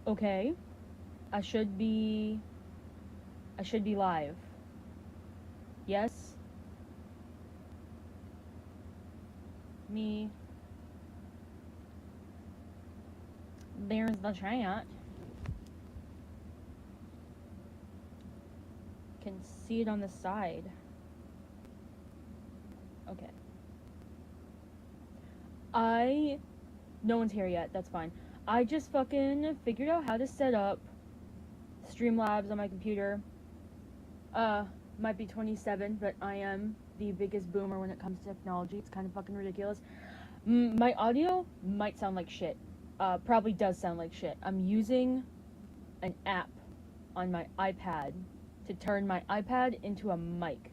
Okay. I should be live. Yes? Me. There's the chat. Can see it on the side. Okay. No one's here yet, that's fine. I just fucking figured out how to set up Streamlabs on my computer. Might be 27, but I am the biggest boomer when it comes to technology. It's kind of fucking ridiculous. My audio might sound like shit. Probably does sound like shit. I'm using an app on my iPad to turn my iPad into a mic.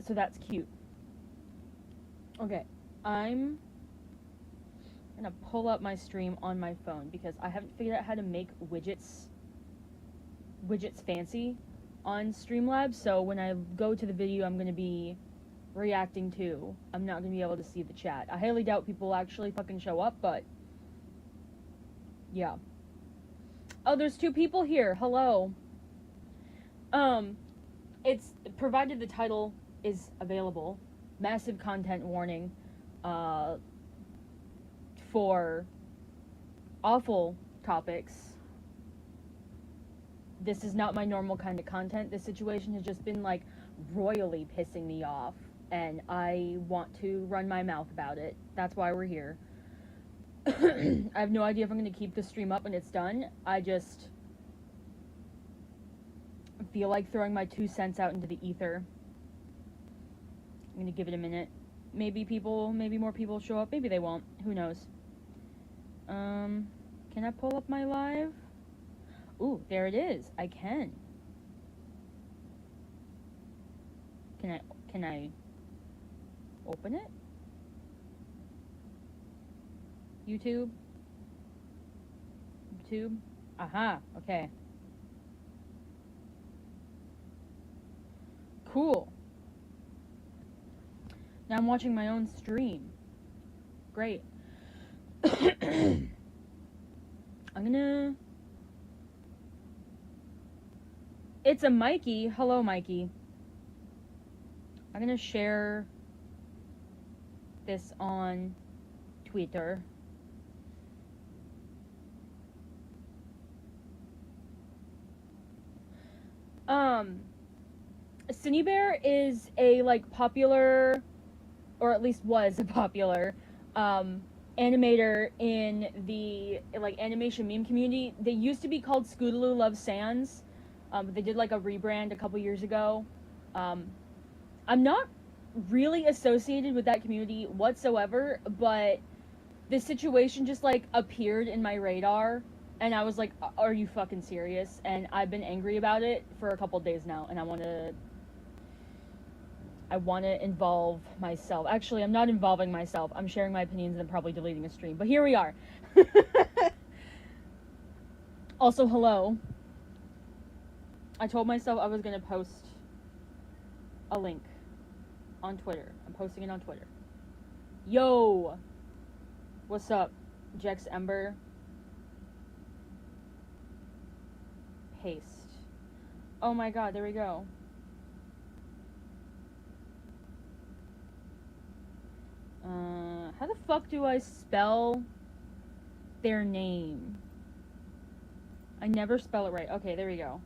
So that's cute. Okay, I'm gonna pull up my stream on my phone because I haven't figured out how to make widgets fancy on Streamlabs, so when I go to the video I'm gonna be reacting to, I'm not gonna be able to see the chat. I highly doubt people will actually fucking show up, but yeah. Oh, there's 2 people here. Hello. It's provided the title is available. Massive content warning for awful topics. This is not my normal kind of content. This situation has just been like royally pissing me off, and I want to run my mouth about it. That's why we're here. I have no idea if I'm going to keep the stream up when it's done. I just feel like throwing my 2 cents out into the ether. I'm going to give it a minute. Maybe more people show up. Maybe they won't. Who knows? Can I pull up my live? Ooh, there it is. I can. Can I open it? YouTube? Aha, okay. Cool. Now I'm watching my own stream. Great. I'm gonna... It's a Mikey. Hello, Mikey. I'm gonna share this on Twitter. Synnibear is a, like, popular, or at least was a popular, animator in the, like, animation meme community. They used to be called Scootaloo Loves Sans. They did, like, a rebrand a couple years ago. I'm not really associated with that community whatsoever, but this situation just, like, appeared in my radar, and I was like, are you fucking serious? And I've been angry about it for a couple days now, and I want to involve myself. Actually, I'm not involving myself. I'm sharing my opinions and probably deleting a stream. But here we are. Also, hello. I told myself I was going to post a link on Twitter. I'm posting it on Twitter. Yo! What's up? Jex Ember. Paste. Oh my god, there we go. How the fuck do I spell their name? I never spell it right. Okay, there we go.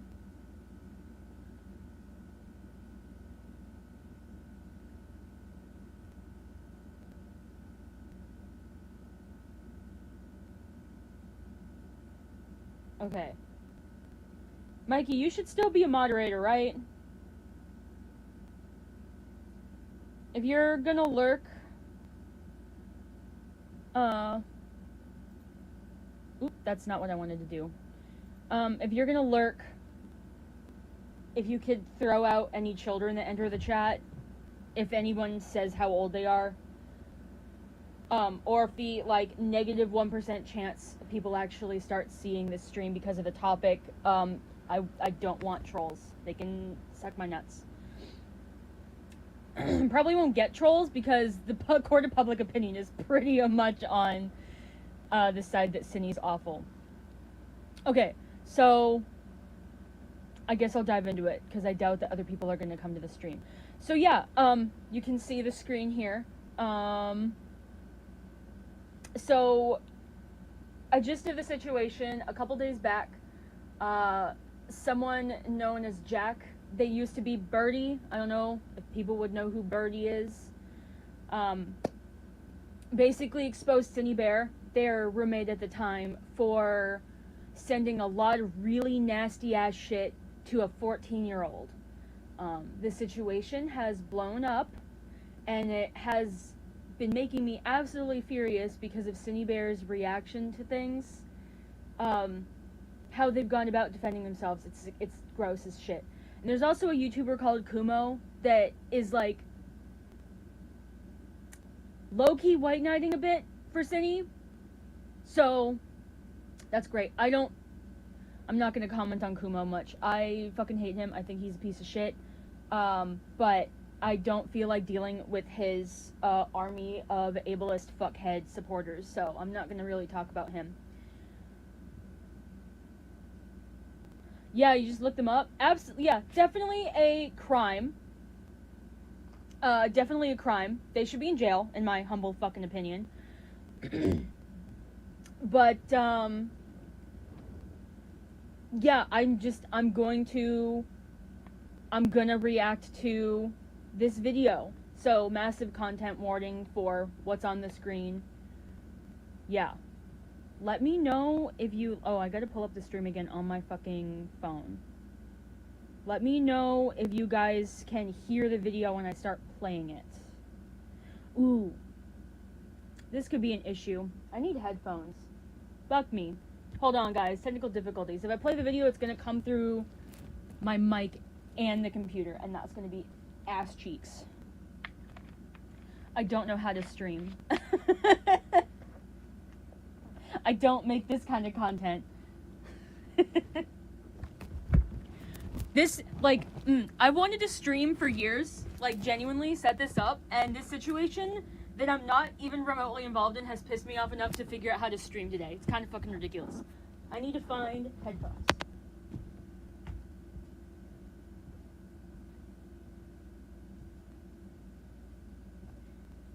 Okay. Mikey, you should still be a moderator, right? If you're gonna lurk... Oop, that's not what I wanted to do. If you're gonna lurk, if you could throw out any children that enter the chat, if anyone says how old they are, or if the, like, negative 1% chance people actually start seeing this stream because of the topic, I don't want trolls. They can suck my nuts. Probably won't get trolls because the court of public opinion is pretty much on decide that Cindy's awful. Okay, so I guess I'll dive into it because I doubt that other people are going to come to the stream. So yeah, you can see the screen here. So I just did the situation a couple days back. Someone known as Jack, they used to be Birdie. I don't know if people would know who Birdie is. Basically exposed Synnibear, their roommate at the time, for sending a lot of really nasty ass shit to a 14-year-old. The situation has blown up, and it has been making me absolutely furious because of Synnibear's reaction to things. How they've gone about defending themselves. It's gross as shit. And there's also a YouTuber called Kumo that is like low-key white knighting a bit for Cinny. So that's great. I'm not gonna comment on Kumo much. I fucking hate him. I think he's a piece of shit. But I don't feel like dealing with his army of ableist fuckhead supporters, so I'm not gonna really talk about him. Yeah, you just look them up. Absolutely, yeah, definitely a crime. Definitely a crime. They should be in jail, in my humble fucking opinion. But, yeah, I'm gonna react to this video. So, massive content warning for what's on the screen. Yeah. Let me know if you... Oh, I gotta pull up the stream again on my fucking phone. Let me know if you guys can hear the video when I start playing it. Ooh. This could be an issue. I need headphones. Fuck me. Hold on, guys. Technical difficulties. If I play the video, it's gonna come through my mic and the computer, and that's gonna be ass cheeks. I don't know how to stream. I don't make this kind of content. This, like, I wanted to stream for years, like, genuinely set this up, and this situation that I'm not even remotely involved in has pissed me off enough to figure out how to stream today. It's kind of fucking ridiculous. I need to find headphones.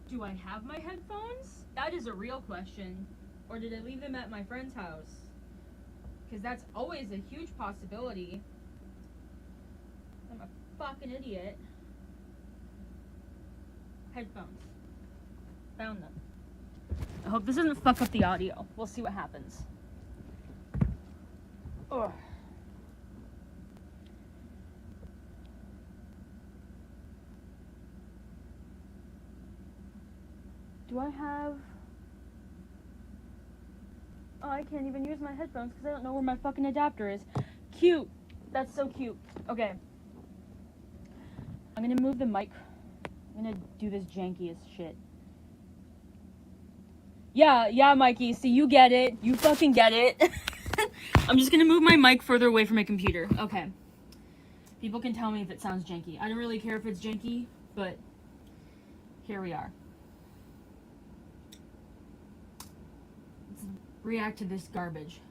Do I have my headphones? That is a real question. Or did I leave them at my friend's house? Because that's always a huge possibility. I'm a fucking idiot. Headphones. Found them. I hope this doesn't fuck up the audio. We'll see what happens. Ugh. Do I have... Oh, I can't even use my headphones because I don't know where my fucking adapter is. Cute. That's so cute. Okay. I'm gonna move the mic. I'm gonna do this janky as shit. Yeah, Mikey. So you get it. You fucking get it. I'm just gonna move my mic further away from my computer. Okay. People can tell me if it sounds janky. I don't really care if it's janky, but here we are. Let's react to this garbage.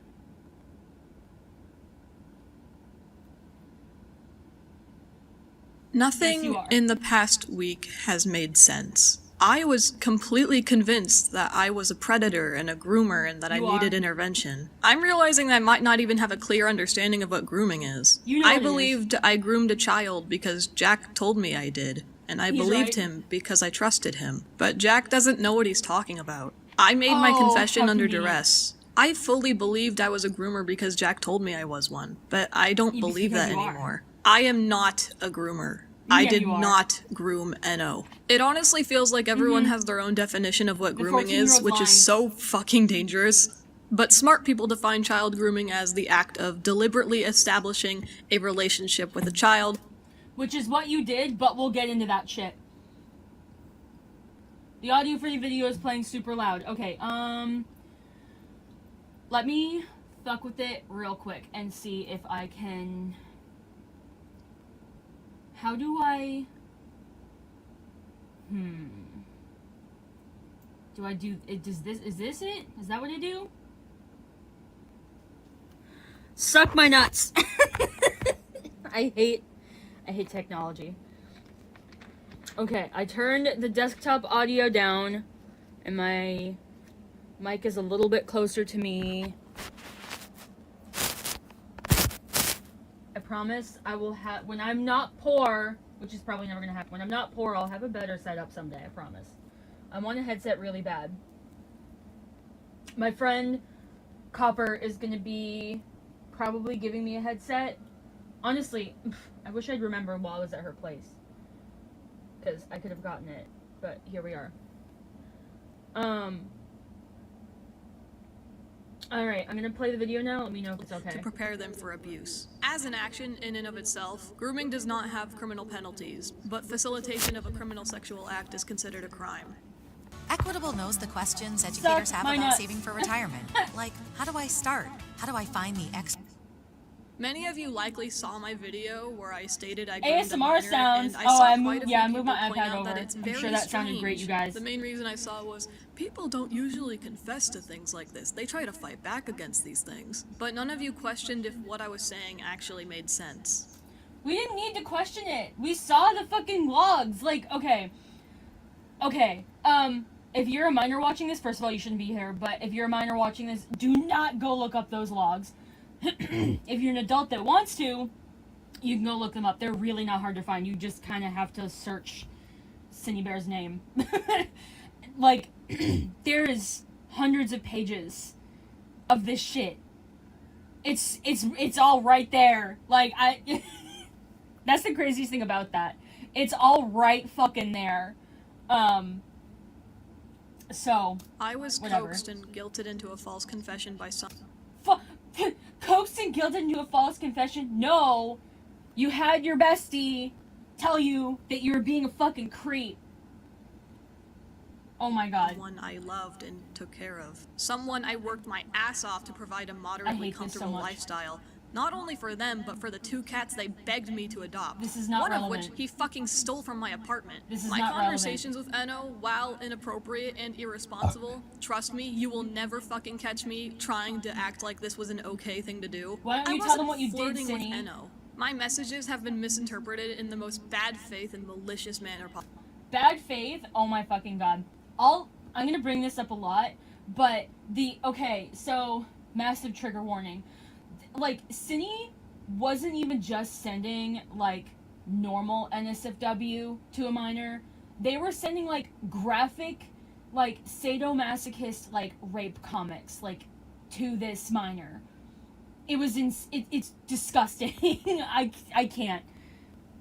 Nothing in the past week has made sense. I was completely convinced that I was a predator and a groomer and that I needed intervention. I'm realizing I might not even have a clear understanding of what grooming is. I believed I groomed a child because Jack told me I did, and I believed him because I trusted him. But Jack doesn't know what he's talking about. I made my confession under duress. I fully believed I was a groomer because Jack told me I was one, but I don't believe that anymore. I am not a groomer. I did not groom N.O. It honestly feels like everyone has their own definition of what grooming is, which is so fucking dangerous. But smart people define child grooming as the act of deliberately establishing a relationship with a child. Which is what you did, but we'll get into that shit. The audio for the video is playing super loud. Okay, let me fuck with it real quick and see if I can... How do I... Do I do it? Is this it? Is that what I do? Suck my nuts. I hate technology. Okay, I turned the desktop audio down and my mic is a little bit closer to me. I promise I will have, when I'm not poor, which is probably never gonna happen, when I'm not poor, I'll have a better setup someday, I promise. I want a headset really bad. My friend Copper is gonna be probably giving me a headset. Honestly, I wish I'd remember while I was at her place, because I could have gotten it, but here we are. Alright, I'm gonna play the video now. Let me know if it's okay. To prepare them for abuse. As an action in and of itself, grooming does not have criminal penalties, but facilitation of a criminal sexual act is considered a crime. Equitable knows the questions educators have about nuts. saving for retirement. Like, how do I start? How do I find the Many of you likely saw my video where I stated I groomed a ASMR minor, sounds. and I Oh, saw I quite moved. a few Yeah, I people moved my point iPad out that over. it's I'm very sure that sounded great, strange. you guys. The main reason I saw was people don't usually confess to things like this. They try to fight back against these things. But none of you questioned if what I was saying actually made sense. We didn't need to question it. We saw the fucking logs. Like, okay, if you're a minor watching this, first of all, you shouldn't be here. But if you're a minor watching this, do not go look up those logs. If you're an adult that wants to, you can go look them up. They're really not hard to find. You just kind of have to search Synnibear's name. Like, there is hundreds of pages of this shit. It's all right there. Like, that's the craziest thing about that. It's all right fucking there. So, I was whatever. coaxed and guilted into a false confession by some. Coaxed and guilted into a false confession? No. You had your bestie tell you that you were being a fucking creep. Oh my god. Someone I loved and took care of. Someone I worked my ass off to provide a moderately comfortable lifestyle. Not only for them, but for the 2 cats they begged me to adopt. This is not One relevant. of which he fucking stole from my apartment. This is my not conversations with Enno, while inappropriate and irresponsible, trust me, you will never fucking catch me trying to act like this was an okay thing to do. Why don't you I tell them wasn't what you did, flirting with Cinny? Enno. My messages have been misinterpreted in the most bad faith and malicious manner possible. Bad faith? Oh my fucking god. I'm gonna bring this up a lot, but so, massive trigger warning. Like, Cinny wasn't even just sending, like, normal NSFW to a minor. They were sending, like, graphic, like, sadomasochist, like, rape comics, like, to this minor. It was it's disgusting. I can't.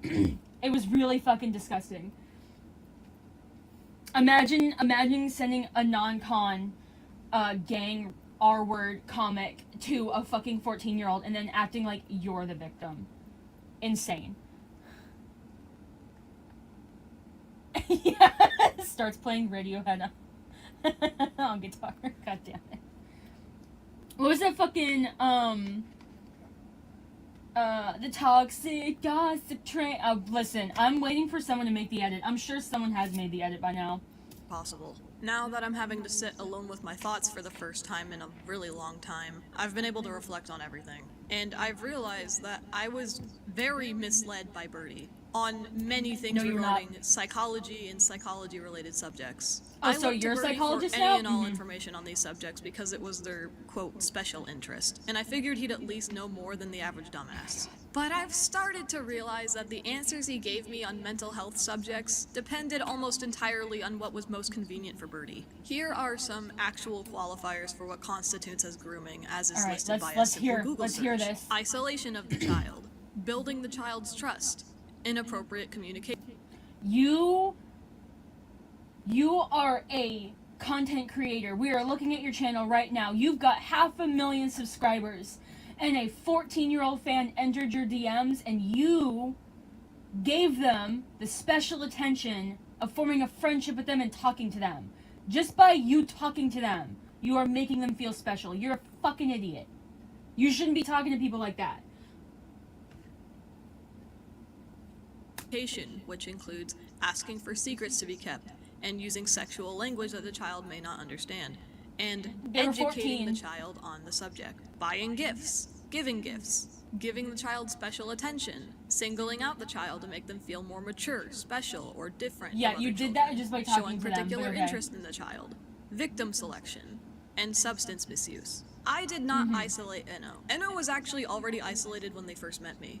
It was really fucking disgusting. Imagine sending a non-con gang R-word comic to a fucking 14-year-old and then acting like you're the victim. Insane. Yeah, starts playing Radiohead on guitar. God damn it. What was that fucking, the toxic gossip train? Listen, I'm waiting for someone to make the edit. I'm sure someone has made the edit by now. Possible. Now that I'm having to sit alone with my thoughts for the first time in a really long time, I've been able to reflect on everything. And I've realized that I was very misled by Birdie on many things regarding psychology and psychology-related subjects. Oh, I so looked to you're a Birdie psychologist for now? any and all information on these subjects because it was their, quote, special interest. And I figured he'd at least know more than the average dumbass. But I've started to realize that the answers he gave me on mental health subjects depended almost entirely on what was most convenient for Birdie. Here are some actual qualifiers for what constitutes as grooming, as is listed by a simple Google search. Let's hear this. Isolation of the child. Building the child's trust. Inappropriate communication. You are a content creator. We are looking at your channel right now. You've got 500,000 subscribers, and a 14-year-old fan entered your DMs, and you gave them the special attention of forming a friendship with them and talking to them. Just by you talking to them, you are making them feel special. You're a fucking idiot. You shouldn't be talking to people like that. Which includes asking for secrets to be kept, and using sexual language that the child may not understand, and They were educating 14. the child on the subject. Buying gifts, giving the child special attention, singling out the child to make them feel more mature, special, or different. Yeah, from you other did children, that just by talking showing to them, particular but okay. interest in the child, victim selection, and substance misuse. I did not Mm-hmm. isolate Enno. Enno was actually already isolated when they first met me.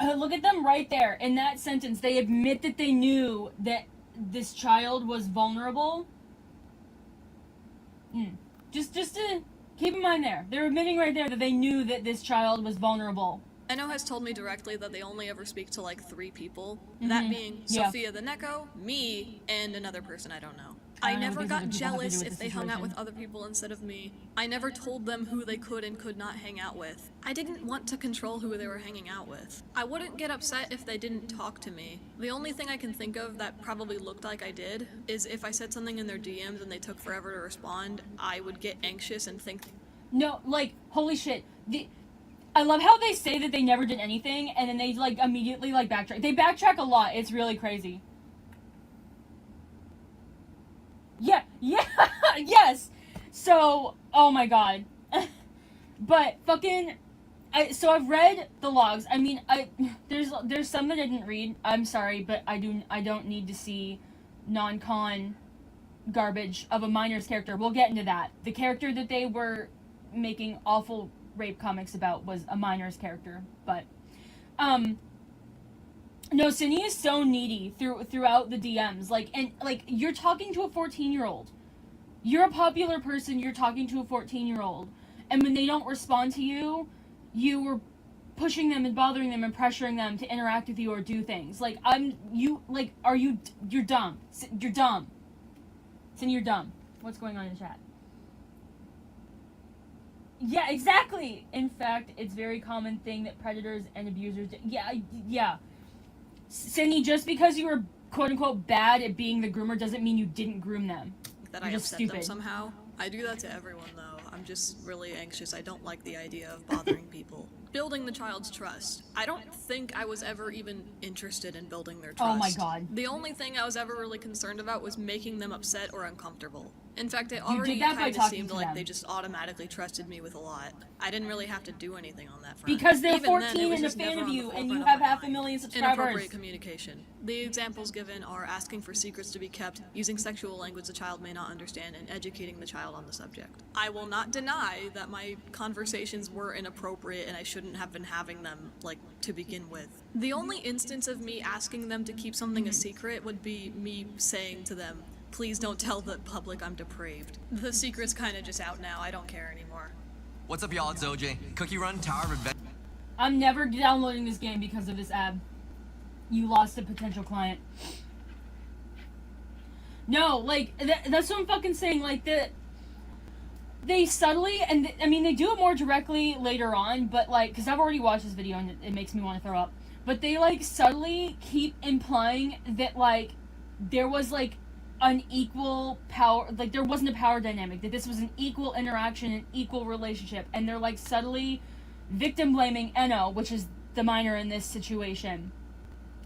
Look at them right there in that sentence. They admit that they knew that this child was vulnerable. Just to keep in mind there. They're admitting right there that they knew that this child was vulnerable. Enno has told me directly that they only ever speak to like 3 people, that being Yeah. Sophia the Neko, me, and another person I don't know. I I don't know never what these got other people have to do jealous with if the they hung out with situation. other people instead of me. I never told them who they could and could not hang out with. I didn't want to control who they were hanging out with. I wouldn't get upset if they didn't talk to me. The only thing I can think of that probably looked like I did is if I said something in their DMs and they took forever to respond, I would get anxious and think, No, like, holy shit. I love how they say that they never did anything, and then they, like, immediately, like, backtrack. They backtrack a lot. It's really crazy. Yeah, yes! So, oh my god. But, fucking... So I've read the logs. I mean, there's some that I didn't read. I'm sorry, but I don't need to see non-con garbage of a minor's character. We'll get into that. The character that they were making awful rape comics about was a minor's character, but no, Synnie is so needy throughout the DMs. Like, and like, you're talking to a 14-year-old. You're a popular person. You're talking to a 14-year-old, and when they don't respond to you, you were pushing them and bothering them and pressuring them to interact with you or do things. Like, you're dumb. You're dumb. Synnie, you're dumb. What's going on in the chat? Yeah, exactly. In fact, it's a very common thing that predators and abusers do. Yeah. Synnie, just because you were quote-unquote bad at being the groomer doesn't mean you didn't groom them. that You're I just upset them stupid. somehow. I do that to everyone, though. I'm just really anxious. I don't like the idea of bothering people. Building the child's trust. I don't think I was ever even interested in building their trust. Oh my god. The only thing I was ever really concerned about was making them upset or uncomfortable. In fact, it did already that by kind of talking seemed to like them. they just automatically trusted me with a lot. I didn't really have to do anything on that front. Because they're Even then, it 14 was and a just fan never of on the you, and forefront you of have my 500,000 mind. subscribers. Inappropriate communication. The examples given are asking for secrets to be kept, using sexual language the child may not understand, and educating the child on the subject. I will not deny that my conversations were inappropriate and I shouldn't have been having them, like, to begin with. The only instance of me asking them to keep something a secret would be me saying to them, please don't tell the public I'm depraved. The secret's kinda just out now, I don't care anymore. What's up, y'all? It's OJ. Cookie Run, Tower of Adventure. I'm never downloading this game because of this ad. You lost a potential client. No, like, that's what I'm fucking saying. Like, they subtly, and I mean, they do it more directly later on, but, like, because I've already watched this video and it makes me want to throw up. But they, like, subtly keep implying that, like, there was, like, an equal power, like, there wasn't a power dynamic, that this was an equal interaction, an equal relationship, and they're, like, subtly victim blaming Enno, which is the minor in this situation,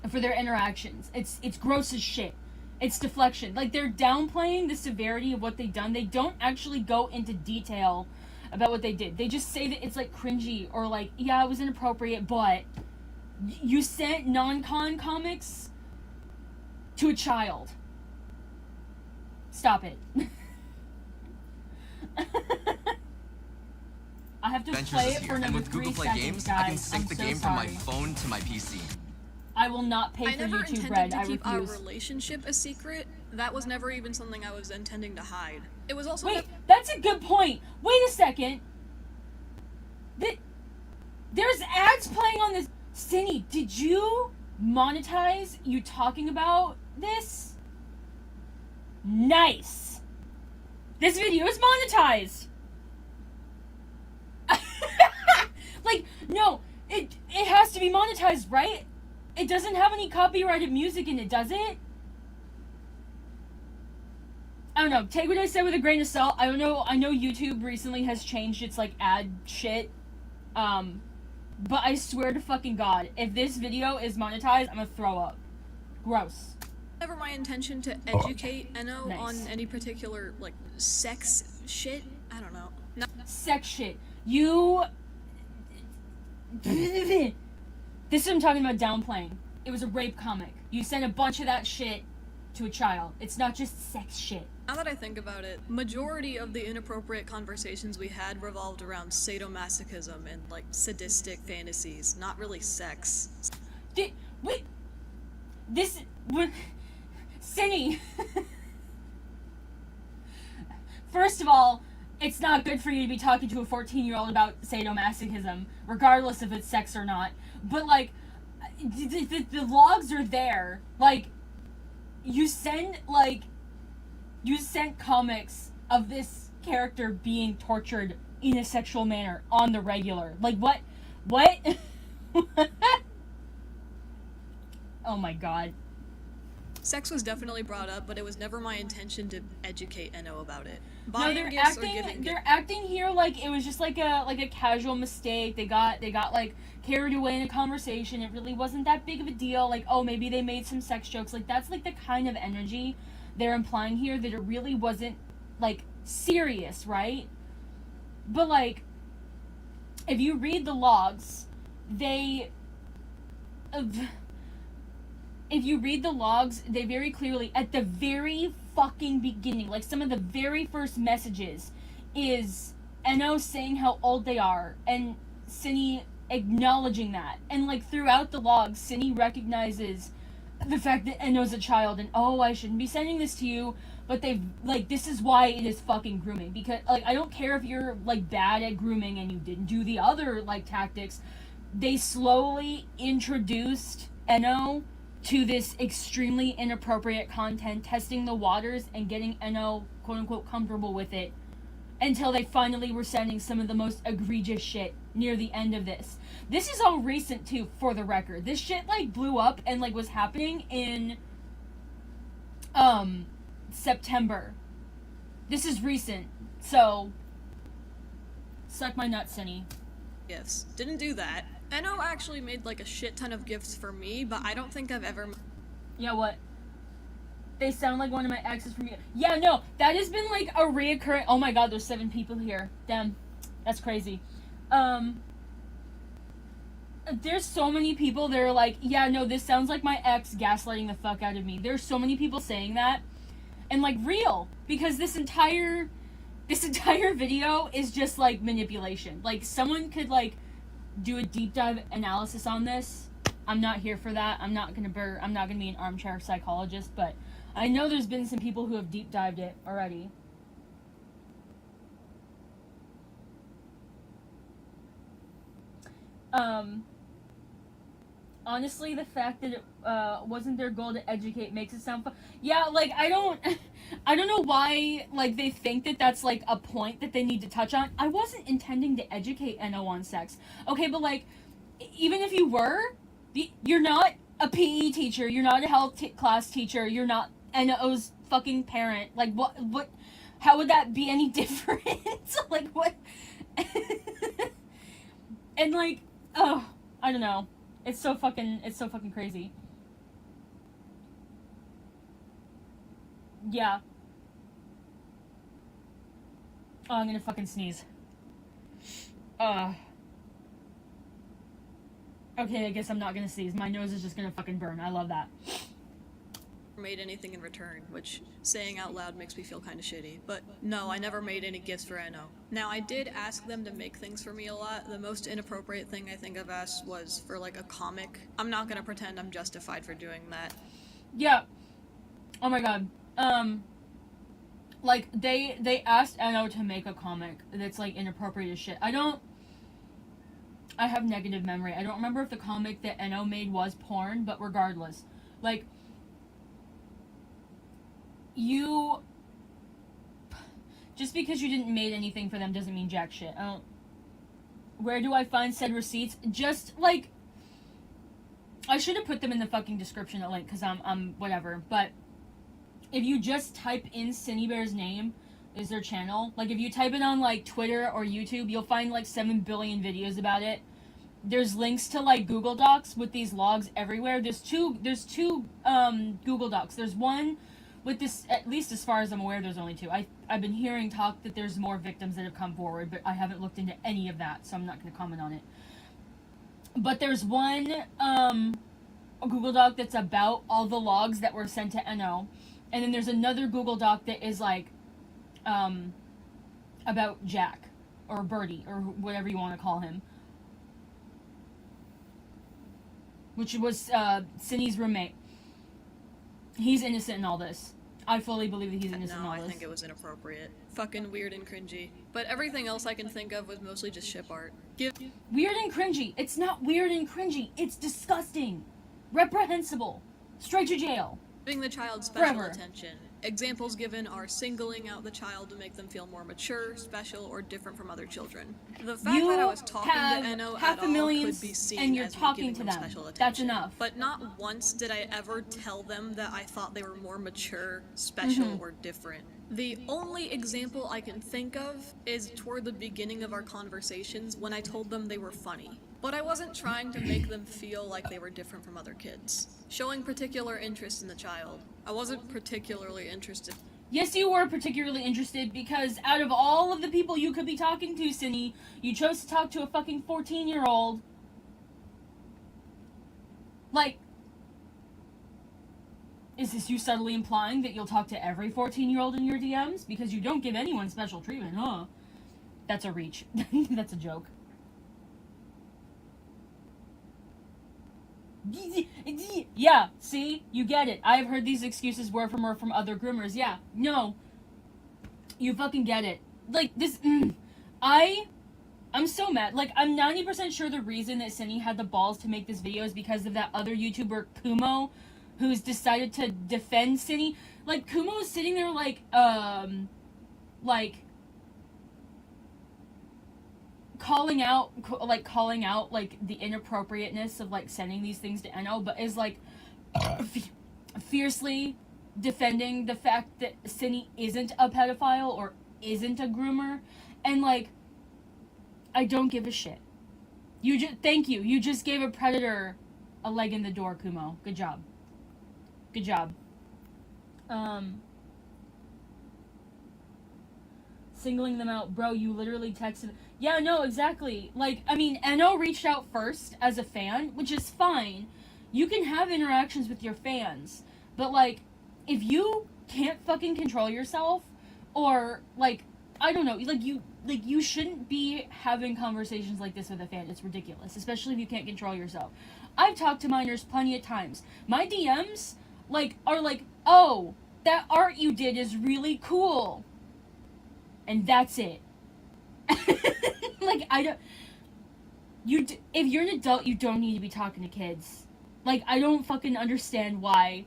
for their interactions. It's gross as shit. It's deflection. Like, they're downplaying the severity of what they've done. They don't actually go into detail about what they did. They just say that it's, like, cringy, or, like, yeah, it was inappropriate, but you sent non-con comics to a child. Stop it. I have to Adventures play is it here. for And another with 3 Google Play seconds, Games, guys. I can sync I'm the so game sorry. from my phone to my PC. I will not pay I for never YouTube intended Red. to I keep our refuse. relationship a secret. That was never even something I was intending to hide. It was also Wait, that's a good point. Wait a second. There's ads playing on this. Synnie, did you monetize you talking about this? Nice. This video is monetized. Like, no, it has to be monetized, right? It doesn't have any copyrighted music in it, does it? I don't know. Take what I said with a grain of salt. I don't know. I know YouTube recently has changed its, like, ad shit. But I swear to fucking God, if this video is monetized, I'm gonna throw up. Gross. Never my intention to educate Eno Nice. on any particular, like, sex shit. I don't know. No. Sex shit. You... This is what I'm talking about downplaying. It was a rape comic. You sent a bunch of that shit to a child. It's not just sex shit. Now that I think about it, majority of the inappropriate conversations we had revolved around sadomasochism and, like, sadistic fantasies, not really sex. Wait. This... Cinny. First of all, it's not good for you to be talking to a 14-year-old about sadomasochism, regardless if it's sex or not. But, like, the logs are there. Like, you sent comics of this character being tortured in a sexual manner on the regular. Like, what? Oh my god. Sex was definitely brought up, but it was never my intention to educate Eno about it. No, Buying they're gifts acting. or giving They're gifts. acting here like it was just like a casual mistake. They got like carried away in a conversation. It really wasn't that big of a deal. Like, oh, maybe they made some sex jokes. Like, that's like the kind of energy they're implying here, that it really wasn't like serious, right? But like, if you read the logs, if you read the logs, they very clearly, at the very fucking beginning, like some of the very first messages, is Eno saying how old they are, and Cinny acknowledging that. And like throughout the logs, Cinny recognizes the fact that Eno's a child, and oh, I shouldn't be sending this to you, but they've, like, this is why it is fucking grooming. Because, like, I don't care if you're, like, bad at grooming and you didn't do the other, like, tactics. They slowly introduced Eno to this extremely inappropriate content, testing the waters and getting Eno, quote-unquote, comfortable with it, until they finally were sending some of the most egregious shit near the end of this. This is all recent, too, for the record. This shit, like, blew up and, like, was happening in, September. This is recent, so suck my nuts, Cinny. Gifts. Didn't do that. Eno actually made like a shit ton of gifts for me, but I don't think I've ever... Yeah, what? They sound like one of my exes from you. Yeah, no, that has been like a reoccurring... Oh my god, there's 7 people here. Damn, that's crazy. There's so many people that are like, yeah, no, this sounds like my ex gaslighting the fuck out of me. There's so many people saying that. And, like, real. Because this entire video is just, like, manipulation. Like, someone could, like, do a deep dive analysis on this. I'm not here for that. I'm not gonna be an armchair psychologist, but I know there's been some people who have deep dived it already. Honestly, the fact that it wasn't their goal to educate makes it sound fun. Yeah, like, I don't know why, like, they think that that's, like, a point that they need to touch on. I wasn't intending to educate Eno on sex. Okay, but, like, even if you were, you're not a PE teacher, you're not a health class teacher, you're not Eno's fucking parent. Like, what, how would that be any different? Like, what? And, like, oh, I don't know. It's so fucking crazy. Yeah. Oh, I'm gonna fucking sneeze. Okay, I guess I'm not gonna sneeze. My nose is just gonna fucking burn. I love that. made anything in return, which saying out loud makes me feel kind of shitty. But no, I never made any gifts for Eno. Now, I did ask them to make things for me a lot. The most inappropriate thing I think I've asked was for, like, a comic. I'm not gonna pretend I'm justified for doing that. Yeah. Oh my god. Like, they asked Eno to make a comic that's, like, inappropriate as shit. I have negative memory. I don't remember if the comic that Eno made was porn, but regardless. Like, just because you didn't make anything for them doesn't mean jack shit. Where do I find said receipts? Just, like, I should have put them in the fucking description, a link, because I'm whatever, but if you just type in Synnibear's name, is their channel, like, if you type it on, like, Twitter or YouTube, you'll find, like, 7 billion videos about it. there's links to like Google Docs with these logs everywhere. There's two Google Docs. There's one with this, at least as far as I'm aware, there's only two. I've been hearing talk that there's more victims that have come forward, but I haven't looked into any of that, so I'm not going to comment on it. But there's one Google Doc that's about all the logs that were sent to NO, and then there's another Google Doc that is like about Jack or Birdie or whatever you want to call him, which was Cindy's roommate. He's innocent in all this. I fully believe that he's innocent in all No, this. I think it was inappropriate. Fucking weird and cringy. But everything else I can think of was mostly just ship art. Weird and cringy. It's not weird and cringy. It's disgusting. Reprehensible. Straight to jail. Giving the child special Forever. attention. Examples given are singling out the child to make them feel more mature, special, or different from other children. The fact You that I was talking have to NO half at a all million could be seen and you're as me talking giving to them them. special attention. That's enough. But not once did I ever tell them that I thought they were more mature, special, or different. The only example I can think of is toward the beginning of our conversations when I told them they were funny. But I wasn't trying to make them feel like they were different from other kids. Showing particular interest in the child. I wasn't particularly interested. Yes, you were particularly interested because out of all of the people you could be talking to, Cindy, you chose to talk to a fucking 14-year-old. Like, is this you subtly implying that you'll talk to every 14-year-old in your DMs? Because you don't give anyone special treatment, huh? That's a reach. That's a joke. Yeah, see? You get it. I have heard these excuses word for word from other groomers. Yeah, no. You fucking get it. Like, this, I'm so mad. Like, I'm 90% sure the reason that Cindy had the balls to make this video is because of that other YouTuber, Kumo, who's decided to defend Cindy. Like, Kumo is sitting there like, calling out like the inappropriateness of like sending these things to NO, but is like fiercely defending the fact that Cindy isn't a pedophile or isn't a groomer, and like, I don't give a shit. Thank you. You just gave a predator a leg in the door, Kumo. Good job. Good job. Singling them out, bro, you literally texted. Yeah, no, exactly. Like, I mean, NO reached out first as a fan, which is fine. You can have interactions with your fans, but like, if you can't fucking control yourself, or like, I don't know, you shouldn't be having conversations like this with a fan. It's ridiculous, especially if you can't control yourself. I've talked to minors plenty of times. My DMs like are like, oh, that art you did is really cool. And that's it. Like, if you're an adult, you don't need to be talking to kids. Like, I don't fucking understand why.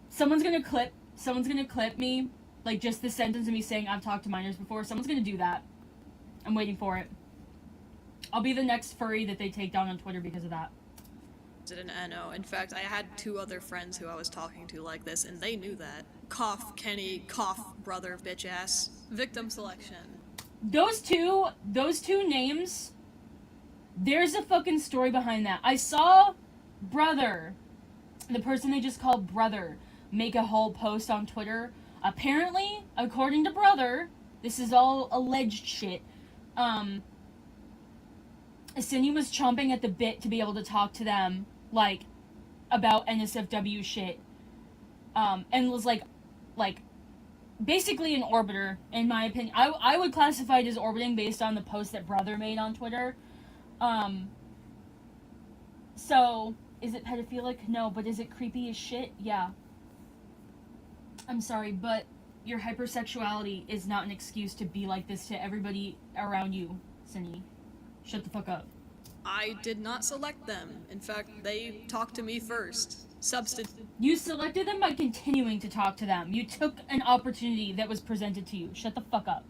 Someone's gonna clip me, like, just the sentence of me saying I've talked to minors before. Someone's gonna do that. I'm waiting for it. I'll be the next furry that they take down on Twitter because of that. An NO. In fact, I had 2 other friends who I was talking to like this, and they knew that. Cough, Kenny, cough, brother, bitch ass. Victim selection. Those two names, there's a fucking story behind that. I saw Brother, the person they just called Brother, make a whole post on Twitter. Apparently, according to Brother, this is all alleged shit, Cindy was chomping at the bit to be able to talk to them, like, about NSFW shit, and was like, basically an orbiter, in my opinion. I would classify it as orbiting based on the post that Brother made on Twitter. So, is it pedophilic? No, but is it creepy as shit? Yeah. I'm sorry, but your hypersexuality is not an excuse to be like this to everybody around you, Cindy. Shut the fuck up. I did not select them. In fact, they talked to me first. You selected them by continuing to talk to them. You took an opportunity that was presented to you. Shut the fuck up.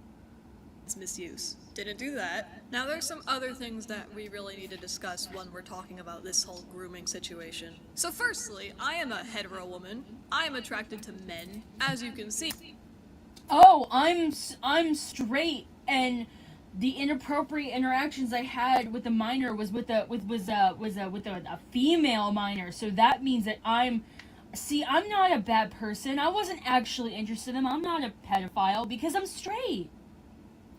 It's misuse. Didn't do that. Now there's some other things that we really need to discuss when we're talking about this whole grooming situation. So firstly, I am a hetero woman. I am attracted to men, as you can see. Oh, I'm straight, and the inappropriate interactions I had with a minor was with a female minor. So that means that I'm not a bad person. I wasn't actually interested in them. I'm not a pedophile because I'm straight.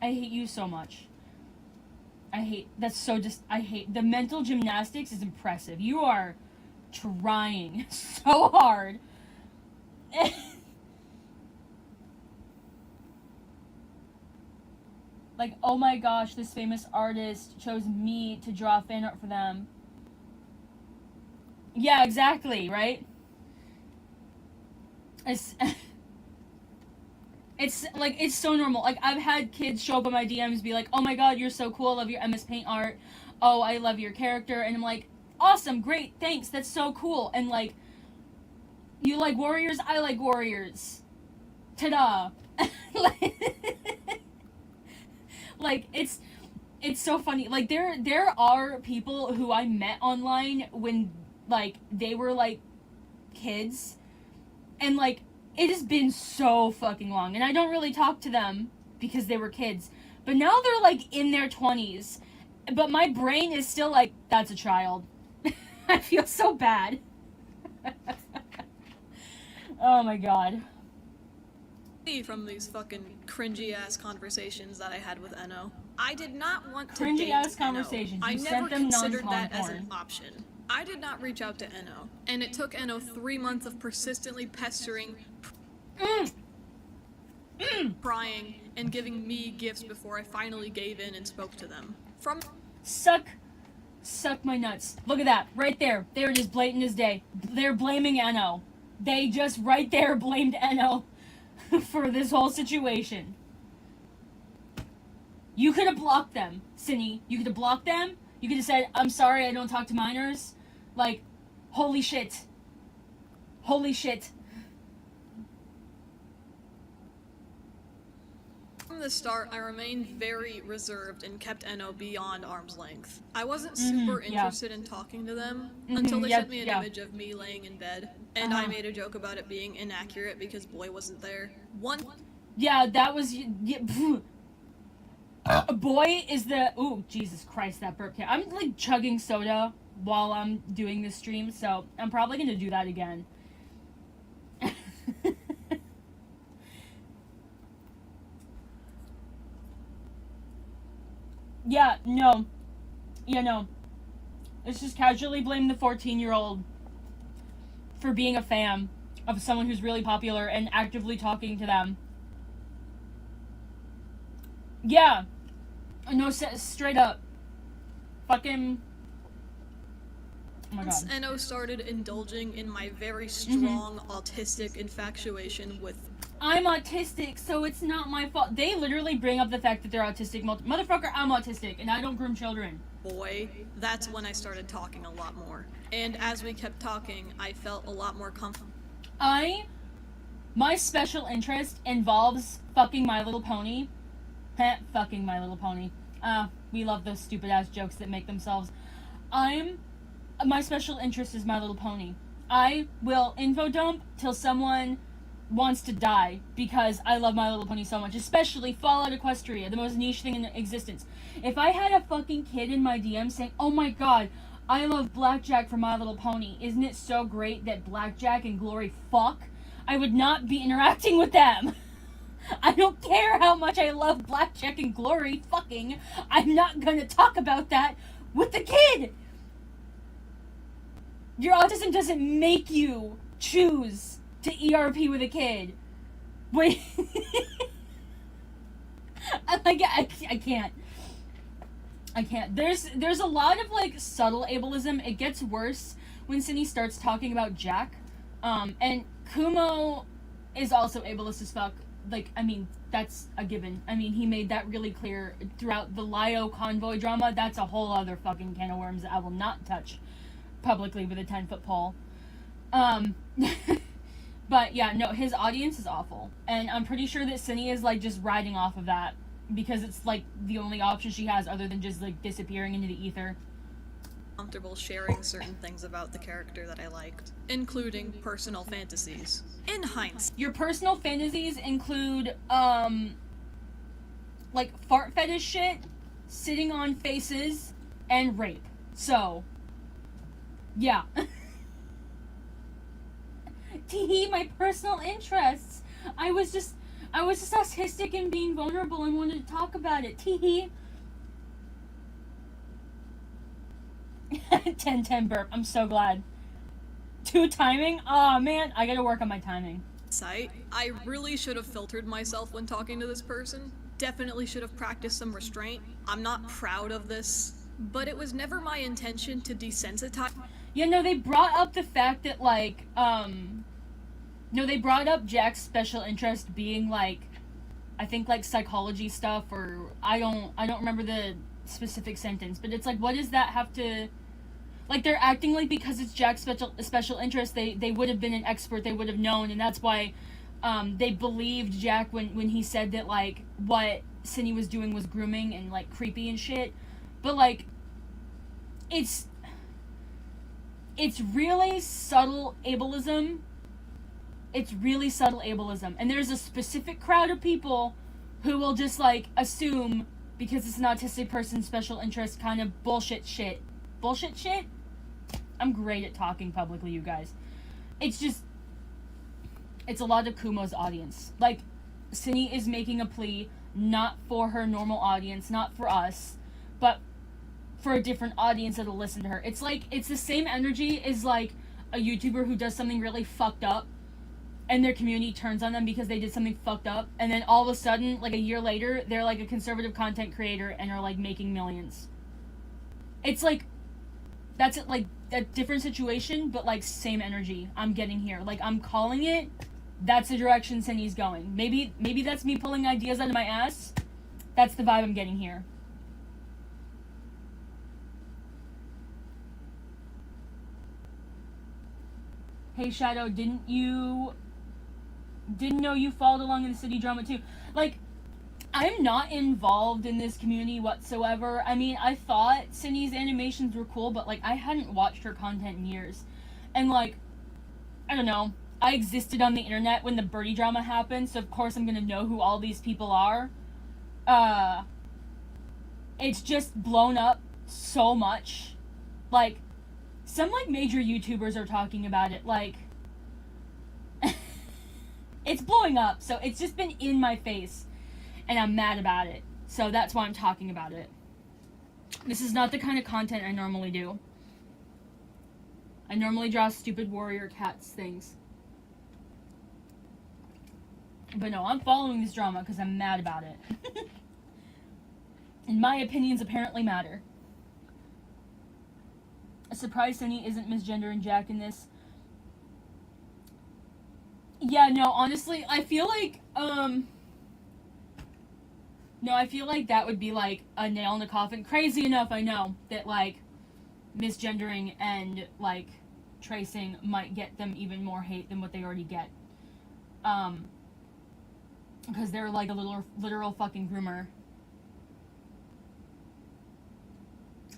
I hate you so much. I hate the mental gymnastics is impressive. You are trying so hard. Like, oh my gosh, this famous artist chose me to draw fan art for them. Yeah, exactly, right? It's like, it's so normal. Like, I've had kids show up on my DMs, be like, oh my god, you're so cool, I love your MS Paint art. Oh, I love your character. And I'm like, awesome, great, thanks, that's so cool. And like, you like warriors? I like warriors. Ta-da. Like, it's so funny. Like, there are people who I met online when, like, they were, like, kids. And, like, it has been so fucking long. And I don't really talk to them because they were kids. But now they're, like, in their 20s. But my brain is still like, that's a child. I feel so bad. Oh my god. From these fucking cringy ass conversations that I had with Enno. I did not want to Cringy date ass Enno. conversations. I You never sent them considered non-con that as porn. an option. I did not reach out to Enno, and it took Enno 3 months of persistently pestering, prying, and giving me gifts before I finally gave in and spoke to them. Suck my nuts. Look at that. Right there. There it is, blatant as day. They're blaming Enno. They just right there blamed Enno for this whole situation. You could have blocked them, Cinny. You could have blocked them. You could have said, I'm sorry, I don't talk to minors. Like, holy shit. Holy shit. From the start, I remained very reserved and kept Enno beyond arm's length. I wasn't super interested in talking to them until they sent me an image of me laying in bed, and I made a joke about it being inaccurate because Boy wasn't there. Yeah, that was... Boy is the... Ooh, Jesus Christ, that burp came. I'm, like, chugging soda while I'm doing this stream, so I'm probably gonna do that again. Yeah, no. Let's just casually blame the 14-year-old for being a fan of someone who's really popular and actively talking to them. Yeah. No, straight up. Fucking... Oh my god. Once Enno started indulging in my very strong autistic infatuation with... I'm autistic, so it's not my fault. They literally bring up the fact that they're autistic. Motherfucker, I'm autistic, and I don't groom children. Boy, that's when I started talking a lot more. And as we kept talking, I felt a lot more comfortable. My special interest involves fucking My Little Pony. Fucking My Little Pony. We love those stupid ass jokes that make themselves. My special interest is My Little Pony. I will info dump till someone wants to die because I love My Little Pony so much, especially Fallout Equestria, the most niche thing in existence. If I had a fucking kid in my DM saying, oh my god, I love Blackjack from My Little Pony, isn't it so great that Blackjack and Glory fuck? I would not be interacting with them. I don't care how much I love Blackjack and Glory fucking, I'm not gonna talk about that with the kid! Your autism doesn't make you choose to ERP with a kid. Wait. I can't. There's a lot of, like, subtle ableism. It gets worse when Cindy starts talking about Jack. And Kumo is also ableist as fuck. Like, I mean, that's a given. I mean, he made that really clear throughout the Lio convoy drama. That's a whole other fucking can of worms that I will not touch publicly with a 10-foot pole. But yeah, no, his audience is awful. And I'm pretty sure that Cindy is, like, just riding off of that. Because it's, like, the only option she has other than just, like, disappearing into the ether. Comfortable sharing certain things about the character that I liked, including personal fantasies. In hindsight. Your personal fantasies include, like, fart fetish shit, sitting on faces, and rape. So, yeah. Teehee, my personal interests. I was just autistic and being vulnerable and wanted to talk about it. Teehee. 10-10 burp. I'm so glad. 2 timing? Aw, man, I gotta work on my timing. Site. I really should have filtered myself when talking to this person. Definitely should have practiced some restraint. I'm not proud of this, but it was never my intention to desensitize. Yeah, no, they brought up the fact that, like, no, they brought up Jack's special interest being, like, I think, like, psychology stuff, or, I don't remember the specific sentence, but it's like, what does that have to, like, they're acting like because it's Jack's special interest, they would have been an expert, they would have known, and that's why, they believed Jack when he said that, like, what Synni was doing was grooming and, like, creepy and shit, but, like, it's really subtle ableism. It's really subtle ableism. And there's a specific crowd of people who will just, like, assume, because it's an autistic person's special interest, kind of bullshit shit. Bullshit shit? I'm great at talking publicly, you guys. It's just, it's a lot of Kumo's audience. Like, Synni is making a plea not for her normal audience, not for us, but for a different audience that'll listen to her. It's like, it's the same energy as, like, a YouTuber who does something really fucked up, and their community turns on them because they did something fucked up, and then all of a sudden, like, a year later, they're, like, a conservative content creator and are, like, making millions. It's, like, that's, like, a different situation, but, like, same energy I'm getting here. Like, I'm calling it, that's the direction Synni's going. Maybe that's me pulling ideas out of my ass. That's the vibe I'm getting here. Hey, Shadow, didn't know you followed along in the city drama too. Like, I'm not involved in this community whatsoever. I mean, I thought Synni's animations were cool, but, like, I hadn't watched her content in years. And, like, I don't know. I existed on the internet when the Birdie drama happened, so of course I'm gonna know who all these people are. It's just blown up so much. Like, some, like, major YouTubers are talking about it, like, it's blowing up, so it's just been in my face, and I'm mad about it, so that's why I'm talking about it. This is not the kind of content I normally do. I normally draw stupid warrior cats things. But no, I'm following this drama because I'm mad about it. And my opinions apparently matter. A surprise Synni isn't misgendering Jack in this. Yeah, no, honestly, I feel like, no, I feel like that would be, like, a nail in the coffin. Crazy enough, I know, that, like, misgendering and, like, tracing might get them even more hate than what they already get. Because they're, like, a literal fucking groomer.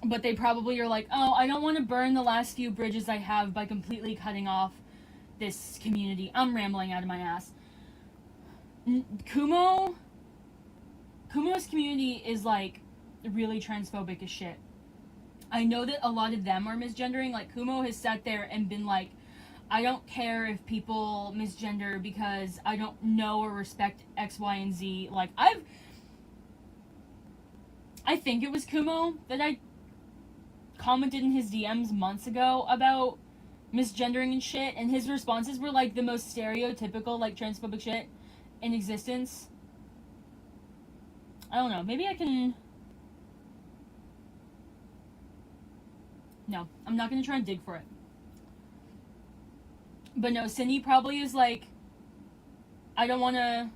But they probably are like, oh, I don't want to burn the last few bridges I have by completely cutting off this community. I'm rambling out of my ass. Kumo's community is, like, really transphobic as shit. I know that a lot of them are misgendering. Like, Kumo has sat there and been like, I don't care if people misgender because I don't know or respect X, Y, and Z. Like, I think it was Kumo that I commented in his DMs months ago about misgendering and shit, and his responses were, like, the most stereotypical, like, transphobic shit in existence. I don't know, maybe I can... No, I'm not gonna try and dig for it. But no, Synni probably is like, I don't wanna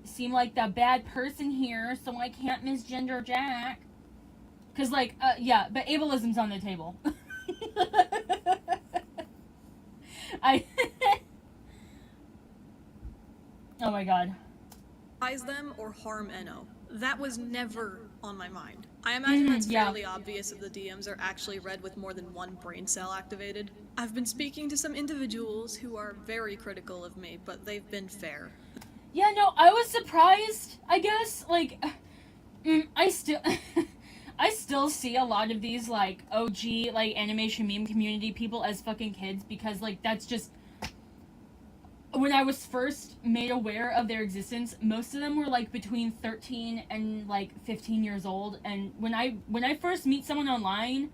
seem like the bad person here, so I can't misgender Jack. Cause, like, yeah, but ableism's on the table. Oh my god. Them or harm Enno. That was never on my mind. I imagine that's fairly obvious if the DMs are actually read with more than one brain cell activated. I've been speaking to some individuals who are very critical of me, but they've been fair. Yeah, no, I was surprised, I guess, like, I still, I still see a lot of these, like, OG, like, animation meme community people as fucking kids, because, like, that's just, when I was first made aware of their existence, most of them were, like, between 13 and, like, 15 years old, and when I first meet someone online,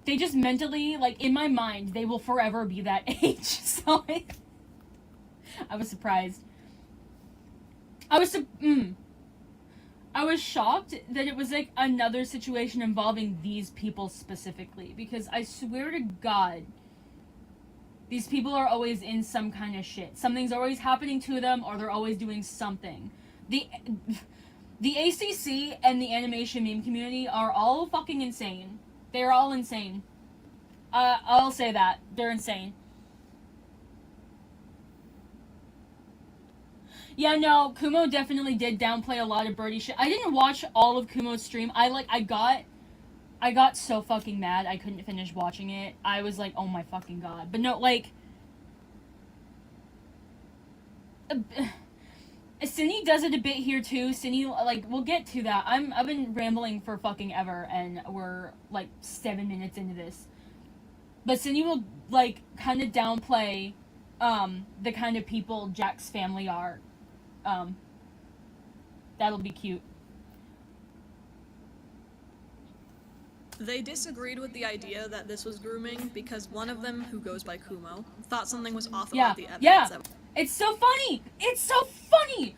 they just mentally, like, in my mind, they will forever be that age, so I was surprised. I was shocked that it was like another situation involving these people specifically, because I swear to God, these people are always in some kind of shit. Something's always happening to them, or they're always doing something. The ACC and the animation meme community are all fucking insane. They're all insane. I'll say that. They're insane. Yeah, no, Kumo definitely did downplay a lot of Birdie shit. I didn't watch all of Kumo's stream. I got so fucking mad I couldn't finish watching it. I was like, oh my fucking god. But no, like, Cinny does it a bit here too. Cinny, like, we'll get to that. I've been rambling for fucking ever, and we're like 7 minutes into this. But Cindy will, like, kind of downplay the kind of people Jack's family are. That'll be cute. They disagreed with the idea that this was grooming because one of them, who goes by Kumo, thought something was off about the evidence. Yeah, that... it's so funny! It's so funny!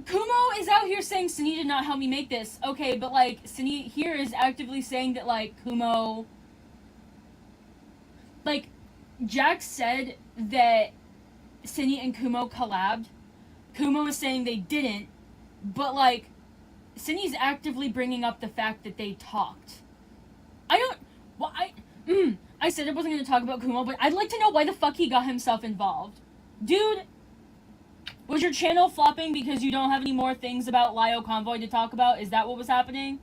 Kumo is out here saying, Cindy did not help me make this. Okay, but, like, Cindy here is actively saying that, like, Kumo... Like, Jack said that Cindy and Kumo collabed. Kumo is saying they didn't, but, like, Cindy's actively bringing up the fact that they talked. I said I wasn't going to talk about Kumo, but I'd like to know why the fuck he got himself involved. Dude, was your channel flopping because you don't have any more things about Lio Convoy to talk about? Is that what was happening?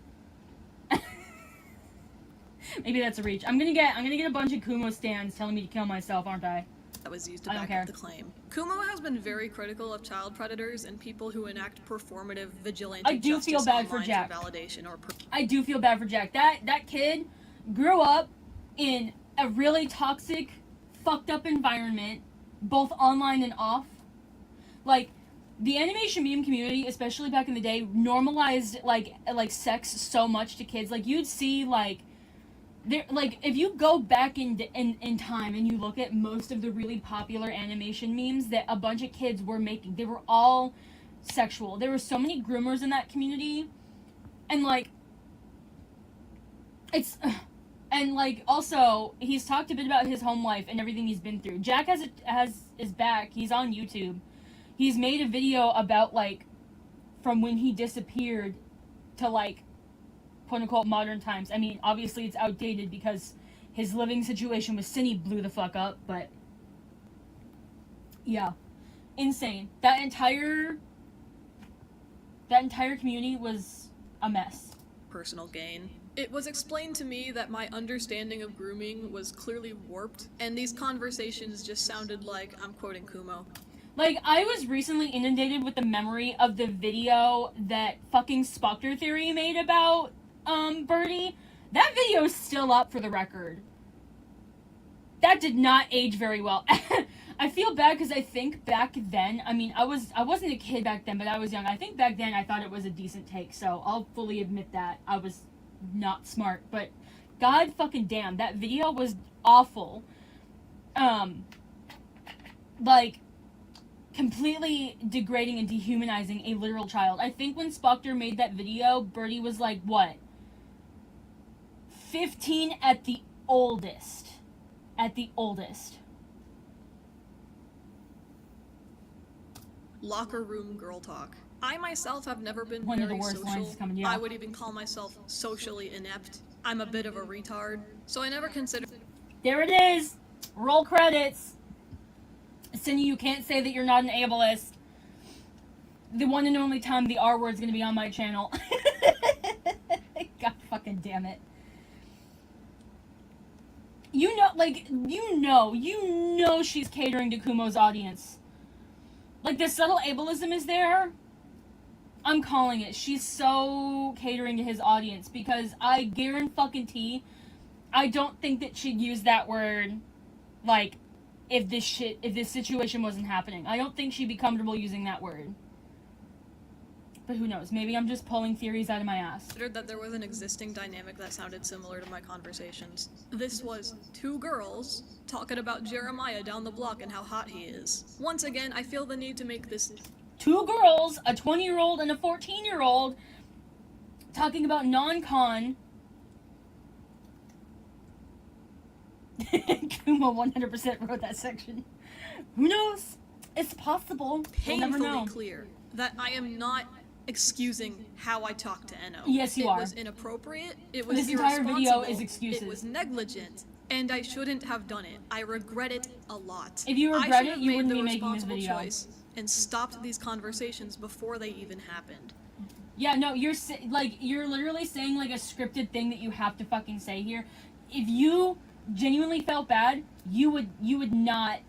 Maybe that's a reach. I'm gonna get a bunch of Kumo stands telling me to kill myself, aren't I? That was used to back up the claim. Kumo has been very critical of child predators and people who enact performative vigilante I do feel bad for Jack. Validation or I do feel bad for Jack. That kid grew up in a really toxic, fucked up environment, both online and off. Like, the animation meme community, especially back in the day, normalized like sex so much to kids. Like, you'd see like if you go back in time and you look at most of the really popular animation memes that a bunch of kids were making, they were all sexual. There were so many groomers in that community, and like, it's, and like, also, he's talked a bit about his home life and everything he's been through. Jack is back. He's on YouTube. He's made a video about, like, from when he disappeared to, like, quote-unquote modern times. I mean, obviously it's outdated because his living situation with Cinny blew the fuck up, but yeah. Insane. That entire community was a mess. Personal gain. It was explained to me that my understanding of grooming was clearly warped, and these conversations just sounded like I'm quoting Kumo. Like, I was recently inundated with the memory of the video that fucking Spoctor Theory made about Birdie. That video is still up, for the record. That did not age very well. I feel bad because I think back then, I mean, I wasn't a kid back then, but I was young. I think back then I thought it was a decent take, so I'll fully admit that. I was not smart, but god fucking damn, that video was awful. Like, completely degrading and dehumanizing a literal child. I think when Spoctor made that video, Birdie was like, what? 15 at the oldest. At the oldest. Locker room girl talk. I myself have never been One of very the worst social. lines is coming, yeah. I would even call myself socially inept. I'm a bit of a retard, so I never considered... There it is! Roll credits! Cindy, you can't say that you're not an ableist. The one and only time the R word's gonna be on my channel. God fucking damn it. You know she's catering to Kumo's audience. Like, the subtle ableism is there. I'm calling it. She's so catering to his audience, because I guarantee I don't think that she'd use that word, like, if this situation wasn't happening. I don't think she'd be comfortable using that word. But who knows? Maybe I'm just pulling theories out of my ass. Considered that there was an existing dynamic that sounded similar to my conversations. This was two girls talking about Jeremiah down the block and how hot he is. Once again, I feel the need to make this... Two girls, a 20-year-old and a 14-year-old, talking about non-con. Kuma 100% wrote that section. Who knows? It's possible. We'll never know. Painfully clear that I am not excusing how I talked to Enno. Yes, you are. It was inappropriate, it was This entire video is irresponsible, excuses. it was negligent, and I shouldn't have done it. I regret it a lot. If you I regret should it, have you made wouldn't the be making this responsible video. choice and stopped these conversations before they even happened. Yeah, no, you're literally saying like a scripted thing that you have to fucking say here. If you genuinely felt bad, you would not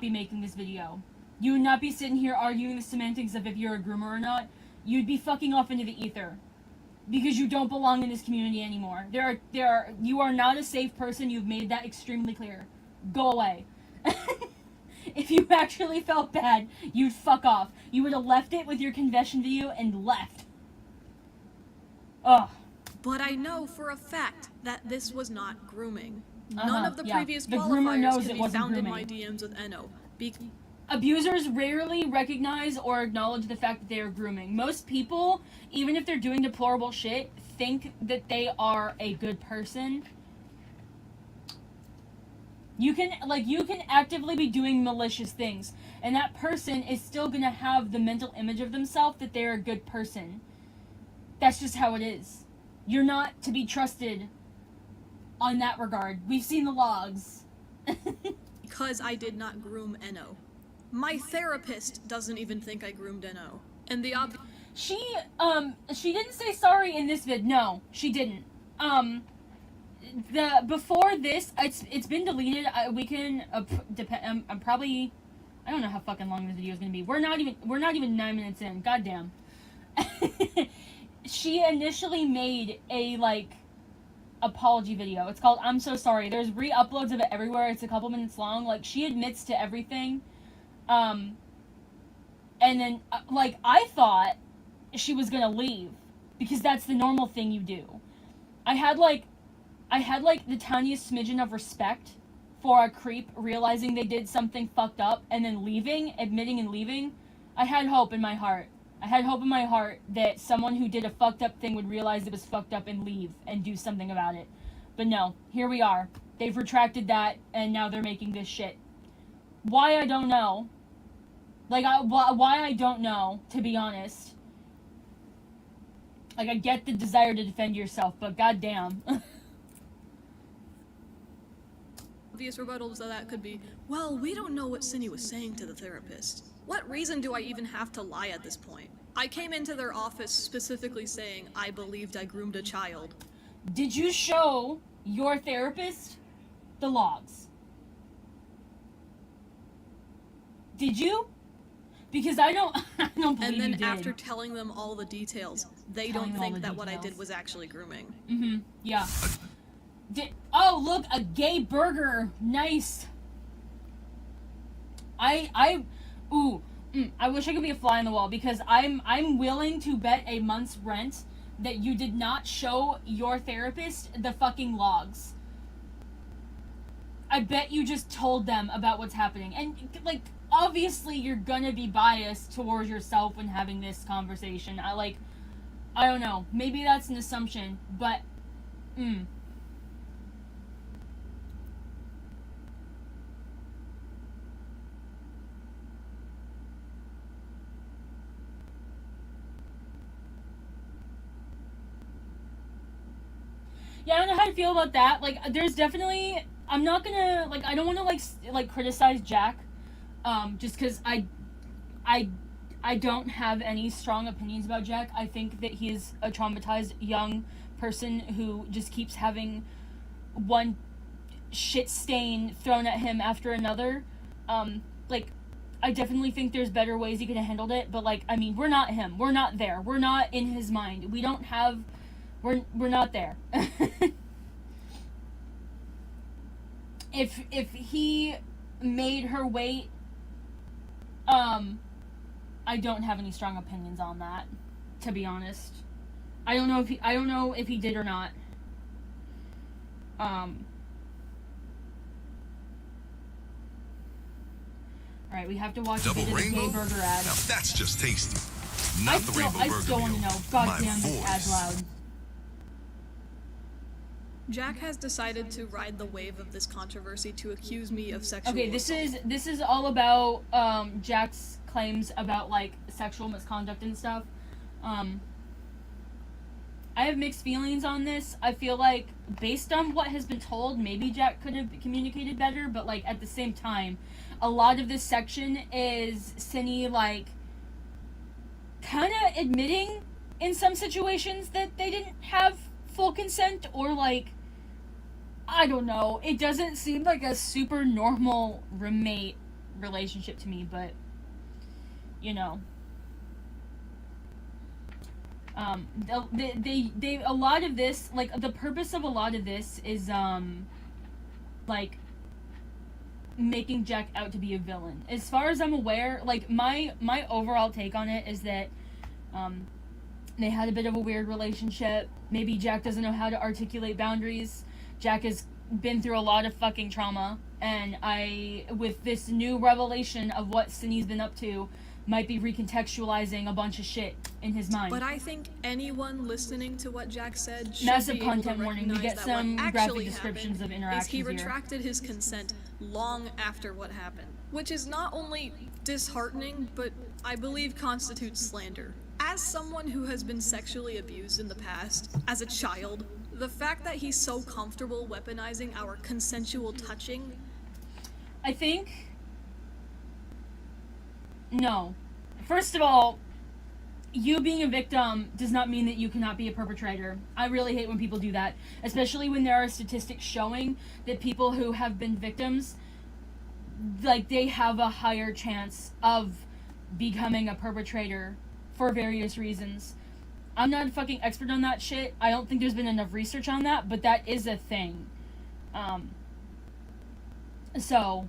be making this video. You would not be sitting here arguing the semantics of if you're a groomer or not. You'd be fucking off into the ether. Because you don't belong in this community anymore. You are not a safe person. You've made that extremely clear. Go away. If you actually felt bad, you'd fuck off. You would have left it with your confession video and left. Ugh. But I know for a fact that this was not grooming. Uh-huh, None of the yeah. previous The groomer qualifiers knows can it be wasn't found in grooming. my DMs with Enno. Abusers rarely recognize or acknowledge the fact that they are grooming. Most people, even if they're doing deplorable shit, think that they are a good person. You can actively be doing malicious things, and that person is still gonna have the mental image of themselves that they're a good person. That's just how it is. You're not to be trusted on that regard. We've seen the logs. Because I did not groom Enno. My therapist doesn't even think I groomed Enno. And the She didn't say sorry in this vid. No, she didn't. Before this, it's been deleted. We can depend. I'm probably. I don't know how fucking long this video is gonna be. We're not even 9 minutes in. Goddamn. She initially made a apology video. It's called "I'm So Sorry." There's re-uploads of it everywhere. It's a couple minutes long. Like, she admits to everything. And then I thought she was gonna leave because that's the normal thing you do. I had the tiniest smidgen of respect for a creep realizing they did something fucked up and then admitting and leaving. I had hope in my heart. I had hope in my heart that someone who did a fucked up thing would realize it was fucked up and leave and do something about it. But no, here we are. They've retracted that and now they're making this shit. Why, I don't know. Why, I don't know, to be honest. I get the desire to defend yourself, but goddamn. obvious rebuttals to that could be, well, we don't know what Synni was saying to the therapist. What reason do I even have to lie at this point? I came into their office specifically saying I believed I groomed a child. Did you show your therapist the logs? Did you? Because I don't believe And then you did. after telling them all the details, they don't think that what I did was actually grooming. Mm-hmm. Yeah. Oh, look, a gay burger. Nice. I wish I could be a fly on the wall because I'm willing to bet a month's rent that you did not show your therapist the fucking logs. I bet you just told them about what's happening. And, obviously you're gonna be biased towards yourself when having this conversation. I don't know. Maybe that's an assumption, but, Yeah, I don't know how to feel about that. There's definitely... I'm not gonna... I don't want to, criticize Jack. Just because I don't have any strong opinions about Jack. I think that he's a traumatized young person who just keeps having one shit stain thrown at him after another. I definitely think there's better ways he could have handled it, but, like, I mean, we're not him. We're not there. We're not in his mind. We don't have... We're not there. If he made her wait, I don't have any strong opinions on that, to be honest. I don't know if he did or not. Alright, we have to watch a bit of the gay burger ad. Now that's just tasty. Not the rainbow burger I still want to know. Goddamn, this ad's loud. Jack has decided to ride the wave of this controversy to accuse me of sexual Okay, this is all about Jack's claims about, like, sexual misconduct and stuff. I have mixed feelings on this. I feel like, based on what has been told, maybe Jack could have communicated better, but, like, at the same time, a lot of this section is Cinny, like, kind of admitting in some situations that they didn't have full consent, or, like, I don't know. It doesn't seem like a super normal roommate relationship to me, but, you know. They a lot of this, like, the purpose of a lot of this is, like, making Jack out to be a villain. As far as I'm aware, like, my overall take on it is that, they had a bit of a weird relationship. Maybe Jack doesn't know how to articulate boundaries. Jack has been through a lot of fucking trauma, and with this new revelation of what Cindy's been up to, might be recontextualizing a bunch of shit in his mind. But I think anyone listening to what Jack said should Massive be able content to warning. We recognize get that some what graphic actually descriptions of happened interactions is he here. retracted his consent long after what happened, which is not only disheartening, but I believe constitutes slander. As someone who has been sexually abused in the past, as a child, the fact that he's so comfortable weaponizing our consensual touching... I think... No. First of all, you being a victim does not mean that you cannot be a perpetrator. I really hate when people do that, especially when there are statistics showing that people who have been victims, like, they have a higher chance of becoming a perpetrator for various reasons. I'm not a fucking expert on that shit. I don't think there's been enough research on that, but that is a thing. So,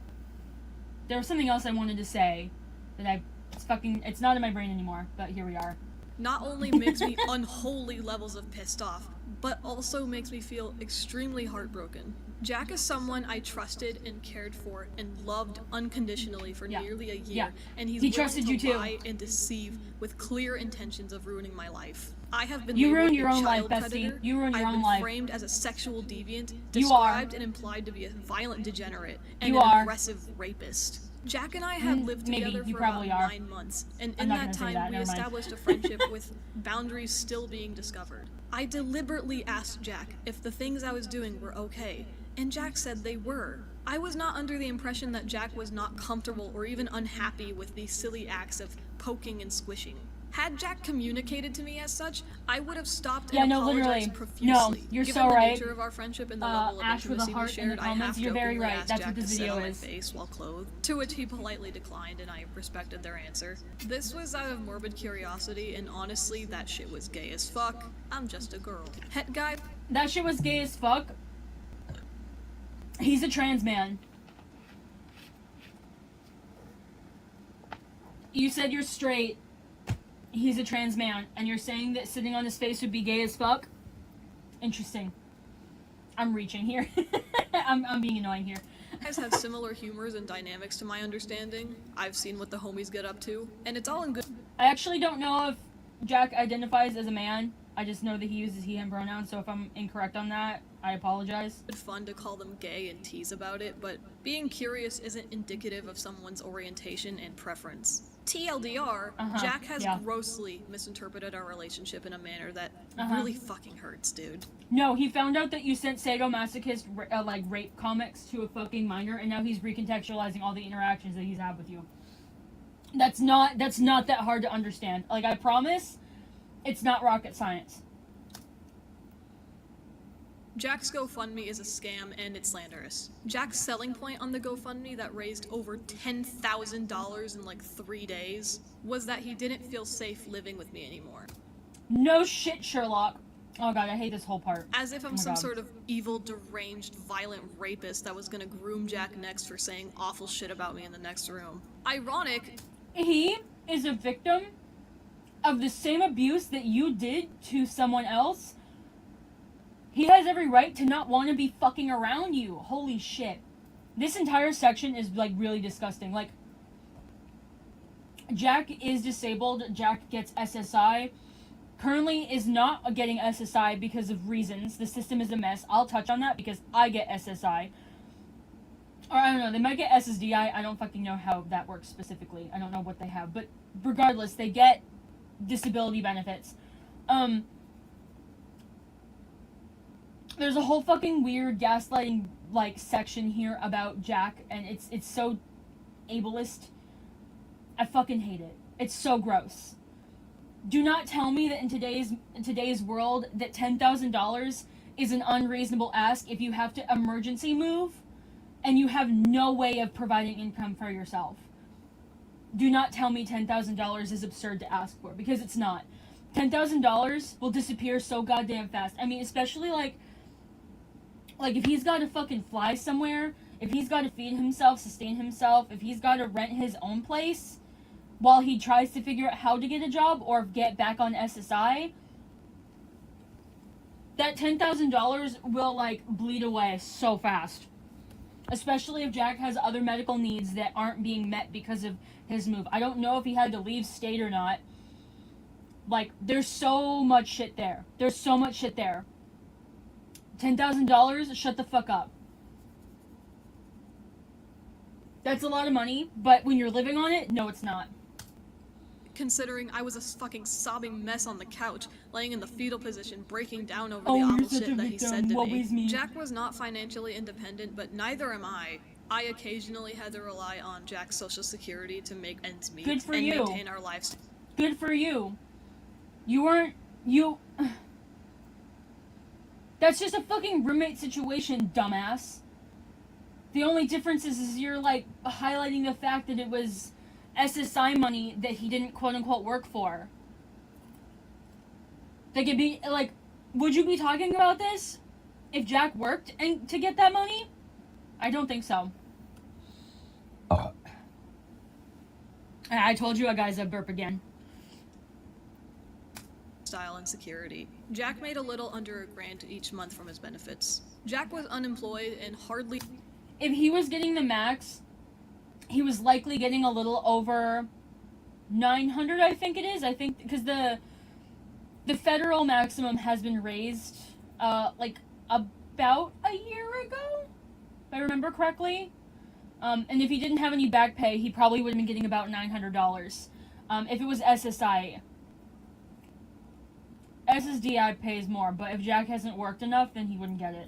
there was something else I wanted to say that it's not in my brain anymore, but here we are. Not only makes me unholy levels of pissed off, but also makes me feel extremely heartbroken. Jack is someone I trusted and cared for and loved unconditionally for nearly a year, and he trusted you too. Lie and deceive with clear intentions of ruining my life. I have been You labeled ruined a your own life, child bestie. predator. You ruined your I've own been life. framed as a sexual deviant, You are. described and implied to be a violent degenerate, and You an are. aggressive rapist. Jack and I had lived maybe. together You for about probably are. 9 months, and I'm in not that gonna say time that, we never mind. established a friendship with boundaries still being discovered. I deliberately asked Jack if the things I was doing were okay, and Jack said they were. I was not under the impression that Jack was not comfortable or even unhappy with these silly acts of poking and squishing. Had Jack communicated to me as such, I would have stopped and apologized literally. profusely. No, you're Given so the right. nature of our friendship and the level of Ash with a intimacy we heart in the shared, I comments, half you're very jokingly right. asked That's Jack what this to sit video on my is. face while clothed, to which he politely declined, and I respected their answer. This was out of morbid curiosity, and honestly, that shit was gay as fuck. I'm just a girl. Het guy. That shit was gay as fuck. He's a trans man. You said you're straight. He's a trans man, and you're saying that sitting on his face would be gay as fuck? Interesting. I'm reaching here. I'm being annoying here. Guys have similar humors and dynamics to my understanding. I've seen what the homies get up to, and it's all in good I actually don't know if Jack identifies as a man. I just know that he uses he, him pronouns, so if I'm incorrect on that, I apologize. fun to call them gay and tease about it, but being curious isn't indicative of someone's orientation and preference. TLDR, Jack has grossly misinterpreted our relationship in a manner that really fucking hurts, dude. No, he found out that you sent sadomasochist, like, rape comics to a fucking minor, and now he's recontextualizing all the interactions that he's had with you. That's not that hard to understand. Like, I promise, it's not rocket science. Jack's GoFundMe is a scam and it's slanderous. Jack's selling point on the GoFundMe that raised over $10,000 in like 3 days was that he didn't feel safe living with me anymore. No shit, Sherlock. Oh god, I hate this whole part. As if I'm my some God. sort of evil, deranged, violent rapist that was gonna groom Jack next for saying awful shit about me in the next room. Ironic. He is a victim of the same abuse that you did to someone else. He has every right to not want to be fucking around you. Holy shit. This entire section is, like, really disgusting. Like, Jack is disabled. Jack gets SSI. Currently is not getting SSI because of reasons. The system is a mess. I'll touch on that because I get SSI. Or, I don't know, they might get SSDI. I don't fucking know how that works specifically. I don't know what they have. But regardless, they get disability benefits. There's a whole fucking weird gaslighting, like, section here about Jack, and it's so ableist. I fucking hate it. It's so gross. Do not tell me that in today's world that $10,000 is an unreasonable ask if you have to emergency move and you have no way of providing income for yourself. Do not tell me $10,000 is absurd to ask for, because it's not. $10,000 will disappear so goddamn fast. I mean, especially like if he's got to fucking fly somewhere, if he's got to feed himself, sustain himself, if he's got to rent his own place while he tries to figure out how to get a job or get back on SSI, that $10,000 will, like, bleed away so fast. Especially if Jack has other medical needs that aren't being met because of his move. I don't know if he had to leave state or not. Like, there's so much shit there. There's so much shit there. $10,000, shut the fuck up. That's a lot of money, but when you're living on it, no, it's not. Considering I was a fucking sobbing mess on the couch, laying in the fetal position, breaking down over Oh, the you're awful such shit a that he victim. said to Woe me. is me. Jack was not financially independent, but neither am I. I occasionally had to rely on Jack's social security to make ends meet Good for and you. maintain our lives. Good for you. You weren't... You... That's just a fucking roommate situation, dumbass. The only difference is you're, like, highlighting the fact that it was SSI money that he didn't quote-unquote work for. Like, it'd be, like, would you be talking about this if Jack worked and to get that money? I don't think so. I told you guys I'd burp again. Style and security. Jack made a little under $1,000 each month from his benefits. Jack was unemployed and hardly... If he was getting the max, he was likely getting a little over 900, I think it is. I think, because the federal maximum has been raised, like, about a year ago, if I remember correctly. And if he didn't have any back pay, he probably would have been getting about $900. If it was SSI. SSDI pays more, but if Jack hasn't worked enough, then he wouldn't get it.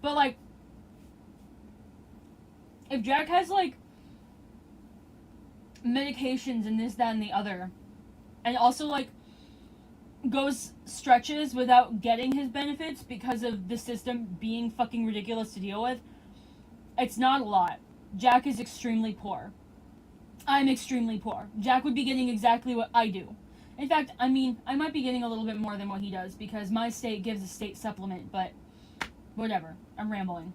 But, like, if Jack has, like, medications and this, that, and the other, and also, like, stretches without getting his benefits because of the system being fucking ridiculous to deal with, it's not a lot. Jack is extremely poor. I'm extremely poor. Jack would be getting exactly what I do. In fact, I mean, I might be getting a little bit more than what he does because my state gives a state supplement, but whatever. I'm rambling.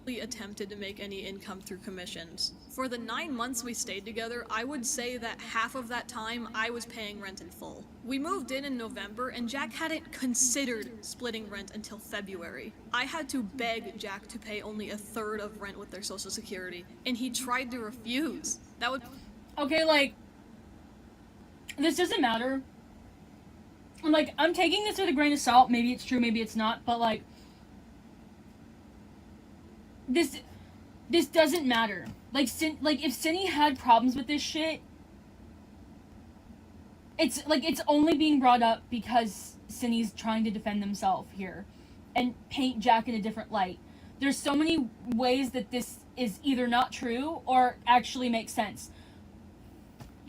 Attempted to make any income through commissions. For the 9 months we stayed together, I would say that half of that time I was paying rent in full. We moved in November, and Jack hadn't considered splitting rent until February. I had to beg Jack to pay only a third of rent with their social security, and he tried to refuse. That would... Okay, like, this doesn't matter. Like, I'm taking this with a grain of salt. Maybe it's true, maybe it's not, but, like, this doesn't matter. Like, if Cinny had problems with this shit, it's only being brought up because Cinny's trying to defend himself here and paint Jack in a different light. There's so many ways that this is either not true or actually makes sense.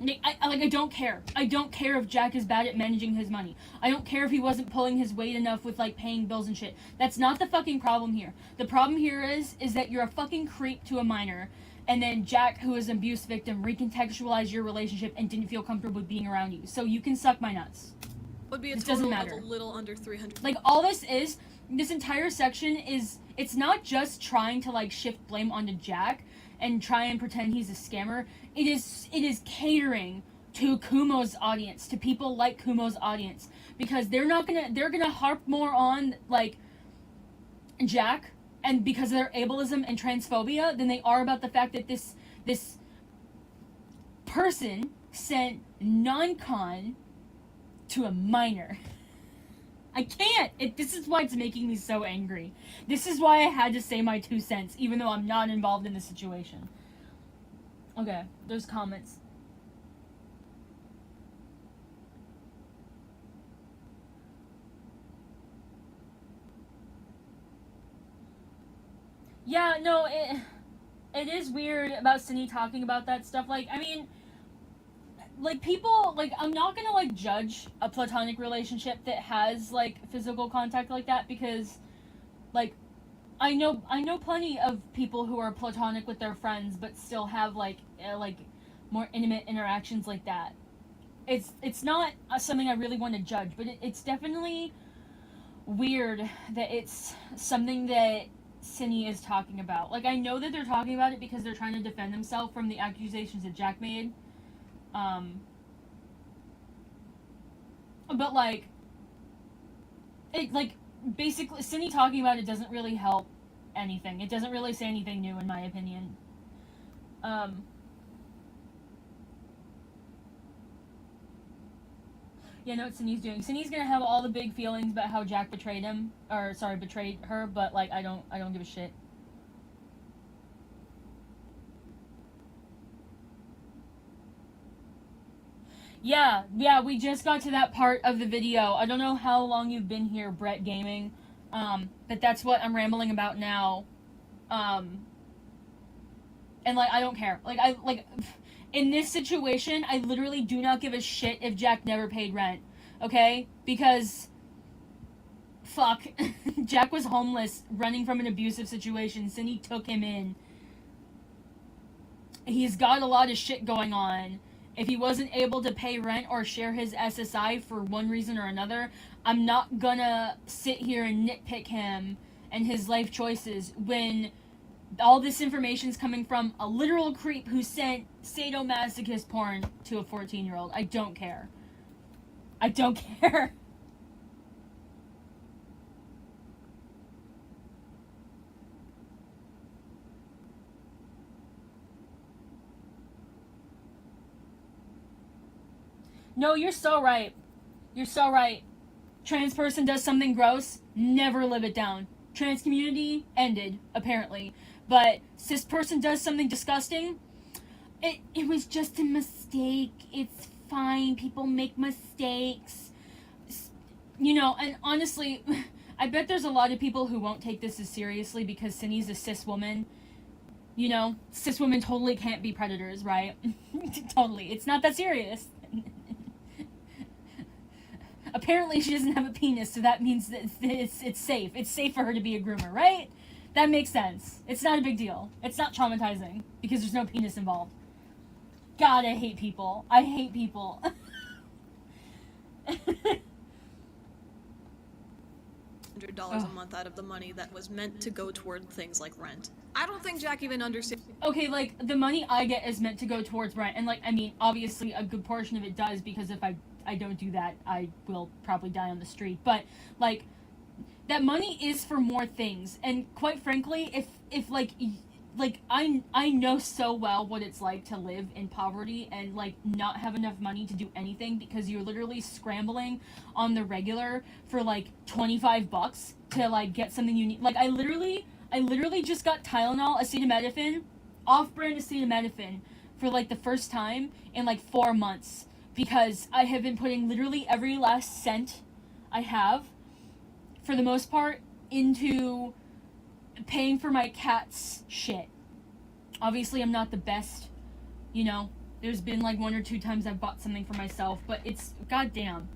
I don't care. I don't care if Jack is bad at managing his money. I don't care if he wasn't pulling his weight enough with, like, paying bills and shit. That's not the fucking problem here. The problem here is that you're a fucking creep to a minor, and then Jack, who is an abuse victim, recontextualized your relationship and didn't feel comfortable with being around you. So you can suck my nuts. Would be a It total doesn't of matter. a little under 300. Like, all this entire section is, it's not just trying to, like, shift blame onto Jack and try and pretend he's a scammer. It is catering to Kumo's audience, to people like Kumo's audience, because they're gonna harp more on, like, Jack, and because of their ableism and transphobia, than they are about the fact that this person sent non-con to a minor. I can't! This is why it's making me so angry. This is why I had to say my 2 cents, even though I'm not involved in the situation. Okay, there's comments. Yeah, no, it is weird about Cindy talking about that stuff. Like, I mean, like, people, like, I'm not gonna, like, judge a platonic relationship that has, like, physical contact like that, because, like, I know plenty of people who are platonic with their friends, but still have, like more intimate interactions like that. It's not something I really want to judge, but it's definitely weird that it's something that Cindy is talking about. Like, I know that they're talking about it because they're trying to defend themselves from the accusations that Jack made. But, like, it, like, basically, Cindy talking about it doesn't really help anything. It doesn't really say anything new, in my opinion. Yeah, know what Cindy's doing. Cindy's gonna have all the big feelings about how Jack betrayed her, but, like, I don't give a shit. Yeah, we just got to that part of the video. I don't know how long you've been here, Brett Gaming, but that's what I'm rambling about now. And, like, I don't care. Like, in this situation, I literally do not give a shit if Jack never paid rent, okay? Because, fuck, Jack was homeless, running from an abusive situation. Cindy took him in. He's got a lot of shit going on. If he wasn't able to pay rent or share his SSI for one reason or another, I'm not gonna sit here and nitpick him and his life choices when all this information's coming from a literal creep who sent sadomasochist porn to a 14-year-old. I don't care. I don't care. No, you're so right. You're so right. Trans person does something gross, never live it down. Trans community ended, apparently. But cis person does something disgusting, it was just a mistake. It's fine. People make mistakes. You know, and honestly, I bet there's a lot of people who won't take this as seriously because Cindy's a cis woman. You know, cis women totally can't be predators, right? Totally. It's not that serious. Apparently she doesn't have a penis, so that means that it's safe. It's safe for her to be a groomer, right? That makes sense. It's not a big deal. It's not traumatizing because there's no penis involved. God, I hate people. I hate people. $100 a month out of the money that was meant to go toward things like rent. I don't think Jack even understands. Okay, like, the money I get is meant to go towards rent, and, like, I mean, obviously a good portion of it does, because if I don't do that, I will probably die on the street, but, like, that money is for more things, and quite frankly, if I know so well what it's like to live in poverty and, like, not have enough money to do anything because you're literally scrambling on the regular for, like, $25 to, like, get something you need. Like, I literally just got Tylenol, acetaminophen, off-brand acetaminophen, for, like, the first time in, like, 4 months, because I have been putting literally every last cent I have, for the most part, into paying for my cat's shit. Obviously, I'm not the best, you know, There's been like 1 or 2 times I've bought something for myself, but it's goddamn.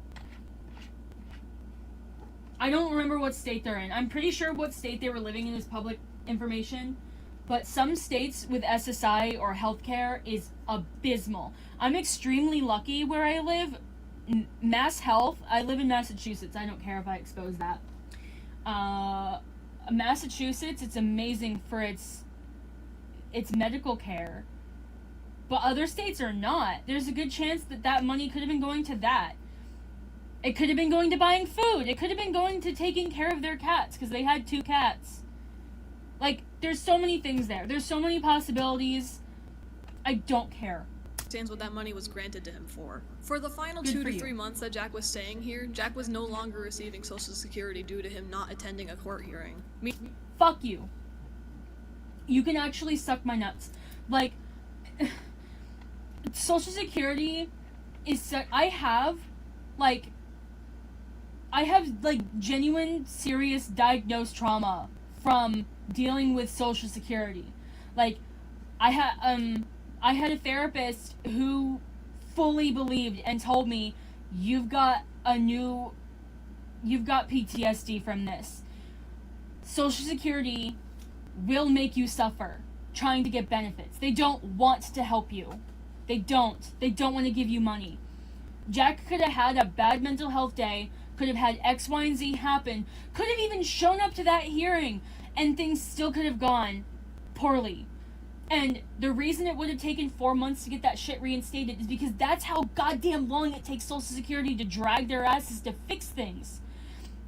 I don't remember what state they're in. I'm pretty sure what state they were living in is public information, but some states with SSI or healthcare is abysmal. I'm extremely lucky where I live. Mass Health, I live in Massachusetts. I don't care if I expose that. Massachusetts, it's amazing for its medical care. But other states are not. There's a good chance that that money could have been going to that. It could have been going to buying food. It could have been going to taking care of their cats, because they had 2 cats. Like, there's so many things there. There's so many possibilities. I don't care. Understands what that money was granted to him for. For the final Good 2 for to you. 3 months that Jack was staying here, Jack was no longer receiving Social Security due to him not attending a court hearing. Fuck you. You can actually suck my nuts. Like, Social Security is I have genuine, serious, diagnosed trauma from dealing with Social Security. Like, I had a therapist who fully believed and told me, you've got PTSD from this. Social Security will make you suffer trying to get benefits. They don't want to help you. They don't want to give you money. Jack could have had a bad mental health day, could have had X, Y, and Z happen, could have even shown up to that hearing, and things still could have gone poorly. And the reason it would have taken 4 months to get that shit reinstated is because that's how goddamn long it takes Social Security to drag their asses to fix things.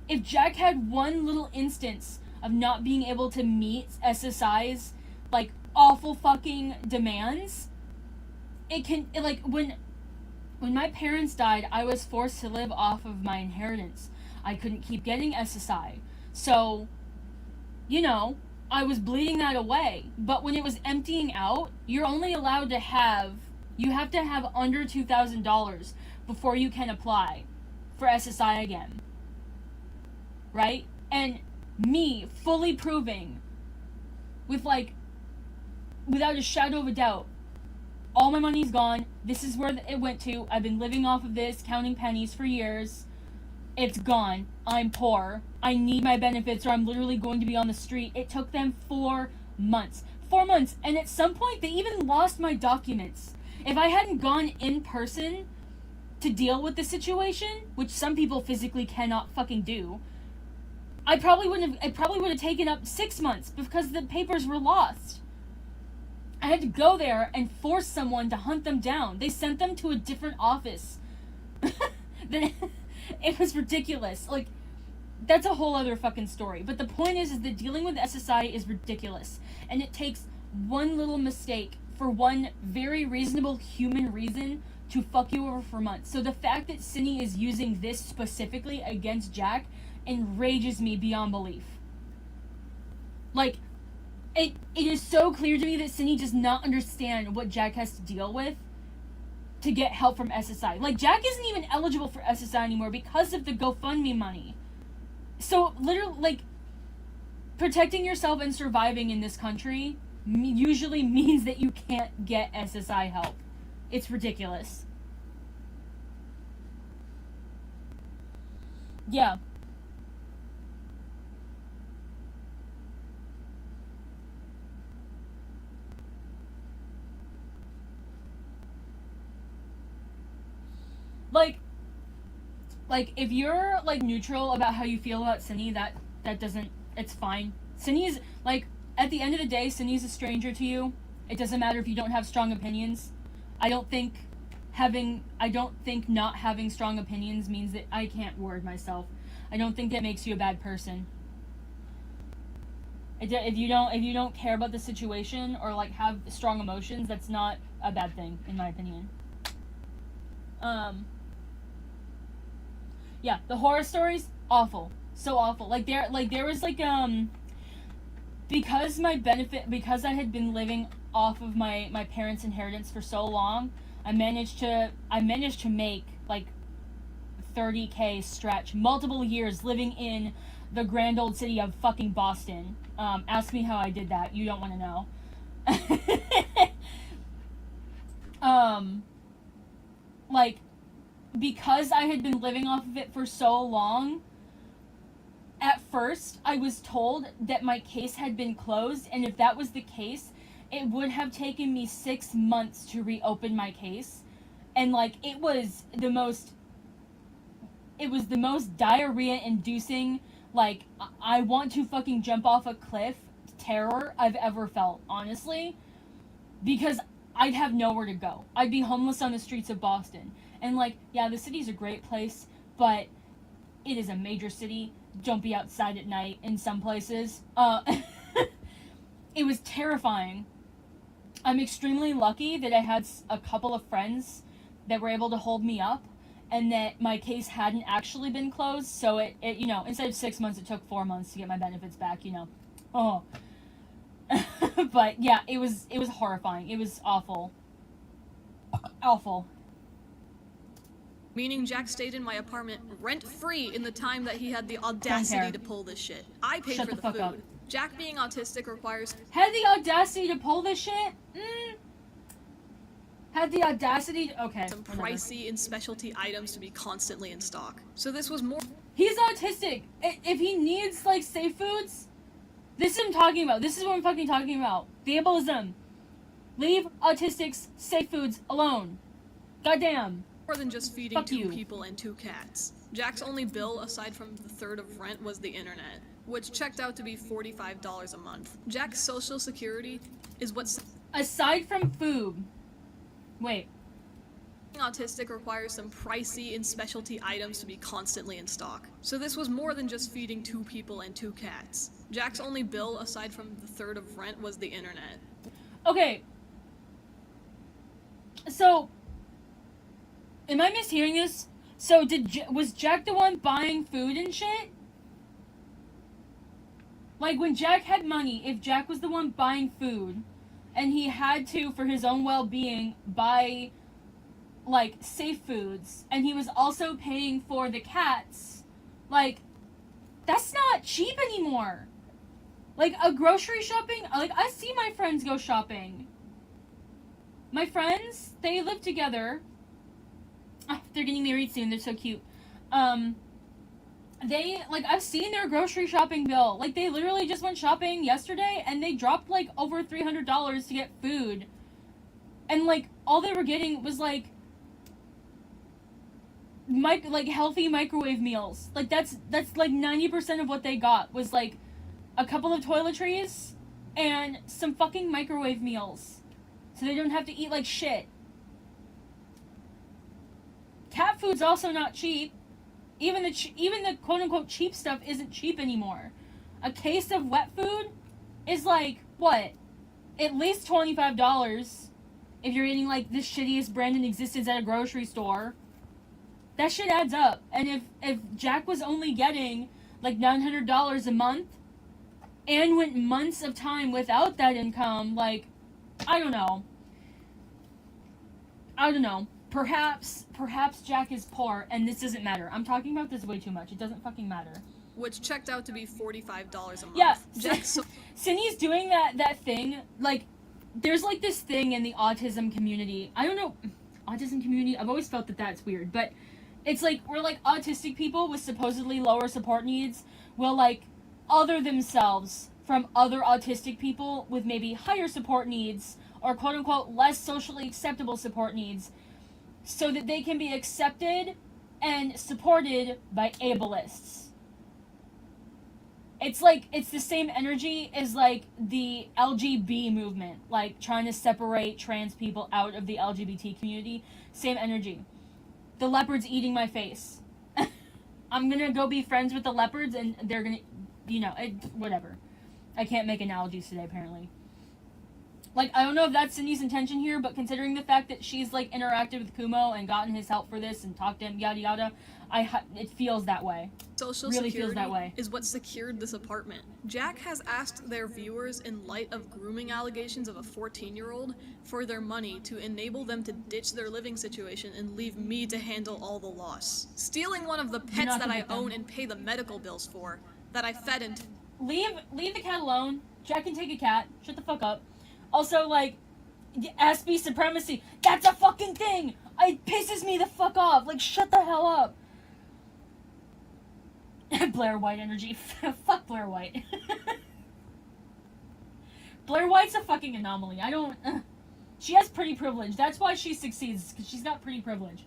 If Jack had one little instance of not being able to meet SSI's, like, awful fucking demands, when my parents died, I was forced to live off of my inheritance. I couldn't keep getting SSI. So, I was bleeding that away. But when it was emptying out, you're only allowed to have under $2,000 before you can apply for SSI again. Right? And me fully proving without a shadow of a doubt, all my money's gone. This is where it went to. I've been living off of this, counting pennies for years. It's gone. I'm poor. I need my benefits or I'm literally going to be on the street. It took them 4 months. 4 months. And at some point, they even lost my documents. If I hadn't gone in person to deal with the situation, which some people physically cannot fucking do, it probably would have taken up 6 months because the papers were lost. I had to go there and force someone to hunt them down. They sent them to a different office. It was ridiculous. Like, that's a whole other fucking story. But the point is that dealing with SSI is ridiculous. And it takes one little mistake for one very reasonable human reason to fuck you over for months. So the fact that Synni is using this specifically against Jack enrages me beyond belief. Like, it is so clear to me that Synni does not understand what Jack has to deal with to get help from SSI. Like, Jack isn't even eligible for SSI anymore because of the GoFundMe money. So, literally, like, protecting yourself and surviving in this country usually means that you can't get SSI help. It's ridiculous. Yeah. Like, if you're, like, neutral about how you feel about Synni, that doesn't, it's fine. Synni's, like, at the end of the day, Synni's a stranger to you. It doesn't matter if you don't have strong opinions. I don't think not having strong opinions means that I can't word myself. I don't think that makes you a bad person. If you don't care about the situation or, like, have strong emotions, that's not a bad thing, in my opinion. Yeah, the horror stories, awful. So awful. There was, because I had been living off of my parents' inheritance for so long, I managed to make, like, $30K stretch, multiple years living in the grand old city of fucking Boston. Ask me how I did that. You don't want to know. like, because I had been living off of it for so long, at first I was told that my case had been closed, and if that was the case, it would have taken me 6 months to reopen my case. And, like, it was the most diarrhea inducing, like, I want to fucking jump off a cliff terror I've ever felt, honestly, because I'd have nowhere to go. I'd be homeless on the streets of Boston. And, like, yeah, the city's a great place, but it is a major city. Don't be outside at night in some places. It was terrifying. I'm extremely lucky that I had a couple of friends that were able to hold me up, and that my case hadn't actually been closed, so it you know, instead of 6 months, it took 4 months to get my benefits back, you know. Oh. But, yeah, it was horrifying. It was awful. Awful. Meaning Jack stayed in my apartment rent-free in the time that he had the audacity to pull this shit. I paid for the food. Up. Jack being autistic requires... Had the audacity to pull this shit? Had the audacity to... Okay. Some pricey and specialty items to be constantly in stock. So this was more... He's autistic. If he needs, like, safe foods... This is what I'm talking about. This is what I'm fucking talking about. The ableism. Leave autistics' safe foods alone. Goddamn. More than just feeding two people and 2 cats. Jack's only bill, aside from the third of rent, was the internet, which checked out to be $45 a month. Jack's social security is what's... Aside from food. Wait. Autistic requires some pricey and specialty items to be constantly in stock. So this was more than just feeding 2 people and 2 cats. Jack's only bill, aside from the third of rent, was the internet. Okay. So... Am I mishearing this? So was Jack the one buying food and shit? Like, when Jack had money, if Jack was the one buying food, and he had to, for his own well-being, buy, like, safe foods, and he was also paying for the cats, like, that's not cheap anymore. Like, a grocery shopping, like, I see my friends go shopping. My friends, they live together. They're getting married soon. They're so cute. They, like, I've seen their grocery shopping bill. Like, they literally just went shopping yesterday, and they dropped, like, over $300 to get food. And, like, all they were getting was, like, healthy microwave meals. Like, that's like, 90% of what they got was, like, a couple of toiletries and some fucking microwave meals. So they don't have to eat like shit. Cat food's also not cheap. Even the quote-unquote cheap stuff isn't cheap anymore. A case of wet food is like, what? At least $25 if you're eating like the shittiest brand in existence at a grocery store. That shit adds up. And if Jack was only getting like $900 a month and went months of time without that income, like, I don't know. Perhaps Jack is poor, and this doesn't matter. I'm talking about this way too much. It doesn't fucking matter. Which checked out to be $45 a month. Yeah, Jack's Cindy's doing that thing. Like, there's like this thing in the autism community. I don't know, autism community. I've always felt that that's weird, but it's like we're like autistic people with supposedly lower support needs will like other themselves from other autistic people with maybe higher support needs or quote unquote less socially acceptable support needs, so that they can be accepted and supported by ableists. It's like, it's the same energy as like the LGB movement, like trying to separate trans people out of the LGBT community. Same energy. The leopard's eating my face. I'm gonna go be friends with the leopards and they're gonna, whatever. I can't make analogies today, apparently. Like, I don't know if that's Cindy's intention here, but considering the fact that she's, like, interacted with Kumo and gotten his help for this and talked to him, yada yada, it feels that way. Social really security feels that way. Is what secured this apartment. Jack has asked their viewers, in light of grooming allegations of a 14-year-old, for their money to enable them to ditch their living situation and leave me to handle all the loss. Stealing one of the pets that I own and pay the medical bills for, that I fed and... Leave the cat alone. Jack can take a cat. Shut the fuck up. Also, like, SB supremacy. That's a fucking thing. It pisses me the fuck off. Like, shut the hell up. Blair White energy. Fuck Blair White. Blair White's a fucking anomaly. I don't... she has pretty privilege. That's why she succeeds, because she's got pretty privilege.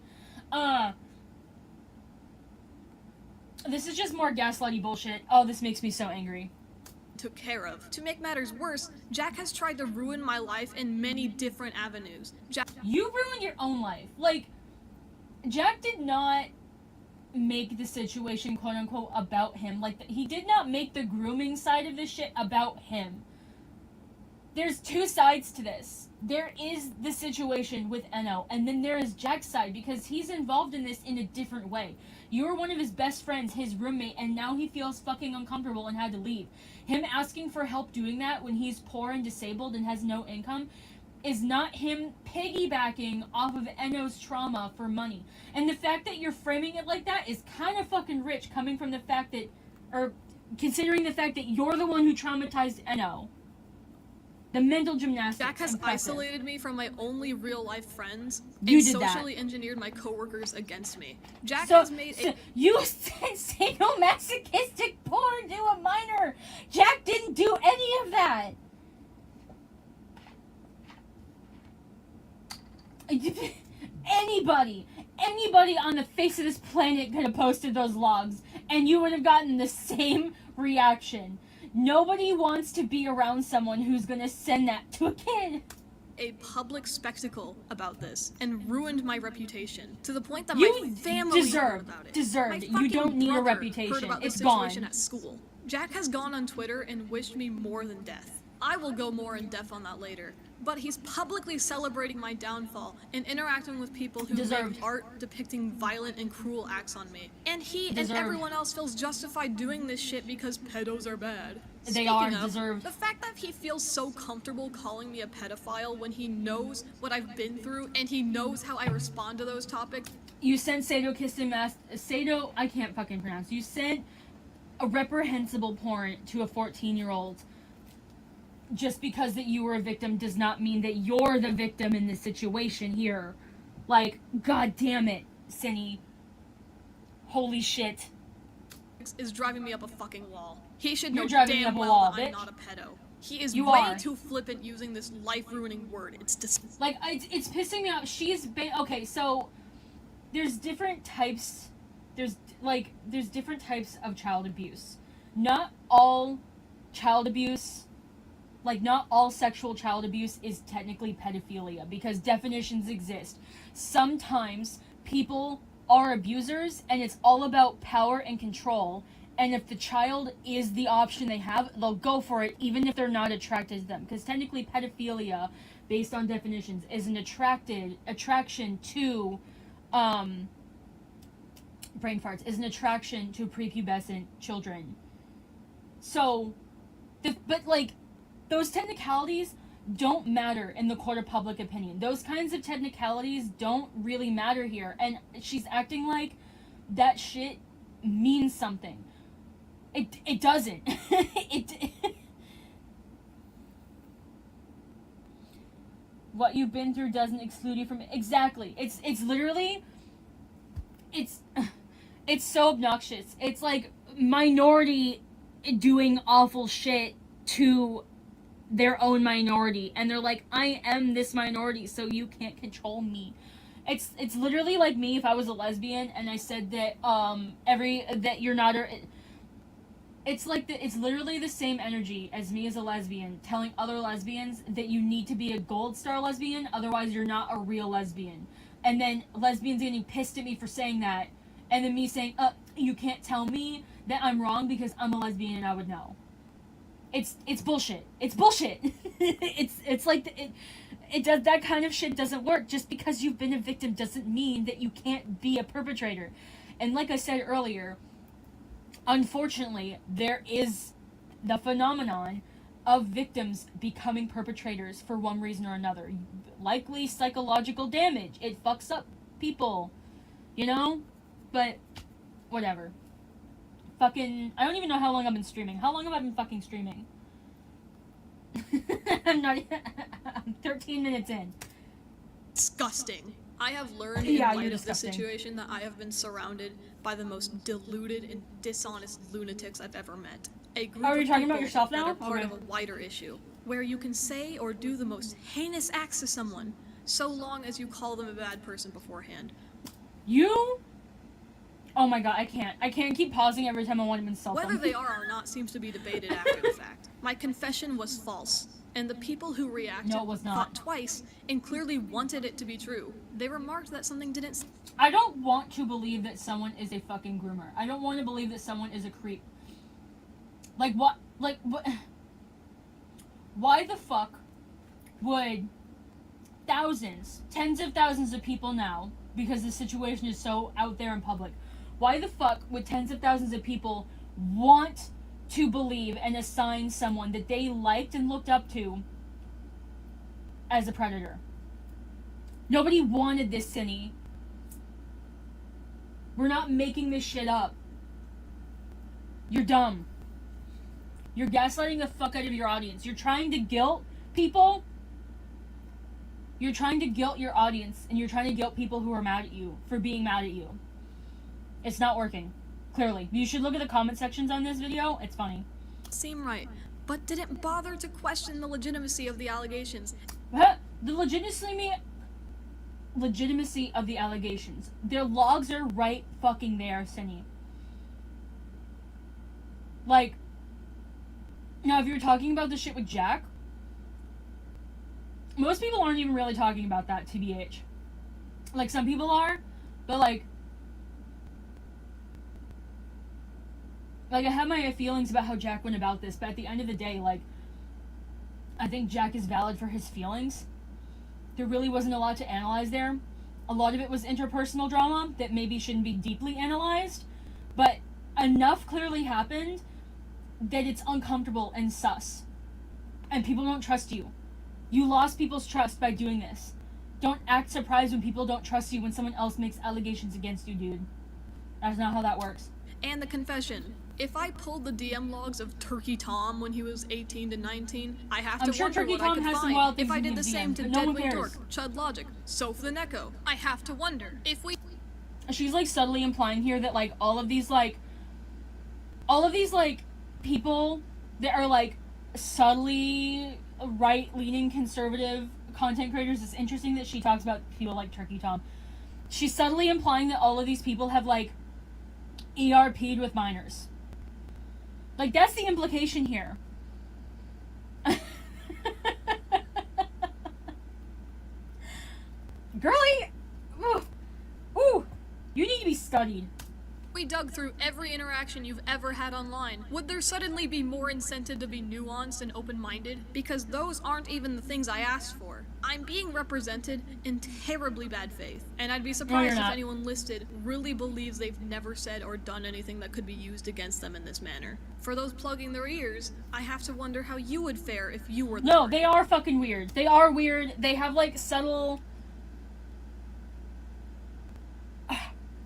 This is just more gaslighty bullshit. Oh, this makes me so angry. Took care of. To make matters worse, Jack has tried to ruin my life in many different avenues. You ruined your own life. Like, Jack did not make the situation, quote-unquote, about him. Like, he did not make the grooming side of this shit about him. There's two sides to this. There is the situation with Eno, and then there is Jack's side, because he's involved in this in a different way. You were one of his best friends, his roommate, and now he feels fucking uncomfortable and had to leave. Him asking for help doing that when he's poor and disabled and has no income is not him piggybacking off of Eno's trauma for money. And the fact that you're framing it like that is kind of fucking rich, coming from the fact that, or considering the fact that you're the one who traumatized Eno. The mental gymnastics. Jack has impressive. isolated me from my only real-life friends You and did that. socially engineered my coworkers against me. Jack So, has made a... you sent sadomasochistic porn to a minor. Jack didn't do any of that. Anybody on the face of this planet could have posted those logs, and you would have gotten the same reaction. Nobody wants to be around someone who's gonna send that to a kid. a public spectacle about this and ruined my reputation to the point that You my family heard deserved. about it. Deserved. My You fucking don't need a brother reputation. Heard about the It's situation gone. at school. Jack has gone on Twitter and wished me more than death. I will go more in depth on that later. But he's publicly celebrating my downfall and interacting with people who Deserved. make art depicting violent and cruel acts on me. And he and Deserved. everyone else feels justified doing this shit because pedos are bad. They are Speaking of, deserved. The fact that he feels so comfortable calling me a pedophile when he knows what I've been through and he knows how I respond to those topics. You sent Sado, I can't fucking pronounce. You sent a reprehensible porn to a 14-year-old. Just because that you were a victim does not mean that you're the victim in this situation here. Like, god damn it, Cinny. Holy shit. Is driving me up a fucking wall. He should You're know driving me damn up a well wall, that I'm bitch. not a pedo. He is You way are. too flippant using this life-ruining word. It's Like, it's pissing me off. Okay, so there's different types. There's different types of child abuse. Not all child abuse, not all sexual child abuse is technically pedophilia, because definitions exist. Sometimes people are abusers and it's all about power and control, and if the child is the option they have, they'll go for it even if they're not attracted to them, because technically pedophilia, based on definitions, is an attraction to brain farts, is an attraction to prepubescent children. So those technicalities don't matter in the court of public opinion. Those kinds of technicalities don't really matter here. And she's acting like that shit means something. It doesn't. What you've been through doesn't exclude you from it. Exactly. It's literally it's so obnoxious. It's like minority doing awful shit to their own minority, and they're like, I am this minority, so you can't control me. It's literally like me if I was a lesbian and I said that that you're not a. It's literally the same energy as me as a lesbian telling other lesbians that you need to be a gold star lesbian, otherwise you're not a real lesbian. And then lesbians getting pissed at me for saying that, and then me saying, you can't tell me that I'm wrong because I'm a lesbian and I would know. It's bullshit. It's bullshit. it's like it does, that kind of shit doesn't work. Just because you've been a victim doesn't mean that you can't be a perpetrator. And like I said earlier, unfortunately, there is the phenomenon of victims becoming perpetrators for one reason or another. Likely psychological damage. It fucks up people, you know? But whatever. I don't even know how long I've been streaming. How long have I been fucking streaming? I'm not. I'm 13 minutes in. Disgusting. I have learned Yeah, in light you're of this disgusting. situation that I have been surrounded by the most deluded and dishonest lunatics I've ever met. A group Are you of talking about people yourself that now? are part Okay. of a wider issue, where you can say or do the most heinous acts to someone, so long as you call them a bad person beforehand. You? Oh my god, I can't. I can't keep pausing every time I want to insult Whether them. they are or not seems to be debated after the fact. My confession was false, and the people who reacted No, it was not. thought twice and clearly wanted it to be true. They remarked that something didn't. I don't want to believe that someone is a fucking groomer. I don't want to believe that someone is a creep. Like, what? Like, what? Why the fuck would thousands, tens of thousands of people now, because the situation is so out there in public, why the fuck would tens of thousands of people want to believe and assign someone that they liked and looked up to as a predator? Nobody wanted this, Cinny. We're not making this shit up. You're dumb. You're gaslighting the fuck out of your audience. You're trying to guilt people. You're trying to guilt your audience, and you're trying to guilt people who are mad at you for being mad at you. It's not working. Clearly. You should look at the comment sections on this video. It's funny. Seem right, but didn't bother to question the legitimacy of the allegations. Huh? The legitimacy of the allegations. Their logs are right fucking there, Cinny. Like, now if you're talking about the shit with Jack, most people aren't even really talking about that, TBH. Like, some people are, but like I have my feelings about how Jack went about this, but at the end of the day, like, I think Jack is valid for his feelings. There really wasn't a lot to analyze there. A lot of it was interpersonal drama that maybe shouldn't be deeply analyzed, but enough clearly happened that it's uncomfortable and sus. And people don't trust you. You lost people's trust by doing this. Don't act surprised when people don't trust you when someone else makes allegations against you, dude. That's not how that works. And the confession. If I pulled the DM logs of Turkey Tom when he was 18 to 19, I have to I'm sure wonder Turkey what Tom I could has some find. wild things If I in did the his same DMs, to but no one Deadwing cares. Dork, Chud Logic, Soph the Neko, I have to wonder if we. She's like subtly implying here that like all of these people that are like subtly right-leaning conservative content creators. It's interesting that she talks about people like Turkey Tom. She's subtly implying that all of these people have like ERP'd with minors. Like, that's the implication here. Girlie! Ooh. Ooh! You need to be studied. We dug through every interaction you've ever had online. Would there suddenly be more incentive to be nuanced and open-minded? Because those aren't even the things I asked for. I'm being represented in terribly bad faith, and I'd be surprised if anyone listed really believes they've never said or done anything that could be used against them in this manner. For those plugging their ears, I have to wonder how you would fare if you were the No, target. they are fucking weird. They are weird. They have like subtle...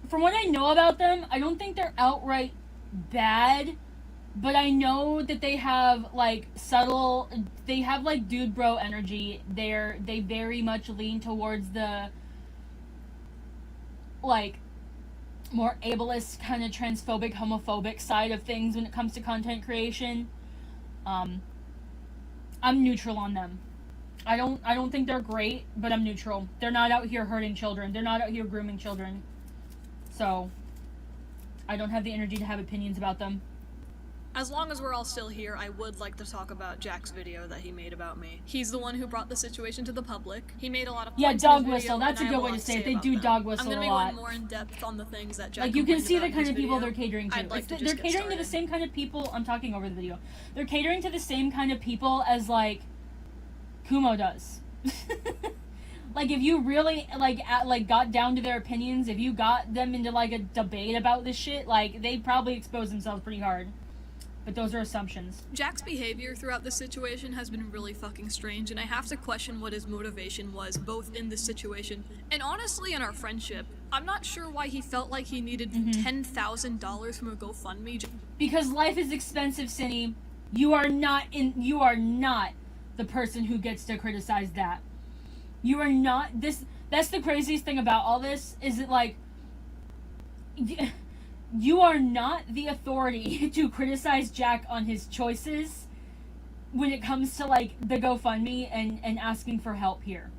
From what I know about them, I don't think they're outright bad, but I know that they have like subtle, they have like dude bro energy. They very much lean towards the like more ableist, kind of transphobic, homophobic side of things when it comes to content creation. I'm neutral on them. I don't think they're great, but I'm neutral. They're not out here hurting children. They're not out here grooming children. So, I don't have the energy to have opinions about them. As long as we're all still here, I would like to talk about Jack's video that he made about me. He's the one who brought the situation to the public. He made a lot of points Yeah, in dog his whistle. video, That's a and I have good way lot to say it. say They about do them. dog whistle I'm gonna a be lot. going more in depth on the things that Jack Like, you can complained see about the kind in of his people video. they're catering to. I'd like to They're just get catering to the started. same kind of people. I'm talking over the video. They're catering to the same kind of people as, like, Kumo does. Like, if you really, like, got down to their opinions, if you got them into, like, a debate about this shit, like, they'd probably expose themselves pretty hard. But those are assumptions. Jack's behavior throughout this situation has been really fucking strange, and I have to question what his motivation was, both in this situation and honestly in our friendship. I'm not sure why he felt like he needed $10,000 from a GoFundMe. Because life is expensive, Cinny. You are not the person who gets to criticize that. You are not this. That's the craziest thing about all this, is that, like, you are not the authority to criticize Jack on his choices when it comes to, like, the GoFundMe and asking for help here.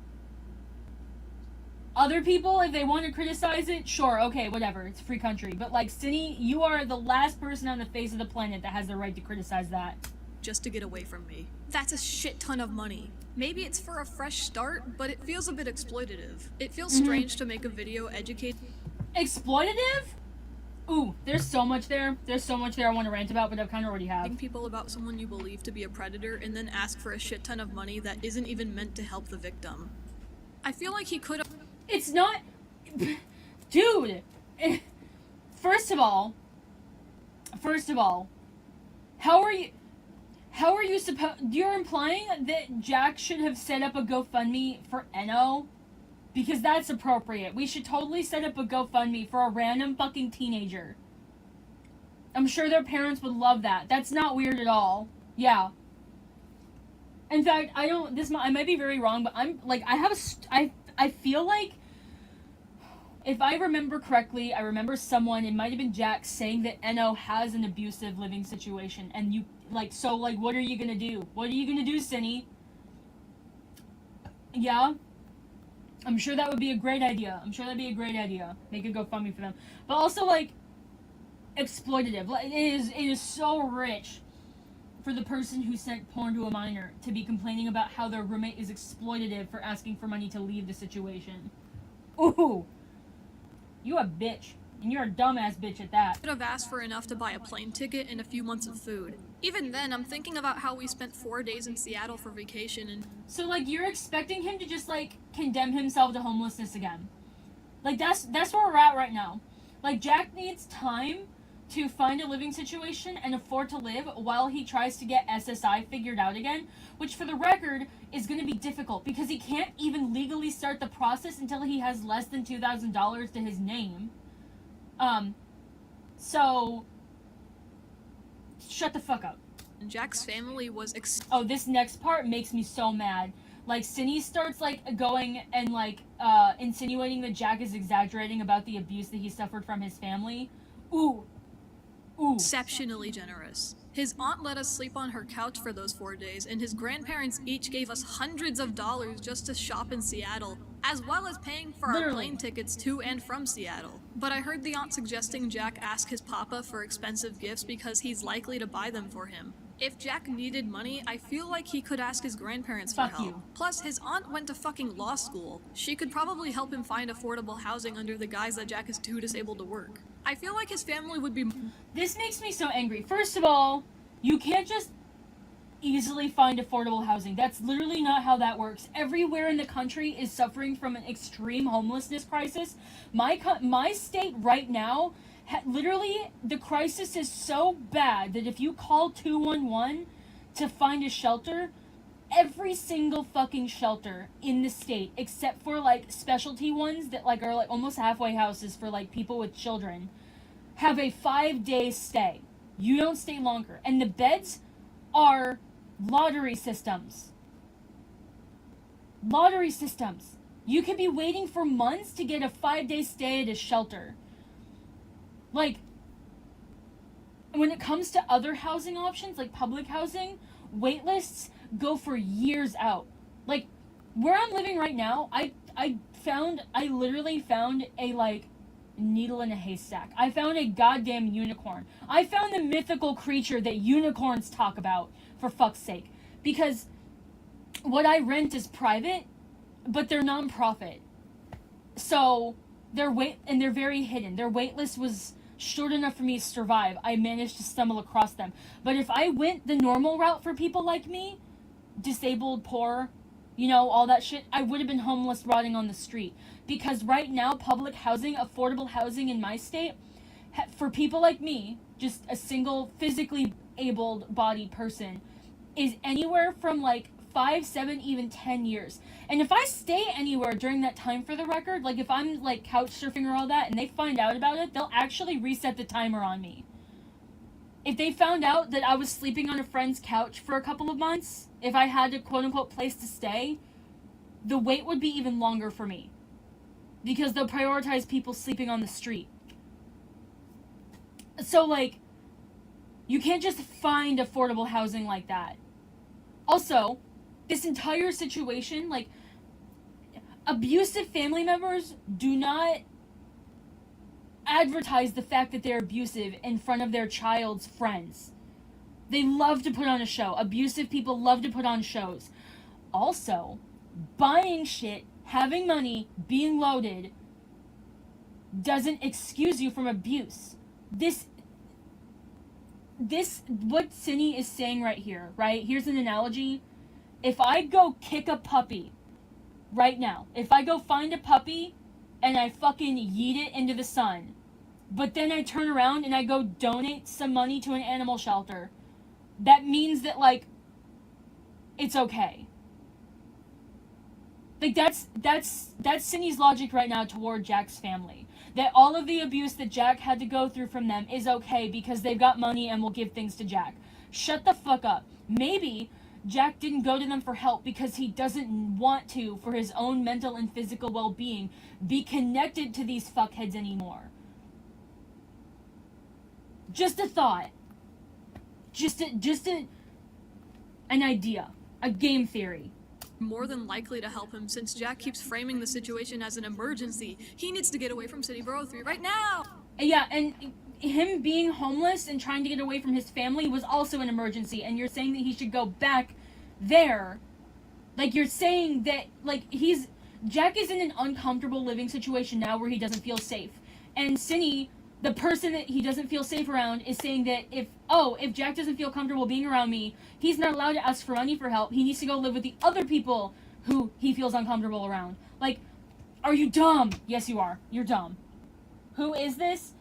Other people, if they want to criticize it, sure, okay, whatever, it's a free country. But, like, Cinny, you are the last person on the face of the planet that has the right to criticize that. Just to get away from me. That's a shit ton of money. Maybe it's for a fresh start, but it feels a bit exploitative. It feels strange to make a video educate. Exploitative? Ooh, there's so much there. There's so much there I want to rant about, but I kind of already have. People about someone you believe to be a predator and then ask for a shit ton of money that isn't even meant to help the victim. I feel like he could have. It's not. Dude! First of all, how are you supposed. You're implying that Jack should have set up a GoFundMe for Enno? Because that's appropriate. We should totally set up a GoFundMe for a random fucking teenager. I'm sure their parents would love that. That's not weird at all. Yeah. In fact, I might be very wrong, but I'm, like, I feel like, if I remember correctly, I remember someone, it might have been Jack, saying that Enno has an abusive living situation, and you, like, so, like, what are you gonna do? What are you gonna do, Cinny? Yeah? I'm sure that would be a great idea. Make a GoFundMe for them. But also, like, exploitative. Like, it is so rich for the person who sent porn to a minor to be complaining about how their roommate is exploitative for asking for money to leave the situation. Ooh! You a bitch. And you're a dumbass bitch at that. Could have asked for enough to buy a plane ticket and a few months of food. Even then, I'm thinking about how we spent 4 days in Seattle for vacation and... So, like, you're expecting him to just, like, condemn himself to homelessness again. Like, that's where we're at right now. Like, Jack needs time to find a living situation and afford to live while he tries to get SSI figured out again, which, for the record, is going to be difficult because he can't even legally start the process until he has less than $2,000 to his name. So, shut the fuck up. Jack's family was oh, this next part makes me so mad. Like, Cinny starts, like, going and, like, insinuating that Jack is exaggerating about the abuse that he suffered from his family. Ooh. Exceptionally generous. His aunt let us sleep on her couch for those 4 days, and his grandparents each gave us hundreds of dollars just to shop in Seattle, as well as paying for our plane tickets to and from Seattle. But I heard the aunt suggesting Jack ask his papa for expensive gifts because he's likely to buy them for him. If Jack needed money, I feel like he could ask his grandparents for help. Plus, his aunt went to fucking law school. She could probably help him find affordable housing under the guise that Jack is too disabled to work. I feel like his family would be... This makes me so angry. First of all, you can't just easily find affordable housing. That's literally not how that works. Everywhere in the country is suffering from an extreme homelessness crisis. My state right now, literally, the crisis is so bad that if you call 211 to find a shelter, every single fucking shelter in the state, except for, like, specialty ones that, like, are, like, almost halfway houses for, like, people with children, have a 5-day stay. You don't stay longer. And the beds are lottery systems. Lottery systems. You could be waiting for months to get a 5-day stay at a shelter. Like, when it comes to other housing options, like public housing, wait lists go for years out. Like, where I'm living right now, I literally found a, like, needle in a haystack. I found a goddamn unicorn. I found the mythical creature that unicorns talk about, for fuck's sake. Because what I rent is private, but they're non-profit. So, they're very hidden. Their wait list was short enough for me to survive. I managed to stumble across them. But if I went the normal route for people like me, disabled, poor, you know, all that shit, I would have been homeless, rotting on the street. Because right now, public housing, affordable housing in my state, for people like me, just a single physically able-bodied person, is anywhere from, like, 5, 7, even 10 years. And if I stay anywhere during that time, for the record, like, if I'm, like, couch surfing or all that, and they find out about it, they'll actually reset the timer on me. if they found out that I was sleeping on a friend's couch for a couple of months, if I had a quote-unquote place to stay, the wait would be even longer for me. Because they'll prioritize people sleeping on the street. So, like, you can't just find affordable housing like that. Also, this entire situation, like, abusive family members do not advertise the fact that they're abusive in front of their child's friends. They love to put on a show. Abusive people love to put on shows. Also, buying shit, having money, being loaded, doesn't excuse you from abuse. This, what Cinny is saying right here, right? Here's an analogy. If I go kick a puppy right now, if I go find a puppy and I fucking yeet it into the sun, but then I turn around and I go donate some money to an animal shelter, that means that, like, it's okay. Like, that's Cindy's logic right now toward Jack's family. That all of the abuse that Jack had to go through from them is okay because they've got money and will give things to Jack. Shut the fuck up. Maybe Jack didn't go to them for help because he doesn't want to, for his own mental and physical well-being, be connected to these fuckheads anymore. Just a thought. Just an idea. A game theory. More than likely to help him since Jack keeps framing the situation as an emergency. He needs to get away from Synnibear03 right now! Yeah, and him being homeless and trying to get away from his family was also an emergency, and you're saying that he should go back there. Like, you're saying that, like, Jack is in an uncomfortable living situation now where he doesn't feel safe. And Cinny, the person that he doesn't feel safe around, is saying that if Jack doesn't feel comfortable being around me, he's not allowed to ask for money for help. He needs to go live with the other people who he feels uncomfortable around. Like, are you dumb? Yes, you are. You're dumb. Who is this?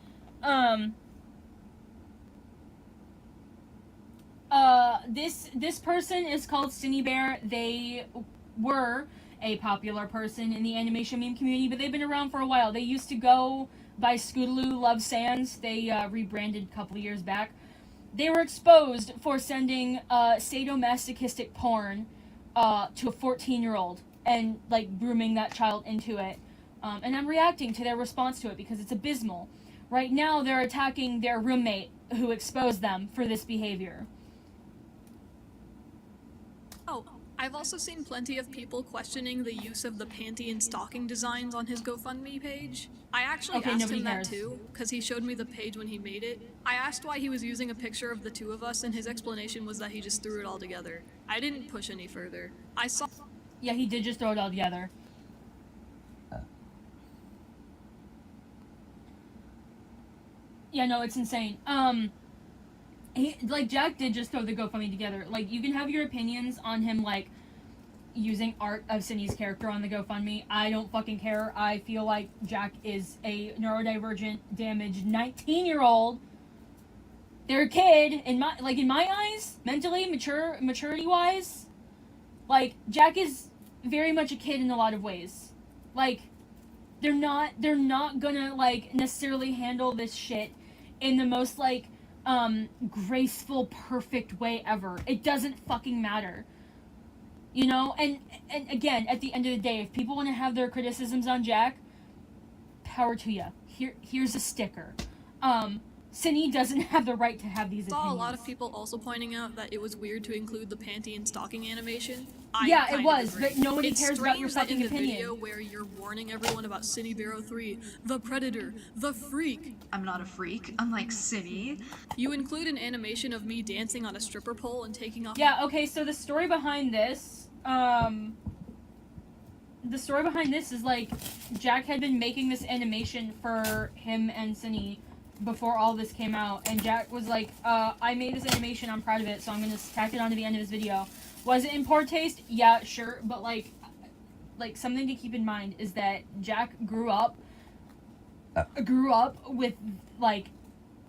This person is called Synnibear. They were a popular person in the animation meme community, but they've been around for a while. They used to go by Scootaloo Love Sans. They rebranded a couple of years back. They were exposed for sending sadomasochistic porn to a 14-year-old and, like, grooming that child into it. And I'm reacting to their response to it because it's abysmal. Right now, they're attacking their roommate who exposed them for this behavior. Oh, I've also seen plenty of people questioning the use of the panty and stocking designs on his GoFundMe page. I actually asked him that too, because he showed me the page when he made it. I asked why he was using a picture of the two of us, and his explanation was that he just threw it all together. I didn't push any further. I saw— Yeah, he did just throw it all together. Yeah, no, it's insane. Jack did just throw the GoFundMe together. Like, you can have your opinions on him, like, using art of Cindy's character on the GoFundMe. I don't fucking care. I feel like Jack is a neurodivergent, damaged 19-year-old. They're a kid, in my eyes, mentally, maturity-wise. Like, Jack is very much a kid in a lot of ways. Like, they're not gonna, like, necessarily handle this shit in the most, like, graceful, perfect way ever. It doesn't fucking matter. You know? And again, at the end of the day, if people want to have their criticisms on Jack, power to ya. Here's a sticker. Cinny doesn't have the right to have these opinions. I saw a lot of people also pointing out that it was weird to include the panty and stocking animation. Yeah, it was, but nobody cares about your It's strange that fucking in the opinion. video where you're warning everyone about Synnibear03, the predator, the freak, I'm not a freak, unlike Cinny. you include an animation of me dancing on a stripper pole and taking off— Yeah, okay, so the story behind this, is, like, Jack had been making this animation for him and Cinny before all this came out, and Jack was like, I made this animation, I'm proud of it, so I'm gonna tack it on to the end of this video. Was it in poor taste? Yeah, sure, but, like, something to keep in mind is that Jack grew up with, like,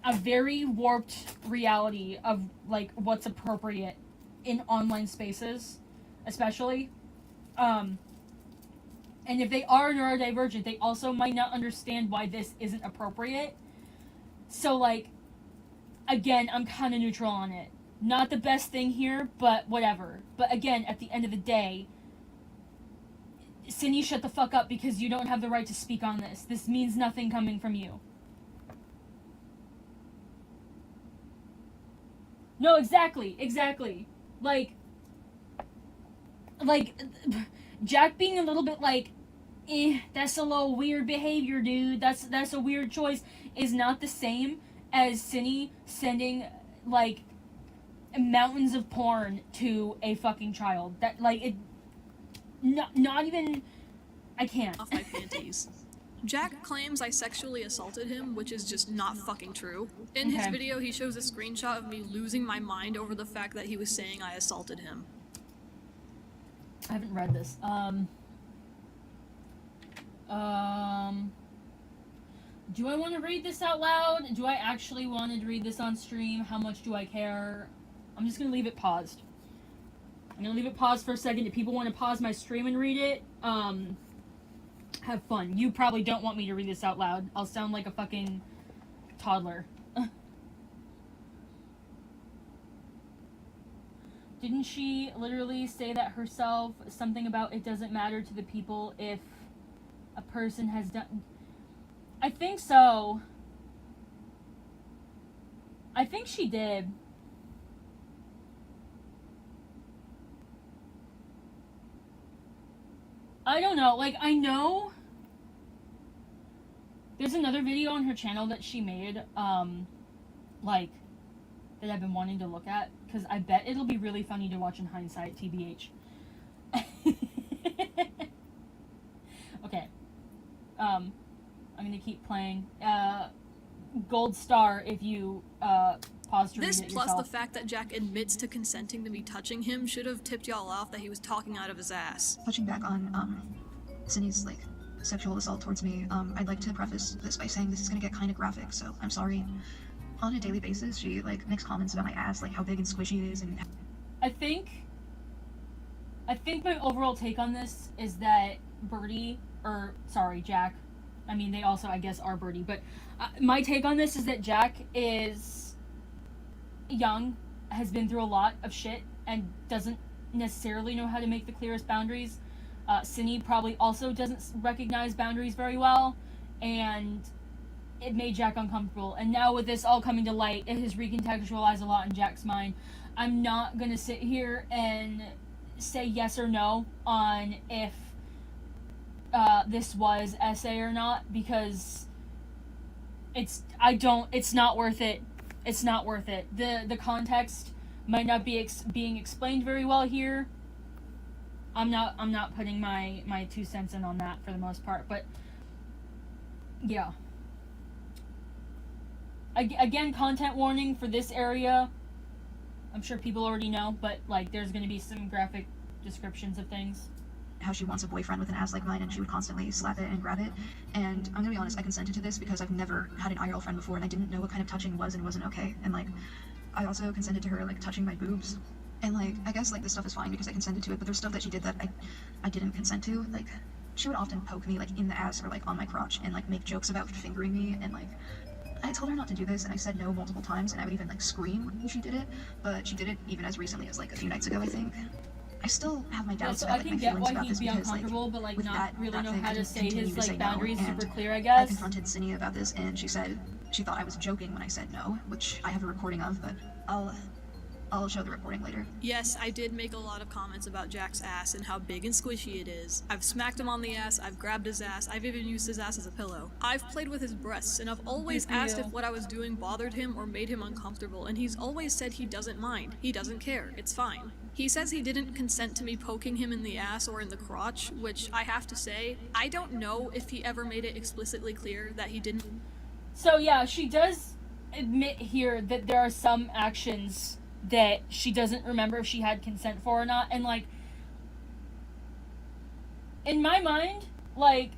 a very warped reality of, like, what's appropriate in online spaces, especially. And if they are neurodivergent, they also might not understand why this isn't appropriate. So, like, again, I'm kind of neutral on it. Not the best thing here, but whatever. But again, at the end of the day, Cindy, shut the fuck up because you don't have the right to speak on this. This means nothing coming from you. No, exactly. Like, Jack being a little bit like, that's a little weird behavior, dude. That's a weird choice, is not the same as Cindy sending, like, mountains of porn to a fucking child. That, like, it, not even, I can't. Off my panties. Jack claims I sexually assaulted him, which is just not fucking true. In his video, he shows a screenshot of me losing my mind over the fact that he was saying I assaulted him. I haven't read this. Do I want to read this out loud? Do I actually want to read this on stream? How much do I care? I'm just going to leave it paused. I'm going to leave it paused for a second. If people want to pause my stream and read it, have fun. You probably don't want me to read this out loud. I'll sound like a fucking toddler. Didn't she literally say that herself? Something about it doesn't matter to the people if a person has done... I think so. I think she did. I don't know. Like, I know there's another video on her channel that she made, like, that I've been wanting to look at, because I bet it'll be really funny to watch in hindsight, TBH. Okay. I'm gonna keep playing. Gold star if you, pause to read This it plus yourself. the fact that Jack admits to consenting to me touching him should have tipped y'all off that he was talking out of his ass. Touching back on Cindy's like sexual assault towards me, I'd like to preface this by saying this is gonna get kind of graphic, so I'm sorry. On a daily basis, she like makes comments about my ass, like how big and squishy it is, and I think my overall take on this is that Jack, I mean, they also, I guess, are Birdie, but my take on this is that Jack is young, has been through a lot of shit, and doesn't necessarily know how to make the clearest boundaries. Cindy probably also doesn't recognize boundaries very well, and it made Jack uncomfortable. And now with this all coming to light, it has recontextualized a lot in Jack's mind. I'm not gonna sit here and say yes or no on if this was essay or not, because it's not worth it. It's not worth it. The context might not be being explained very well here. I'm not putting my 2 cents in on that for the most part, but yeah. Again, content warning for this area. I'm sure people already know, but like there's going to be some graphic descriptions of things. how she wants a boyfriend with an ass like mine, and she would constantly slap it and grab it. And I'm gonna be honest, I consented to this because I've never had an IRL friend before, and I didn't know what kind of touching was and wasn't okay. And like, I also consented to her like touching my boobs. And like, I guess like this stuff is fine because I consented to it, but there's stuff that she did that I didn't consent to. Like, she would often poke me like in the ass or like on my crotch and like make jokes about fingering me, and like, I told her not to do this, and I said no multiple times, and I would even like scream when she did it, but she did it even as recently as like a few nights ago, I think. I still have my doubts about like my feelings about this because like but with not that really know thing, how I to say continue his to say like no, boundaries and super clear, I I guess. confronted Cindy about this, and she said she thought I was joking when I said no, which I have a recording of, but I'll show the recording later. Yes, I did make a lot of comments about Jack's ass and how big and squishy it is. I've smacked him on the ass, I've grabbed his ass, I've even used his ass as a pillow. I've played with his breasts, and I've always asked if what I was doing bothered him or made him uncomfortable, and he's always said he doesn't mind. He doesn't care. It's fine. He says he didn't consent to me poking him in the ass or in the crotch, which I have to say, I don't know if he ever made it explicitly clear that he didn't. So yeah, she does admit here that there are some actions that she doesn't remember if she had consent for or not, and like, in my mind, like,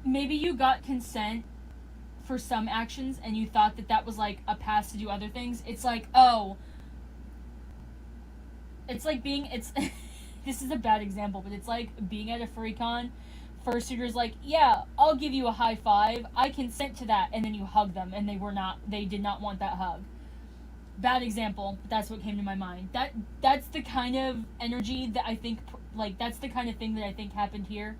maybe you got consent for some actions and you thought that that was like a pass to do other things. It's like, oh, it's like being, it's this is a bad example, but it's like being at a furry con. Fursuiter's like, yeah, I'll give you a high five, I consent to that, and then you hug them, and they did not want that hug. Bad example, but that's what came to my mind. That's the kind of energy that I think, like, that's the kind of thing that I think happened here.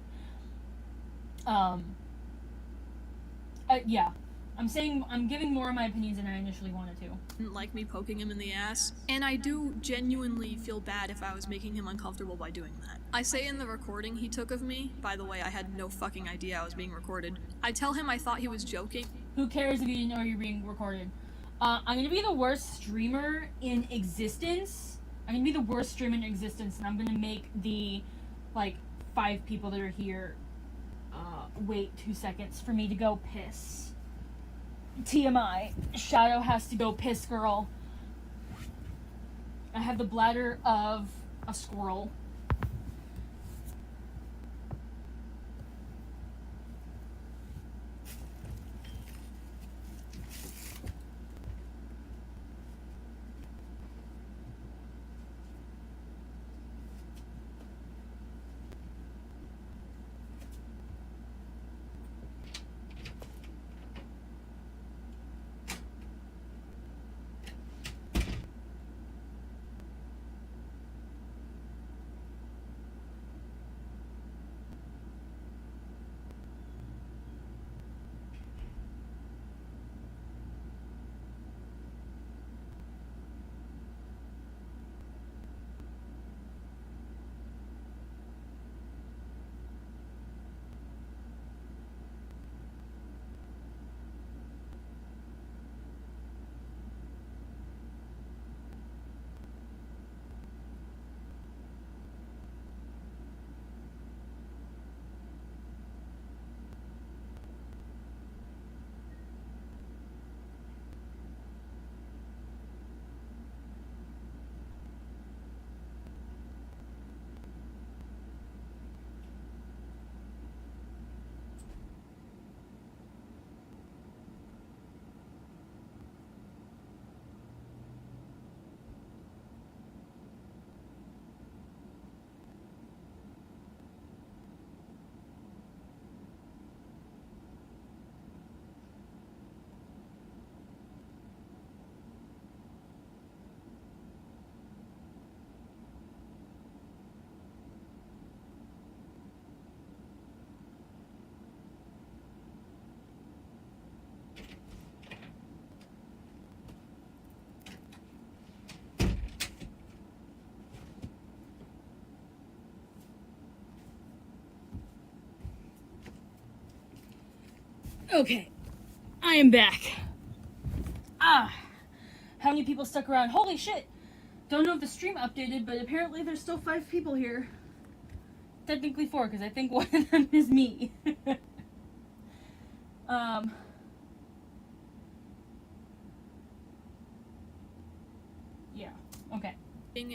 Yeah. I'm giving more of my opinions than I initially wanted to. Didn't like me poking him in the ass, and I do genuinely feel bad if I was making him uncomfortable by doing that. I say in the recording he took of me, by the way, I had no fucking idea I was being recorded. I tell him I thought he was joking. Who cares if you didn't know you're being recorded? I'm gonna be the worst streamer in existence. I'm gonna be the worst streamer in existence, and I'm gonna make the, like, 5 people that are here, wait 2 seconds for me to go piss. TMI. Shadow has to go piss, girl. I have the bladder of a squirrel. Okay, I am back. How many people stuck around? Holy shit! Don't know if the stream updated, but apparently there's still 5 people here. Technically 4, because I think one of them is me. Yeah, okay.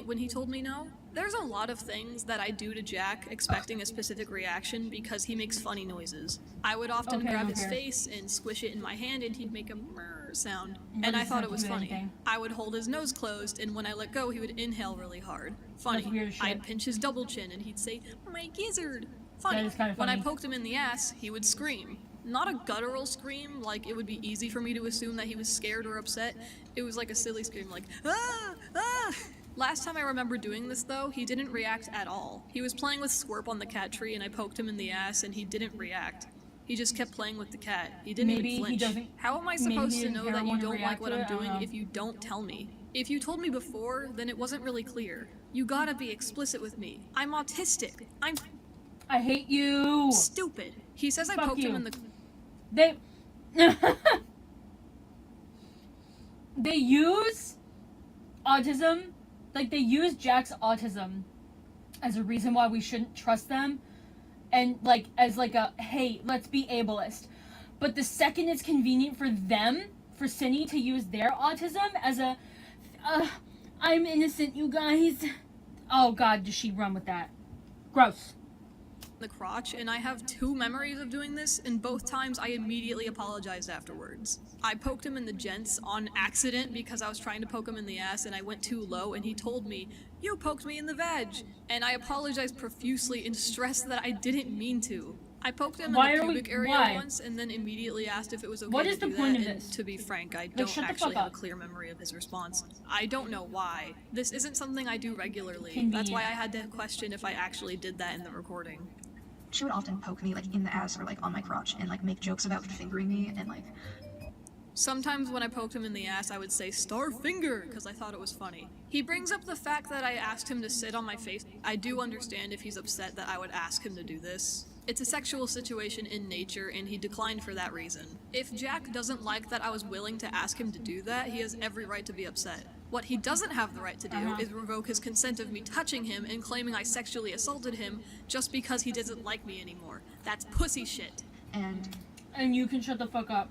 When he told me no, there's a lot of things that I do to Jack expecting a specific reaction because he makes funny noises. I would often grab his face and squish it in my hand and he'd make a murr sound, and I thought it was funny. Anything. I would hold his nose closed, and when I let go he would inhale really hard. Funny. That's weird as shit. I'd pinch his double chin and he'd say, "My gizzard." Funny. That is kind of When I funny. poked him in the ass, he would scream. Not a guttural scream, like it would be easy for me to assume that he was scared or upset. It was like a silly scream, like, ah, ah. Last time I remember doing this though, he didn't react at all. He was playing with Squirp on the cat tree and I poked him in the ass and he didn't react. He just kept playing with the cat. He didn't Maybe even he flinch. doesn't- How am I maybe supposed he to doesn't know that you want to don't like react what to I'm it? I don't doing know. if you don't tell me? If you told me before, then it wasn't really clear. You gotta be explicit with me. I'm autistic. I'm I hate you! stupid. He says I Fuck poked him you. in the... They... they use autism, like, they use Jack's autism as a reason why we shouldn't trust them, and, like, as, like, a, hey, let's be ableist. But the second it's convenient for them, for Synny to use their autism as a, I'm innocent, you guys. Oh god, does she run with that? Gross. the crotch, and I have 2 memories of doing this, and both times I immediately apologized afterwards. I poked him in the gents on accident because I was trying to poke him in the ass and I went too low, and he told me, "You poked me in the veg," and I apologized profusely and stressed that I didn't mean to. I poked him Why in the are we- pubic area why? once, and then immediately asked if it was okay What to is the do point that, of and this? to be frank, I Like, don't shut the actually fuck have a up. clear memory of his response. I don't know why. This isn't something I do regularly. Convenient. That's why I had to question if I actually did that in the recording. She would often poke me like in the ass or like on my crotch and like make jokes about fingering me and like Sometimes when I poked him in the ass, I would say, "Star finger," because I thought it was funny. He brings up the fact that I asked him to sit on my face. I do understand if he's upset that I would ask him to do this. It's a sexual situation in nature, and he declined for that reason. If Jack doesn't like that I was willing to ask him to do that, he has every right to be upset. What he doesn't have the right to do is revoke his consent of me touching him and claiming I sexually assaulted him just because he doesn't like me anymore. That's pussy shit. and you can shut the fuck up.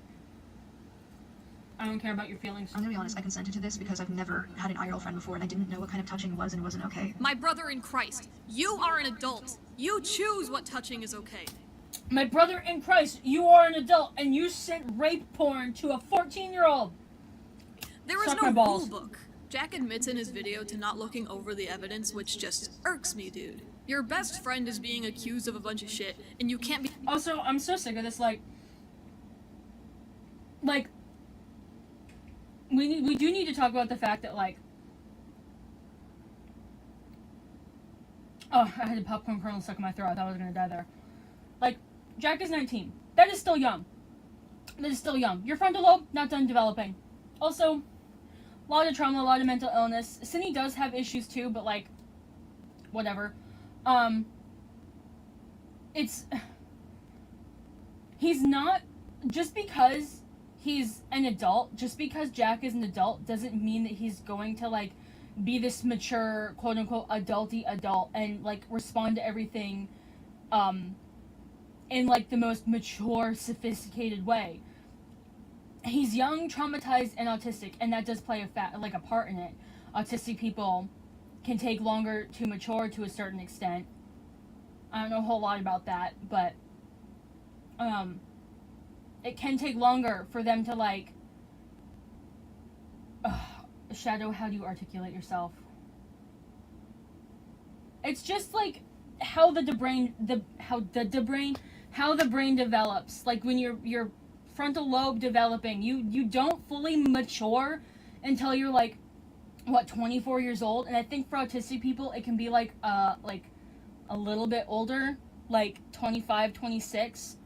I don't care about your feelings. I'm gonna be honest, I consented to this because I've never had an IRL friend before and I didn't know what kind of touching was and wasn't okay. My brother in Christ, you are an adult. You choose what touching is okay. My brother in Christ, you are an adult and you sent rape porn to a 14-year-old. There is Suck no my balls. rule book. Jack admits in his video to not looking over the evidence, which just irks me, dude. Your best friend is being accused of a bunch of shit, and you can't be- Also, I'm so sick of this, like, we do need to talk about the fact that, like, oh, I had a popcorn kernel stuck in my throat. I thought I was gonna die there. Like, Jack is 19. That is still young. That is still young. Your frontal lobe, not done developing. Also, a lot of trauma, a lot of mental illness. Cindy does have issues too, but, like, whatever. He's not, just because he's an adult, just because Jack is an adult, doesn't mean that he's going to, like, be this mature, quote-unquote, adulty adult and, like, respond to everything, in, like, the most mature, sophisticated way. He's young, traumatized, and autistic, and that does play a part in it. Autistic people can take longer to mature to a certain extent. I don't know a whole lot about that, but it can take longer for them to, like, Shadow, how do you articulate yourself? It's just like how the brain develops. Like when your frontal lobe developing, you don't fully mature until you're like, what, 24 years old. And I think for autistic people it can be like a little bit older, like 25, 26.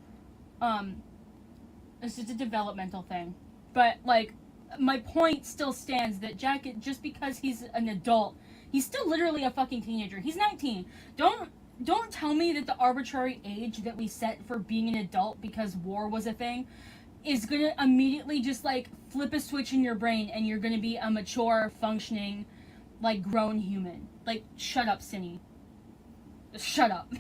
It's just a developmental thing. But, like, my point still stands that Jack, just because he's an adult, he's still literally a fucking teenager. He's 19. Don't tell me that the arbitrary age that we set for being an adult because war was a thing is gonna immediately just, like, flip a switch in your brain and you're gonna be a mature, functioning, like, grown human. Like, shut up, Cinny. Shut up.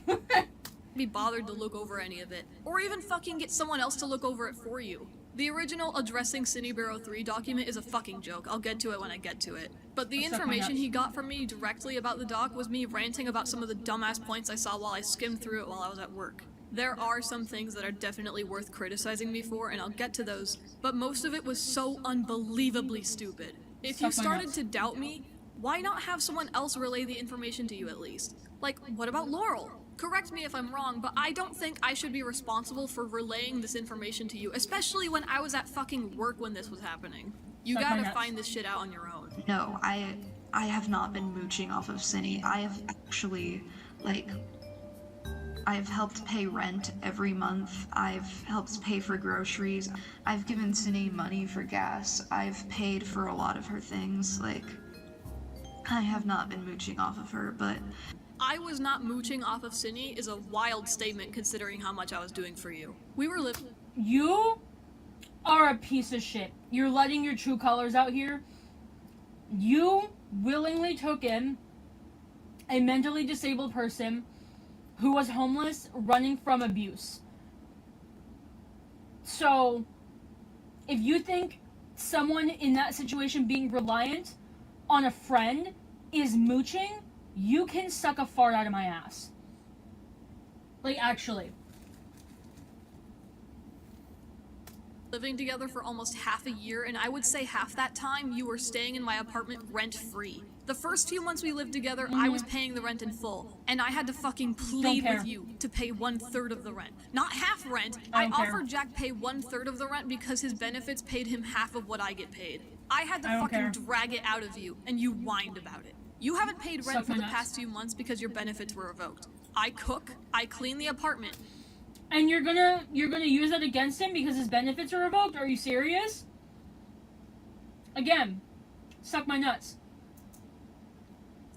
be bothered to look over any of it, or even fucking get someone else to look over it for you. The original addressing Synnibear03 document is a fucking joke. I'll get to it when I get to it. But the information he got from me directly about the doc was me ranting about some of the dumbass points I saw while I skimmed through it while I was at work. There are some things that are definitely worth criticizing me for, and I'll get to those, but most of it was so unbelievably stupid. If you started to doubt me, why not have someone else relay the information to you at least? Like, what about Laurel? Correct me if I'm wrong, but I don't think I should be responsible for relaying this information to you, especially when I was at fucking work when this was happening. You gotta find this shit out on your own. No, I have not been mooching off of Cinny. I have actually, like, I've helped pay rent every month. I've helped pay for groceries. I've given Cinny money for gas. I've paid for a lot of her things. Like, I have not been mooching off of her, but I was not mooching off of Cinny is a wild statement considering how much I was doing for you. We were You are a piece of shit. You're letting your true colors out here. You willingly took in a mentally disabled person who was homeless, running from abuse. So, if you think someone in that situation being reliant on a friend is mooching, you can suck a fart out of my ass. Like, actually. living together for almost half a year, and I would say half that time you were staying in my apartment rent-free. The first few months we lived together, I was paying the rent in full, and I had to fucking plead with you to pay 1/3 of the rent. Not half rent. I offered Jack pay 1/3 of the rent because his benefits paid him half of what I get paid. I had to fucking drag it out of you, and you whined about it. You haven't paid rent for the past few months because your benefits were revoked. I cook, I clean the apartment. And you're gonna use that against him because his benefits are revoked? Are you serious? Again, suck my nuts.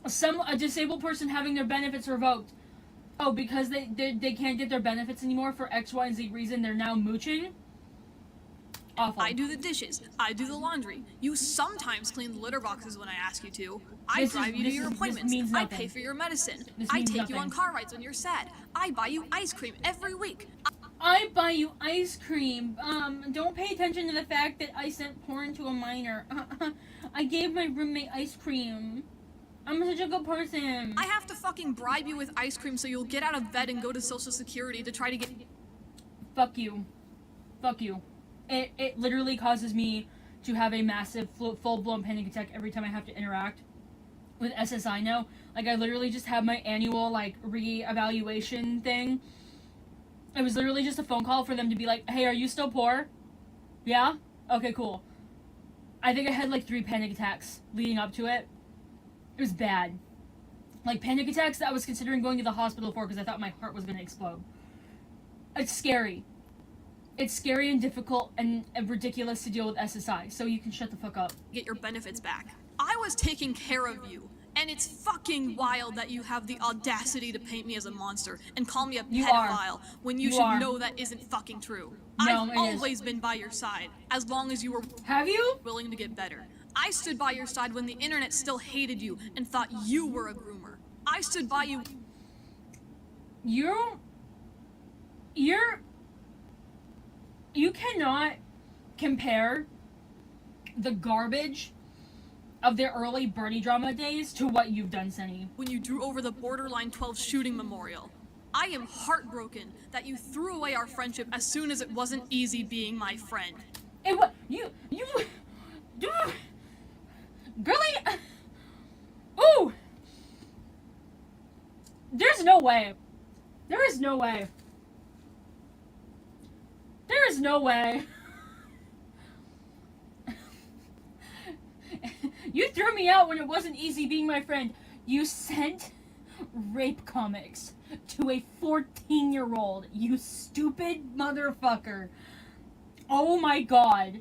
A disabled person having their benefits revoked. Oh, because they can't get their benefits anymore for X, Y, and Z reason, they're now mooching? Awful. I do the dishes. I do the laundry. You sometimes clean the litter boxes when I ask you to. I drive you to your appointments. I pay for your medicine. I take you on car rides when you're sad. I buy you ice cream every week. I buy you ice cream. Don't pay attention to the fact that I sent porn to a minor. I gave my roommate ice cream. I'm such a good person. I have to fucking bribe you with ice cream so you'll get out of bed and go to Social Security to try to get... Fuck you. Fuck you. It literally causes me to have a massive full-blown panic attack every time I have to interact with SSI now. Like, I literally just have my annual, like, re-evaluation thing. It was literally just a phone call for them to be like, hey, are you still poor? Yeah? Okay, cool. I think I had, like, 3 panic attacks leading up to it. It was bad. Like, panic attacks that I was considering going to the hospital for because I thought my heart was going to explode. It's scary. It's scary and difficult and ridiculous to deal with SSI, so you can shut the fuck up. Get your benefits back. I was taking care of you, and it's fucking wild that you have the audacity to paint me as a monster and call me a pedophile when you should know that isn't fucking true. No, I've always been by your side, as long as you were willing to get better. I stood by your side when the internet still hated you and thought you were a groomer. I stood by you. You cannot compare the garbage of the early Bernie drama days to what you've done, Sunny. When you drew over the Borderline 12 shooting memorial. I am heartbroken that you threw away our friendship as soon as it wasn't easy being my friend. It was, really? Ooh! There's no way. There is no way. There is no way. You threw me out when it wasn't easy being my friend. You sent rape comics to a 14-year-old. You stupid motherfucker. Oh my god.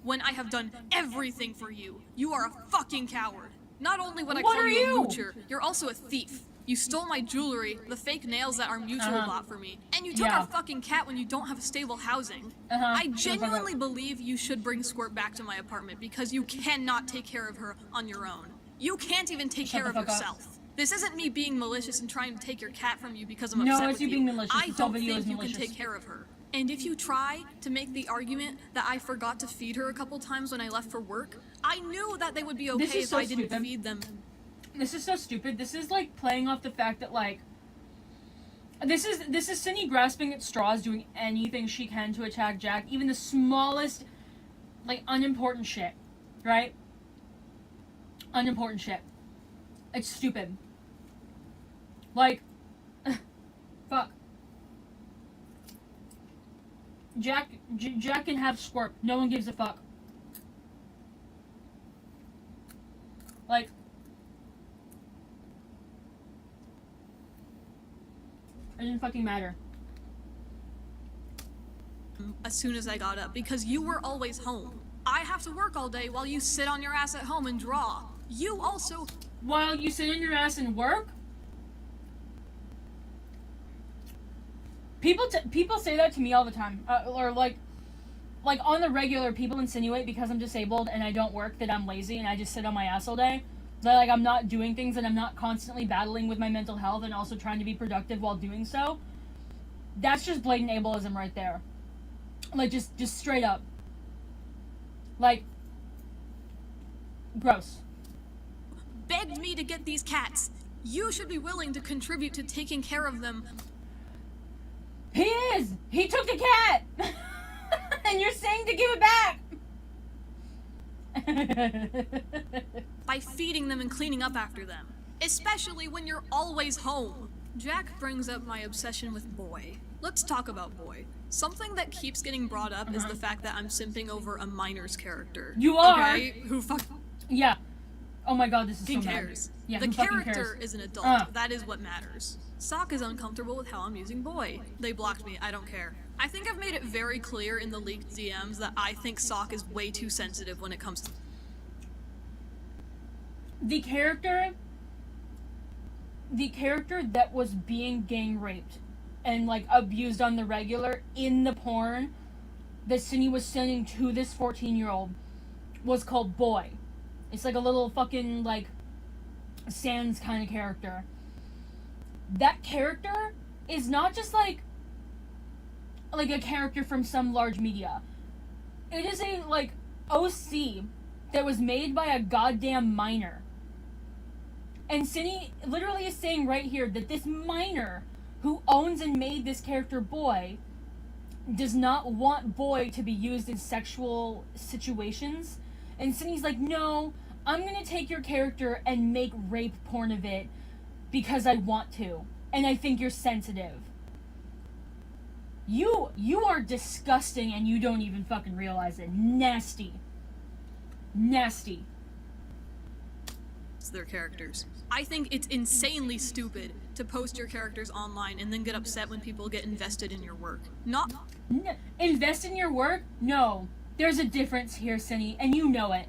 When I have done everything for you, you are a fucking coward. Not only would I call you a moocher, you're also a thief. You stole my jewelry, the fake nails that our mutual bought for me, and you took our fucking cat when you don't have stable housing. I genuinely believe you should bring Squirt back to my apartment because you cannot take care of her on your own. You can't even take care of yourself. This isn't me being malicious and trying to take your cat from you because I'm upset with you. Being malicious. I don't think you can take care of her. And if you try to make the argument that I forgot to feed her a couple times when I left for work, I knew that they would be okay if I didn't feed them. This is so stupid. This is like playing off the fact that like this is Cindy grasping at straws, doing anything she can to attack Jack, even the smallest like unimportant shit, right? Unimportant shit. It's stupid. Like fuck. Jack can have Squirt. No one gives a fuck. Like it didn't fucking matter. As soon as I got up, because you were always home. I have to work all day while you sit on your ass at home and draw. You also... While you sit on your ass and work? People say that to me all the time. Or like on the regular, people insinuate because I'm disabled and I don't work that I'm lazy and I just sit on my ass all day. That like I'm not doing things and I'm not constantly battling with my mental health and also trying to be productive while doing so. That's just blatant ableism right there. Like just straight up. Like gross. Begged me to get these cats. You should be willing to contribute to taking care of them. He is! He took the cat! And you're saying to give it back! By feeding them and cleaning up after them. Especially when you're always home. Jack brings up my obsession with Boy. Let's talk about Boy. Something that keeps getting brought up is the fact that I'm simping over a minor's character. You are! Okay? Who Yeah. Oh my god, this is fucking so cares? bad. Yeah, the who fucking character cares? is an adult. That is what matters. Sock is uncomfortable with how I'm using Boy. They blocked me, I don't care. I think I've made it very clear in the leaked DMs that I think Sock is way too sensitive when it comes to the character that was being gang raped and like abused on the regular in the porn that Cindy was sending to this 14-year-old was called Boy. It's like a little fucking like Sans kind of character. That character is not just like a character from some large media. It is a like OC that was made by a goddamn minor. And Cindy literally is saying right here that this minor who owns and made this character Boy does not want Boy to be used in sexual situations. And Cindy's like, no, I'm gonna take your character and make rape porn of it because I want to. And I think you're sensitive. You are disgusting and you don't even fucking realize it. Nasty. Nasty. their characters. I think it's insanely stupid to post your characters online and then get upset when people get invested in your work. Not invest in your work? No. There's a difference here, Cindy, and you know it.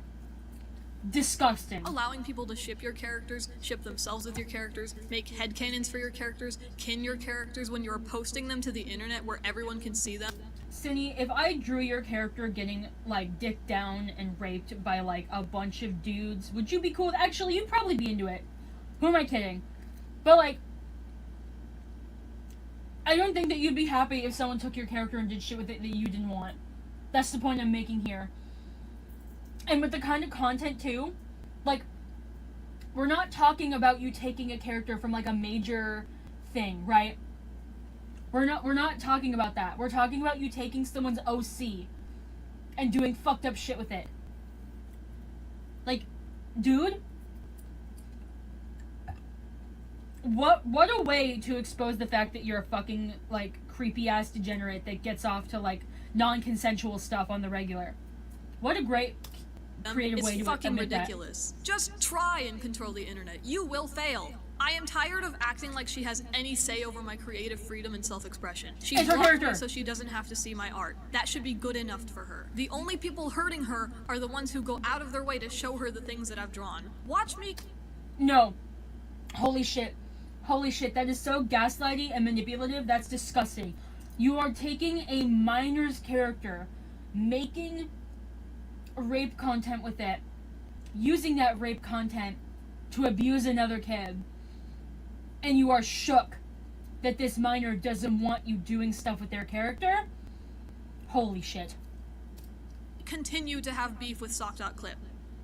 Disgusting. allowing people to ship your characters, ship themselves with your characters, make headcanons for your characters, kin your characters when you're posting them to the internet where everyone can see them. Cindy, if I drew your character getting, like, dicked down and raped by, like, a bunch of dudes, would you be cool with— actually, you'd probably be into it. Who am I kidding? But, like, I don't think that you'd be happy if someone took your character and did shit with it that you didn't want. That's the point I'm making here. And with the kind of content, too, like, we're not talking about you taking a character from, like, a major thing, right? We're not talking about that. We're talking about you taking someone's OC and doing fucked up shit with it. Like, dude, what a way to expose the fact that you're a fucking, like, creepy-ass degenerate that gets off to, like, non-consensual stuff on the regular. What a great creative way to It's fucking admit that. ridiculous. Just try and control the internet. You will fail. I am tired of acting like she has any say over my creative freedom and self-expression. She It's her blocked me character. so she doesn't have to see my art. That should be good enough for her. The only people hurting her are the ones who go out of their way to show her the things that I've drawn. Watch me. No. Holy shit. Holy shit, that is so gaslighty and manipulative. That's disgusting. You are taking a minor's character, making rape content with it, using that rape content to abuse another kid, and you are shook that this minor doesn't want you doing stuff with their character? Holy shit. Continue to have beef with Sock.clip.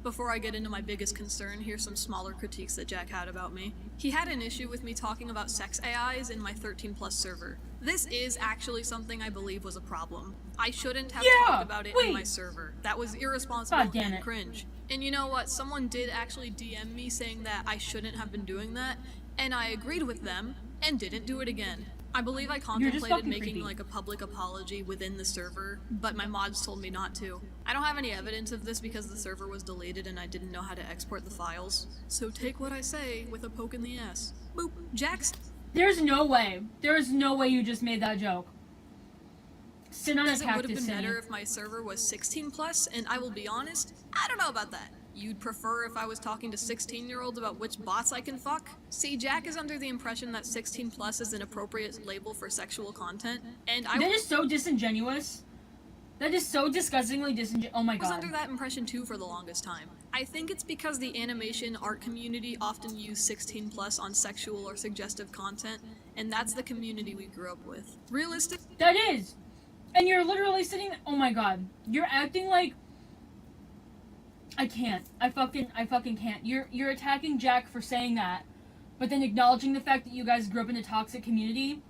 Before I get into my biggest concern, here's some smaller critiques that Jack had about me. He had an issue with me talking about sex AIs in my 13+ server. This is actually something I believe was a problem. I shouldn't have talked about it in my server. That was irresponsible God damn and it. cringe. And you know what? Someone did actually DM me saying that I shouldn't have been doing that, and I agreed with them and didn't do it again. I believe I contemplated fucking making creepy. like a public apology within the server, but my mods told me not to. I don't have any evidence of this because the server was deleted and I didn't know how to export the files. So take what I say with a poke in the ass. Boop. Jax There's no way. There is no way you just made that joke. Sit on a says it would have cactus, been Cindy. better if my server was 16+, and I will be honest, I don't know about that. You'd prefer if I was talking to 16-year-olds about which bots I can fuck? See, Jack is under the impression that 16+ is an appropriate label for sexual content, and I That is so disingenuous. That is so disgustingly disingenuous. Oh my was god. under that impression too for the longest time. I think it's because the animation art community often use 16+ on sexual or suggestive content, and that's the community we grew up with. Realistic? That is. And you're literally sitting— oh my god. You're acting like— I can't. I fucking can't. You're attacking Jack for saying that, but then acknowledging the fact that you guys grew up in a toxic community.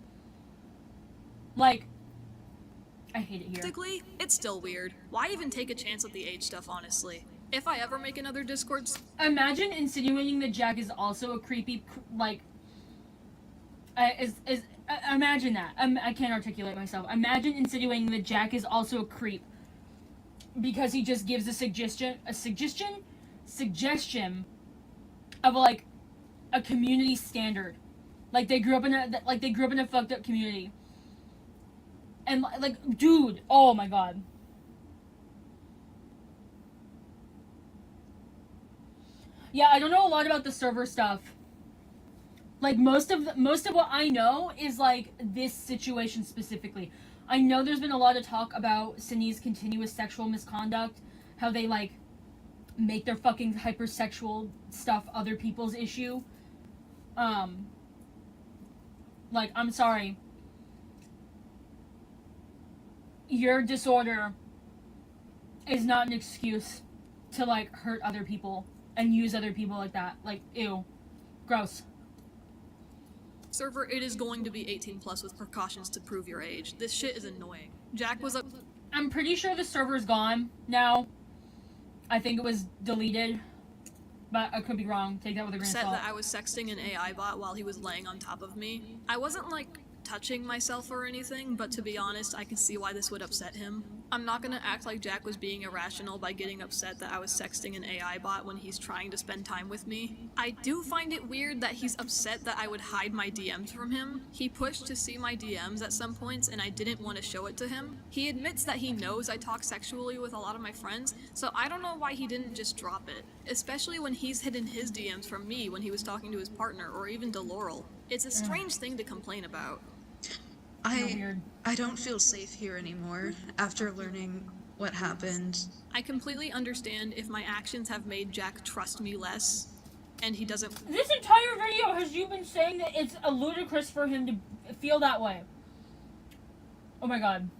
Like, I hate it here. Practically, it's still weird. Why even take a chance with the age stuff, honestly? If I ever make another Discord... Imagine insinuating that Jack is also a creepy, like... imagine that. I can't articulate myself. Imagine insinuating that Jack is also a creep. Because he just gives a suggestion of, like, a community standard. Like, they grew up in a fucked up community. And, like, dude, oh my god. Yeah, I don't know a lot about the server stuff. Like, most of what I know is, like, this situation specifically. I know there's been a lot of talk about Synni's continuous sexual misconduct, how they, like, make their fucking hypersexual stuff other people's issue. Like, I'm sorry. Your disorder is not an excuse to, like, hurt other people and use other people like that. Like, ew. Gross. Server, it is going to be 18 plus with precautions to prove your age. This shit is annoying. Jack was up... I'm pretty sure the server's gone now. I think it was deleted. But I could be wrong. Take that with a grain of upset salt. that I was sexting an AI bot while he was laying on top of me. I wasn't, like, touching myself or anything, but to be honest, I can see why this would upset him. I'm not gonna act like Jack was being irrational by getting upset that I was sexting an AI bot when he's trying to spend time with me. I do find it weird that he's upset that I would hide my DMs from him. He pushed to see my DMs at some points and I didn't want to show it to him. He admits that he knows I talk sexually with a lot of my friends, so I don't know why he didn't just drop it. Especially when he's hidden his DMs from me when he was talking to his partner or even to Laurel. It's a strange thing to complain about. I don't feel safe here anymore after learning what happened. I completely understand if my actions have made Jack trust me less, and he doesn't... This entire video has you been saying that it's ludicrous for him to feel that way. Oh my god.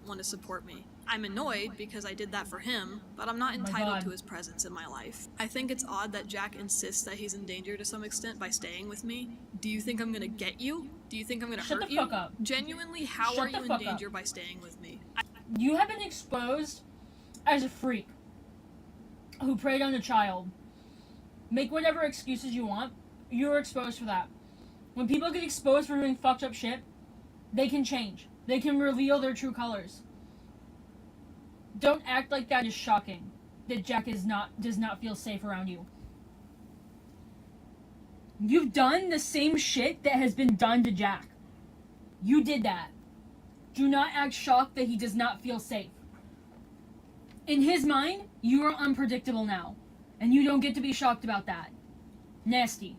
...want to support me. I'm annoyed because I did that for him, but I'm not entitled to his presence in my life. I think it's odd that Jack insists that he's in danger to some extent by staying with me. Do you think I'm gonna get you? Do you think I'm gonna hurt you? Shut the fuck up. Genuinely, how are you in danger by staying with me? You have been exposed as a freak who preyed on a child. Make whatever excuses you want. You're exposed for that. When people get exposed for doing fucked up shit, they can change. They can reveal their true colors. Don't act like that is shocking. That Jack does not feel safe around you. You've done the same shit that has been done to Jack. You did that. Do not act shocked that he does not feel safe. In his mind, you are unpredictable now. And you don't get to be shocked about that. Nasty.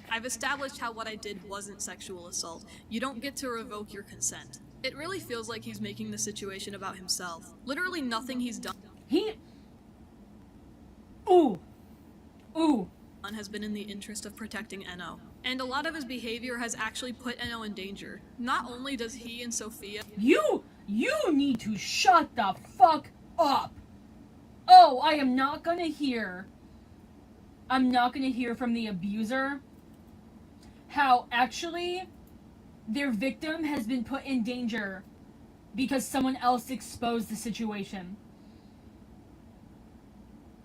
I've established how what I did wasn't sexual assault. You don't get to revoke your consent. It really feels like he's making the situation about himself. Literally nothing he's done has been in the interest of protecting Enno. And a lot of his behavior has actually put Enno in danger. Not only does he and Sophia... You need to shut the fuck up! Oh, I'm not gonna hear from the abuser how actually their victim has been put in danger because someone else exposed the situation.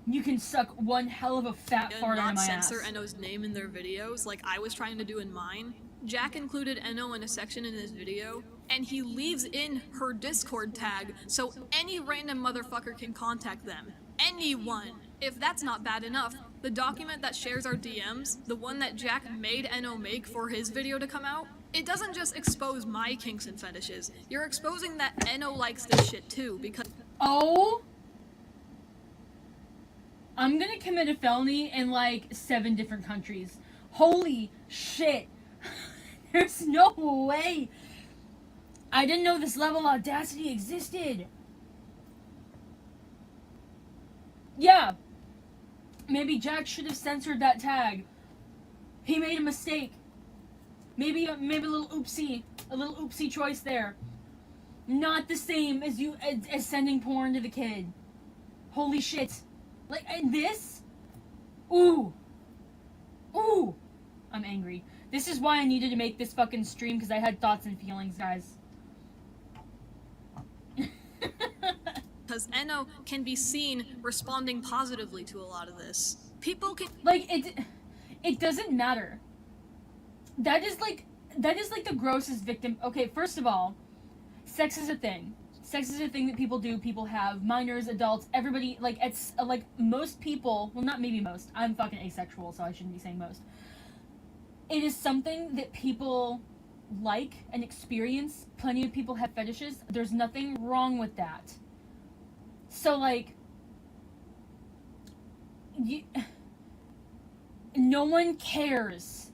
You can suck one hell of a fat fart out of my ass. Not censor Enno's name in their videos like I was trying to do in mine. Jack included Enno in a section in his video, and he leaves in her Discord tag so any random motherfucker can contact them. Anyone! If that's not bad enough, the document that shares our DMs, the one that Jack made Enno make for his video to come out, it doesn't just expose my kinks and fetishes. You're exposing that Enno likes this shit too, because... Oh? I'm gonna commit a felony in like 7 different countries. Holy shit. There's no way. I didn't know this level of audacity existed. Yeah. Maybe Jack should have censored that tag. He made a mistake. Maybe a little oopsie choice there. Not the same as as sending porn to the kid. Holy shit. Like, and this? Ooh. I'm angry. This is why I needed to make this fucking stream, because I had thoughts and feelings, guys. because Eno can be seen responding positively to a lot of this. People can Like, it doesn't matter. That is like the grossest victim. Okay, first of all, sex is a thing. Sex is a thing that people do. People have, minors, adults, everybody. Like, it's like most people. Well, not maybe most. I'm fucking asexual, so I shouldn't be saying most. It is something that people like and experience. Plenty of people have fetishes. There's nothing wrong with that. So, like, no one cares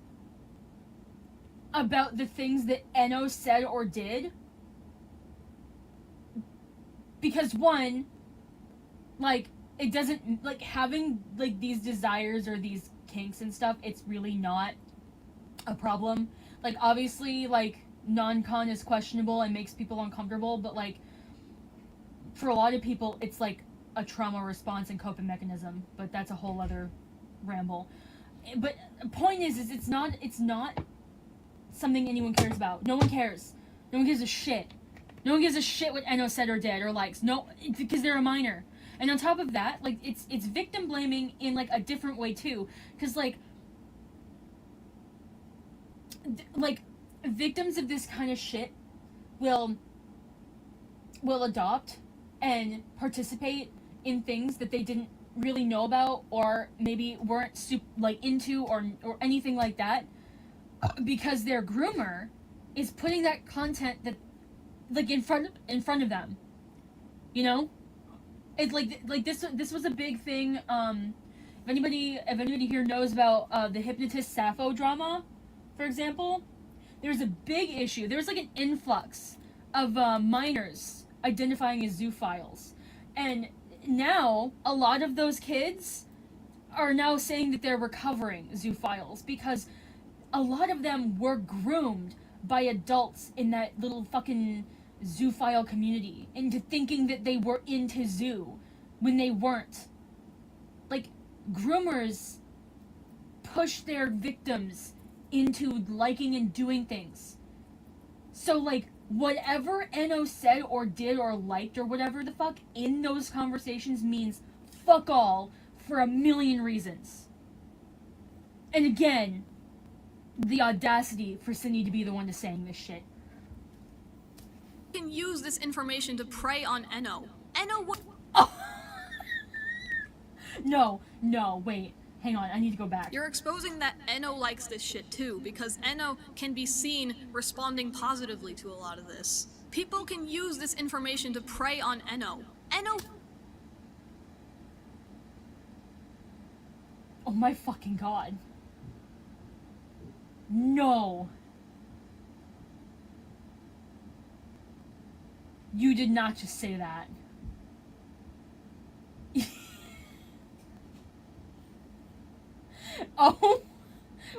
about the things that Eno said or did, because one, like, it doesn't, like, having, like, these desires or these kinks and stuff, it's really not a problem. Like, obviously, like, non-con is questionable and makes people uncomfortable, but, like, for a lot of people, it's like a trauma response and coping mechanism, but that's a whole other ramble. But the point is it's not something anyone cares about. No one cares. No one gives a shit. No one gives a shit what Eno said or did or likes. No, because they're a minor. And on top of that, like, it's victim blaming in, like, a different way too, because, like, victims of this kind of shit will adopt and participate in things that they didn't really know about or maybe weren't into or anything like that, because their groomer is putting that content that, like, in front of them, you know. It's like this was a big thing. If anybody here knows about the hypnotist Sappho drama, for example, there's a big issue. There's, like, an influx of minors identifying as zoophiles, and now a lot of those kids are now saying that they're recovering zoophiles because a lot of them were groomed by adults in that little fucking zoophile community into thinking that they were into zoo when they weren't. Like, groomers push their victims into liking and doing things. So, like, whatever Eno said or did or liked or whatever the fuck in those conversations means fuck all for a million reasons. And again, the audacity for Cindy to be the one to saying this shit. can use this information to prey on Eno. Eno would. Oh. No, wait. Hang on, I need to go back. You're exposing that Eno likes this shit too, because Eno can be seen responding positively to a lot of this. People can use this information to prey on Eno. Eno. Oh my fucking god. No. You did not just say that. Oh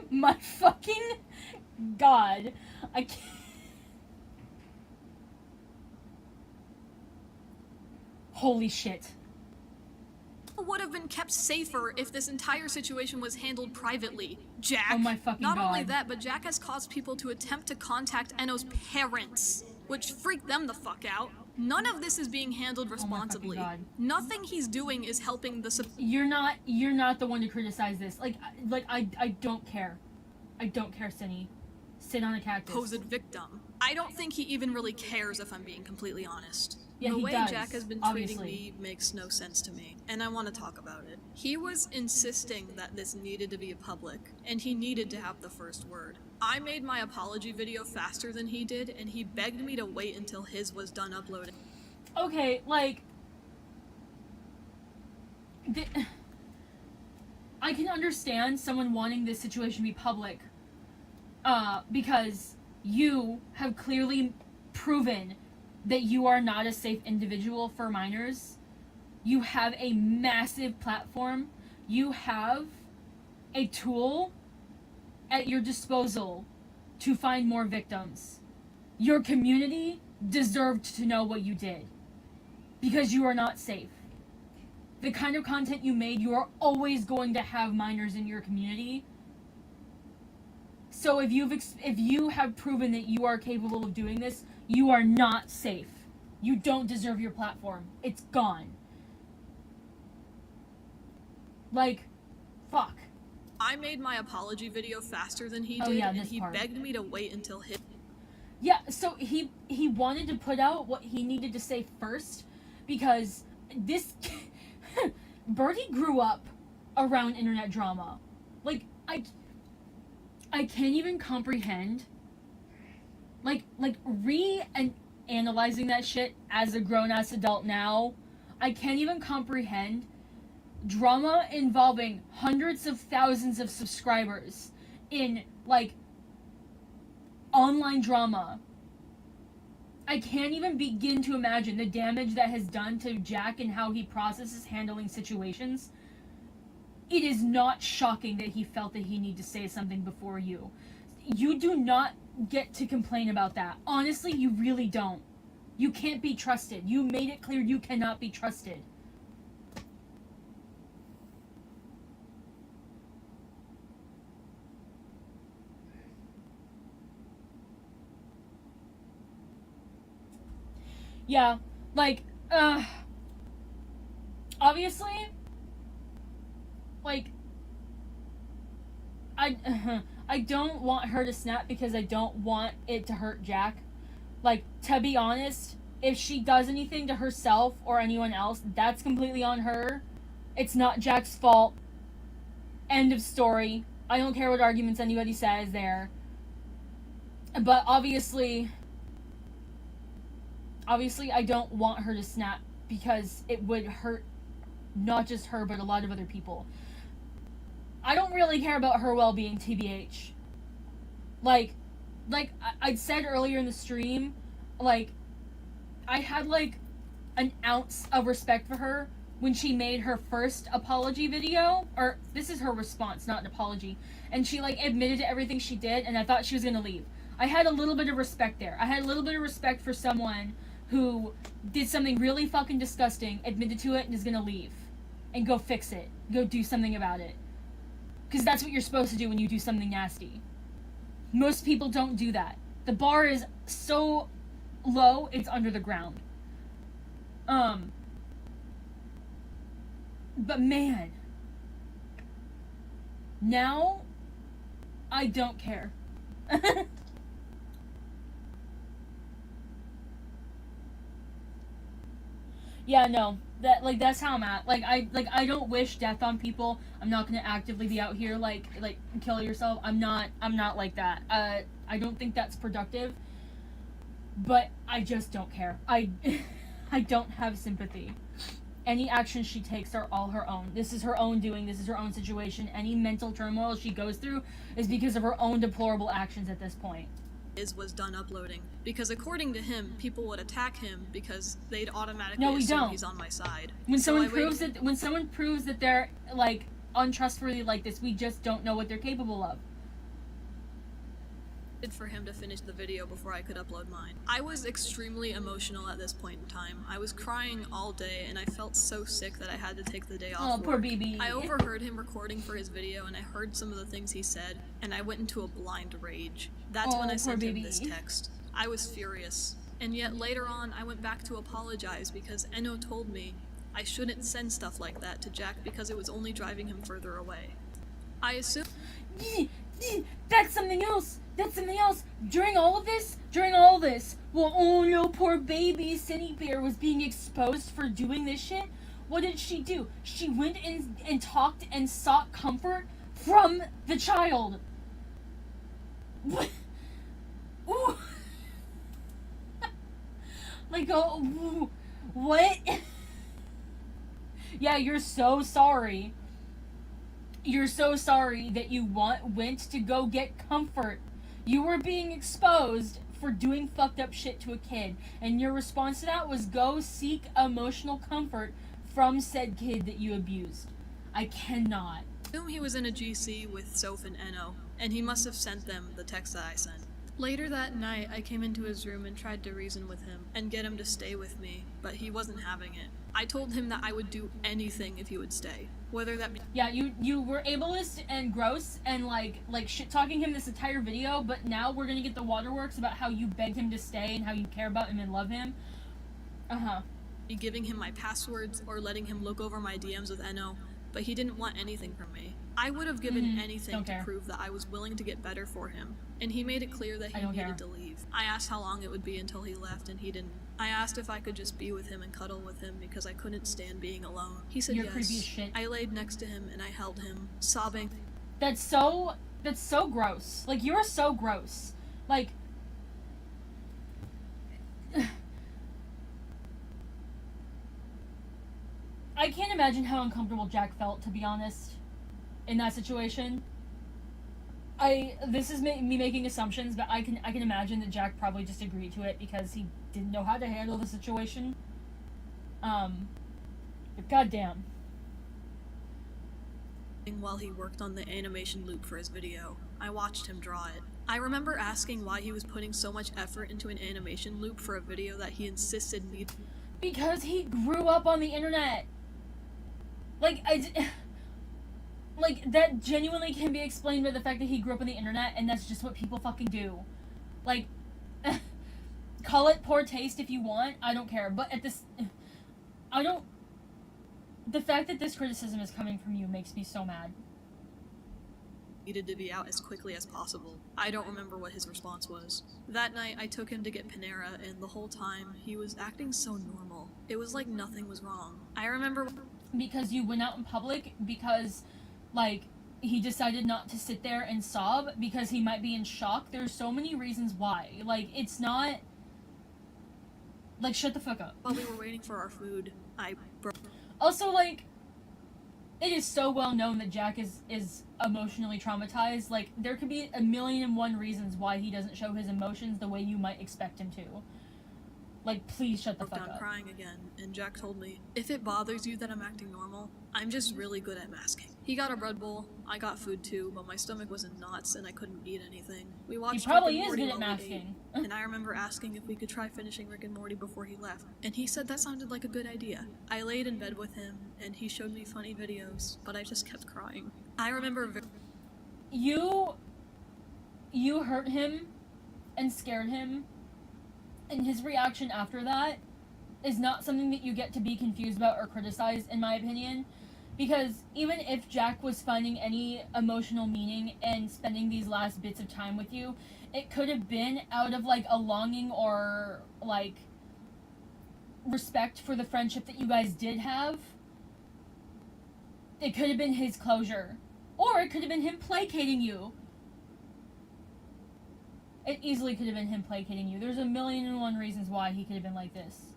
my fucking god. I can't. Holy shit. Would have been kept safer if this entire situation was handled privately. Jack. Oh my fucking Not god. only that, but Jack has caused people to attempt to contact Eno's parents, which freaked them the fuck out. None of this is being handled responsibly. God. Nothing he's doing is helping the You're not the one to criticize this. I don't care. I don't care, Cinny. Sit on a cactus. supposed victim. I don't think he even really cares, if I'm being completely honest. Yeah, the he way does, Jack has been obviously. treating me makes no sense to me, and I want to talk about it. He was insisting that this needed to be public, and he needed to have the first word. I made my apology video faster than he did, and he begged me to wait until his was done uploading. Okay, like... I can understand someone wanting this situation to be public, because you have clearly proven that you are not a safe individual for minors. You have a massive platform. You have a tool at your disposal to find more victims. Your community deserved to know what you did, because you are not safe. The kind of content you made, you are always going to have minors in your community. So if you have proven that you are capable of doing this, you are not safe. You don't deserve your platform. It's gone. Like, fuck. I made my apology video faster than he Oh, did, yeah, and this he part. begged me to wait until his. Yeah, so he wanted to put out what he needed to say first, because this Birdie grew up around internet drama. Like, I can't even comprehend, like analyzing that shit as a grown-ass adult now. I can't even comprehend drama involving hundreds of thousands of subscribers in, like, online drama. I can't even begin to imagine the damage that has done to Jack and how he processes handling situations. It is not shocking that he felt that he needed to say something before you. You do not get to complain about that. Honestly, you really don't. You can't be trusted. You made it clear you cannot be trusted. Yeah, like, obviously, like, I don't want her to snap because I don't want it to hurt Jack. Like, to be honest, if she does anything to herself or anyone else, that's completely on her. It's not Jack's fault. End of story. I don't care what arguments anybody says there. But obviously, I don't want her to snap because it would hurt not just her, but a lot of other people. I don't really care about her well-being, TBH. Like I said earlier in the stream, like, I had, like, an ounce of respect for her when she made her first apology video, or this is her response, not an apology, and she, like, admitted to everything she did, and I thought she was gonna leave. I had a little bit of respect there. I had a little bit of respect for someone who did something really fucking disgusting, admitted to it, and is gonna leave. And go fix it. Go do something about it. Because that's what you're supposed to do when you do something nasty. Most people don't do that. The bar is so low, it's under the ground. But man, now I don't care. Yeah, no. That's how I'm at. I don't wish death on people. I'm not gonna actively be out here like kill yourself. I'm not like that. I don't think that's productive. But I just don't care. I don't have sympathy. Any actions she takes are all her own. This is her own doing. This is her own situation. Any mental turmoil she goes through is because of her own deplorable actions at this point. Was done uploading, because according to him, people would attack him because they'd automatically No, we assume don't. he's on my side. When So someone proves that they're, like, untrustworthy like this, we just don't know what they're capable of. For him to finish the video before I could upload mine. I was extremely emotional at this point in time. I was crying all day and I felt so sick that I had to take the day off. Oh, poor baby. I overheard him recording for his video and I heard some of the things he said and I went into a blind rage. That's when I sent him this text. I was furious. And yet later on I went back to apologize because Eno told me I shouldn't send stuff like that to Jack because it was only driving him further away. I assume That's something else. That's something else. During all of this, well, oh no, poor baby Synnibear was being exposed for doing this shit. What did she do? She went in and talked and sought comfort from the child. What? Ooh. Like, oh, what? Yeah, you're so sorry. You're so sorry that you went to go get comfort. You were being exposed for doing fucked up shit to a kid, and your response to that was go seek emotional comfort from said kid that you abused. I cannot. assume he was in a GC with Soph and Eno, and he must have sent them the text that I sent. Later that night, I came into his room and tried to reason with him and get him to stay with me, but he wasn't having it. I told him that I would do anything if he would stay. Whether that be— Yeah, you were ableist and gross and like shit-talking him this entire video, but now we're gonna get the waterworks about how you begged him to stay and how you care about him and love him. Uh-huh. giving him my passwords or letting him look over my DMs with Eno, but he didn't want anything from me. I would have given anything Don't to care. prove that I was willing to get better for him, and he made it clear that I he don't needed care. to leave. I asked how long it would be until he left, and he didn't. I asked if I could just be with him and cuddle with him because I couldn't stand being alone. He said You're yes. creepy as shit. I laid next to him and I held him, sobbing. That's so gross. Like, you're so gross. Like, I can't imagine how uncomfortable Jack felt, to be honest, in that situation. This is me making assumptions, but I can imagine that Jack probably just agreed to it because he didn't know how to handle the situation. But goddamn. While he worked on the animation loop for his video, I watched him draw it. I remember asking why he was putting so much effort into an animation loop for a video that he insisted needed. Because he grew up on the internet. Like, like, that genuinely can be explained by the fact that he grew up on the internet, and that's just what people fucking do. Like, call it poor taste if you want, I don't care, but the fact that this criticism is coming from you makes me so mad. Needed to be out as quickly as possible. I don't remember what his response was. That night, I took him to get Panera, and the whole time, he was acting so normal. It was like nothing was wrong. I remember... Because you went out in public, because, like, he decided not to sit there and sob, because he might be in shock. There's so many reasons why. Like, it's not... Like, shut the fuck up. While we were waiting for our food, I broke... Also, like, it is so well known that Jack is emotionally traumatized. Like, there could be 1,000,001 reasons why he doesn't show his emotions the way you might expect him to. Like, please shut the broke fuck down up. crying again, and Jack told me, if it bothers you that I'm acting normal, I'm just really good at masking. He got a Red Bull, I got food too, but my stomach was in knots and I couldn't eat anything. We watched probably Rick and is Morty good at while we masking. ate, and I remember asking if we could try finishing Rick and Morty before he left, and he said that sounded like a good idea. I laid in bed with him, and he showed me funny videos, but I just kept crying. I remember You hurt him and scared him, and his reaction after that is not something that you get to be confused about or criticize, in my opinion, because even if Jack was finding any emotional meaning and spending these last bits of time with you, it could have been out of, like, a longing or, like, respect for the friendship that you guys did have. It could have been his closure. Or it could have been him placating you. It easily could have been him placating you. There's 1,000,001 reasons why he could have been like this.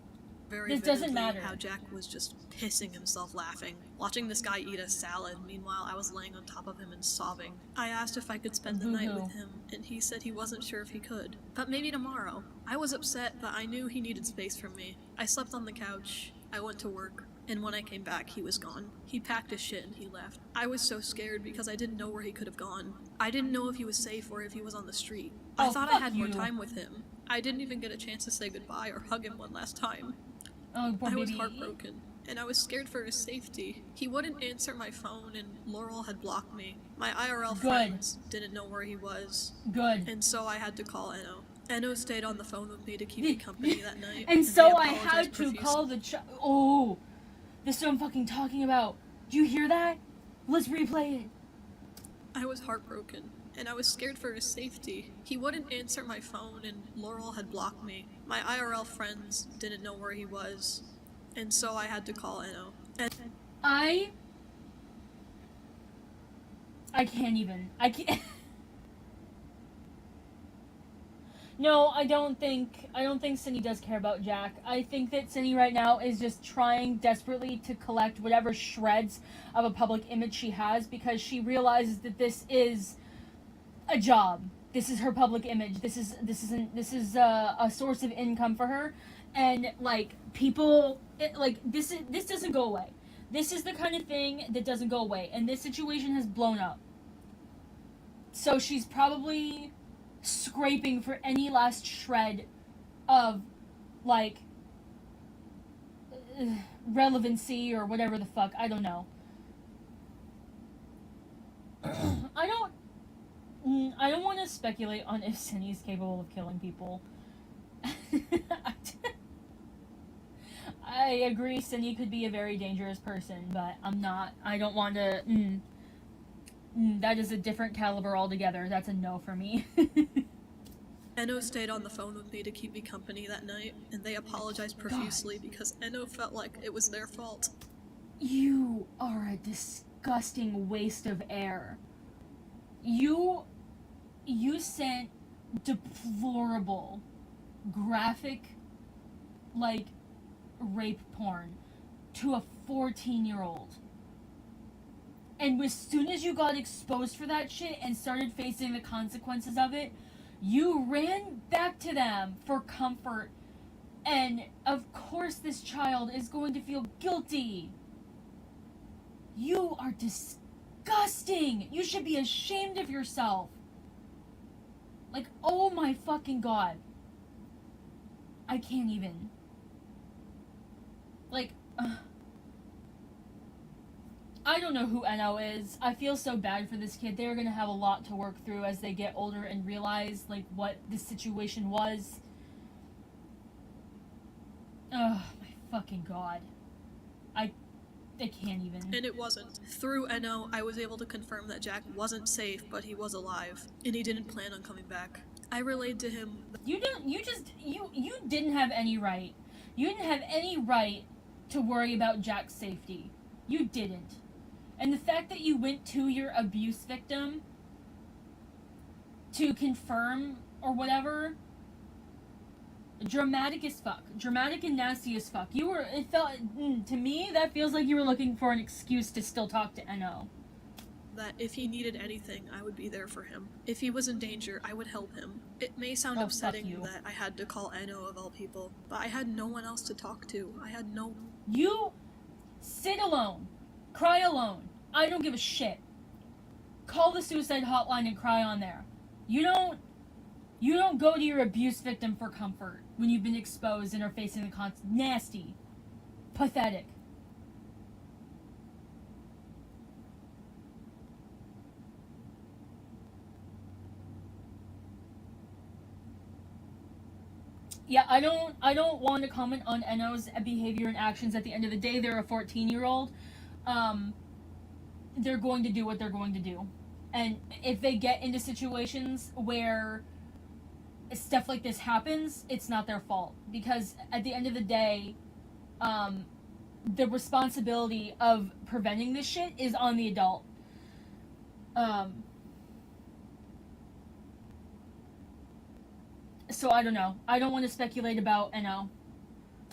very This doesn't vividly matter. how Jack was just pissing himself laughing, watching this guy eat a salad. Meanwhile, I was laying on top of him and sobbing. I asked if I could spend the night with him, and he said he wasn't sure if he could. But maybe tomorrow. I was upset, but I knew he needed space from me. I slept on the couch. I went to work. And when I came back, he was gone. He packed his shit and he left. I was so scared because I didn't know where he could have gone. I didn't know if he was safe or if he was on the street. I thought I fuck had more you. time with him. I didn't even get a chance to say goodbye or hug him one last time. Oh, poor I was baby. heartbroken, and I was scared for his safety. He wouldn't answer my phone, and Laurel had blocked me. My IRL Good. friends didn't know where he was, Good. and so I had to call Eno. Eno stayed on the phone with me to keep me company that night. And he so I apologized had to profusely. call the Oh! This is what I'm fucking talking about. Do you hear that? Let's replay it. I was heartbroken, and I was scared for his safety. He wouldn't answer my phone, and Laurel had blocked me. My IRL friends didn't know where he was, and so I had to call Eno. I can't even. I can't. No, I don't think Cindy does care about Jack. I think that Cindy right now is just trying desperately to collect whatever shreds of a public image she has, because she realizes that this is a job. This is her public image. This is a source of income for her, and like people, this doesn't go away. This is the kind of thing that doesn't go away, and this situation has blown up. So she's probably scraping for any last shred of, like, relevancy or whatever the fuck. I don't know. I don't want to speculate on if I agree, Cindy could be a very dangerous person, but I don't want to, that is a different caliber altogether. That's a no for me. Enno stayed on the phone with me to keep me company that night, and they apologized profusely because Enno felt like it was their fault. You are a disgusting waste of air. You sent deplorable, graphic, like, rape porn to a 14-year-old. And as soon as you got exposed for that shit and started facing the consequences of it, you ran back to them for comfort. And of course this child is going to feel guilty. You are disgusting. You should be ashamed of yourself. Like, oh my fucking god. I can't even. Like, I don't know who Enno is. I feel so bad for this kid. They're gonna have a lot to work through as they get older and realize, like, what this situation was. Oh my fucking god. I can't even. And it wasn't. Through Enno, I was able to confirm that Jack wasn't safe, but he was alive, and he didn't plan on coming back. I relayed to him You didn't have any right. You didn't have any right to worry about Jack's safety. You didn't. And the fact that you went to your abuse victim to confirm or whatever, dramatic as fuck. Dramatic and nasty as fuck. To me, that feels like you were looking for an excuse to still talk to Enno. that if he needed anything, I would be there for him. If he was in danger, I would help him. It may sound upsetting that I had to call Enno of all people, but I had no one else to talk to. You sit alone. Cry alone. I don't give a shit. Call the suicide hotline and cry on there. You don't go to your abuse victim for comfort when you've been exposed and are facing the nasty. Pathetic. Yeah, I don't want to comment on Enno's behavior and actions. At the end of the day, they're a 14-year-old. They're going to do what they're going to do. And if they get into situations where stuff like this happens, it's not their fault. Because at the end of the day, the responsibility of preventing this shit is on the adult. So I don't know. I don't want to speculate about Enno.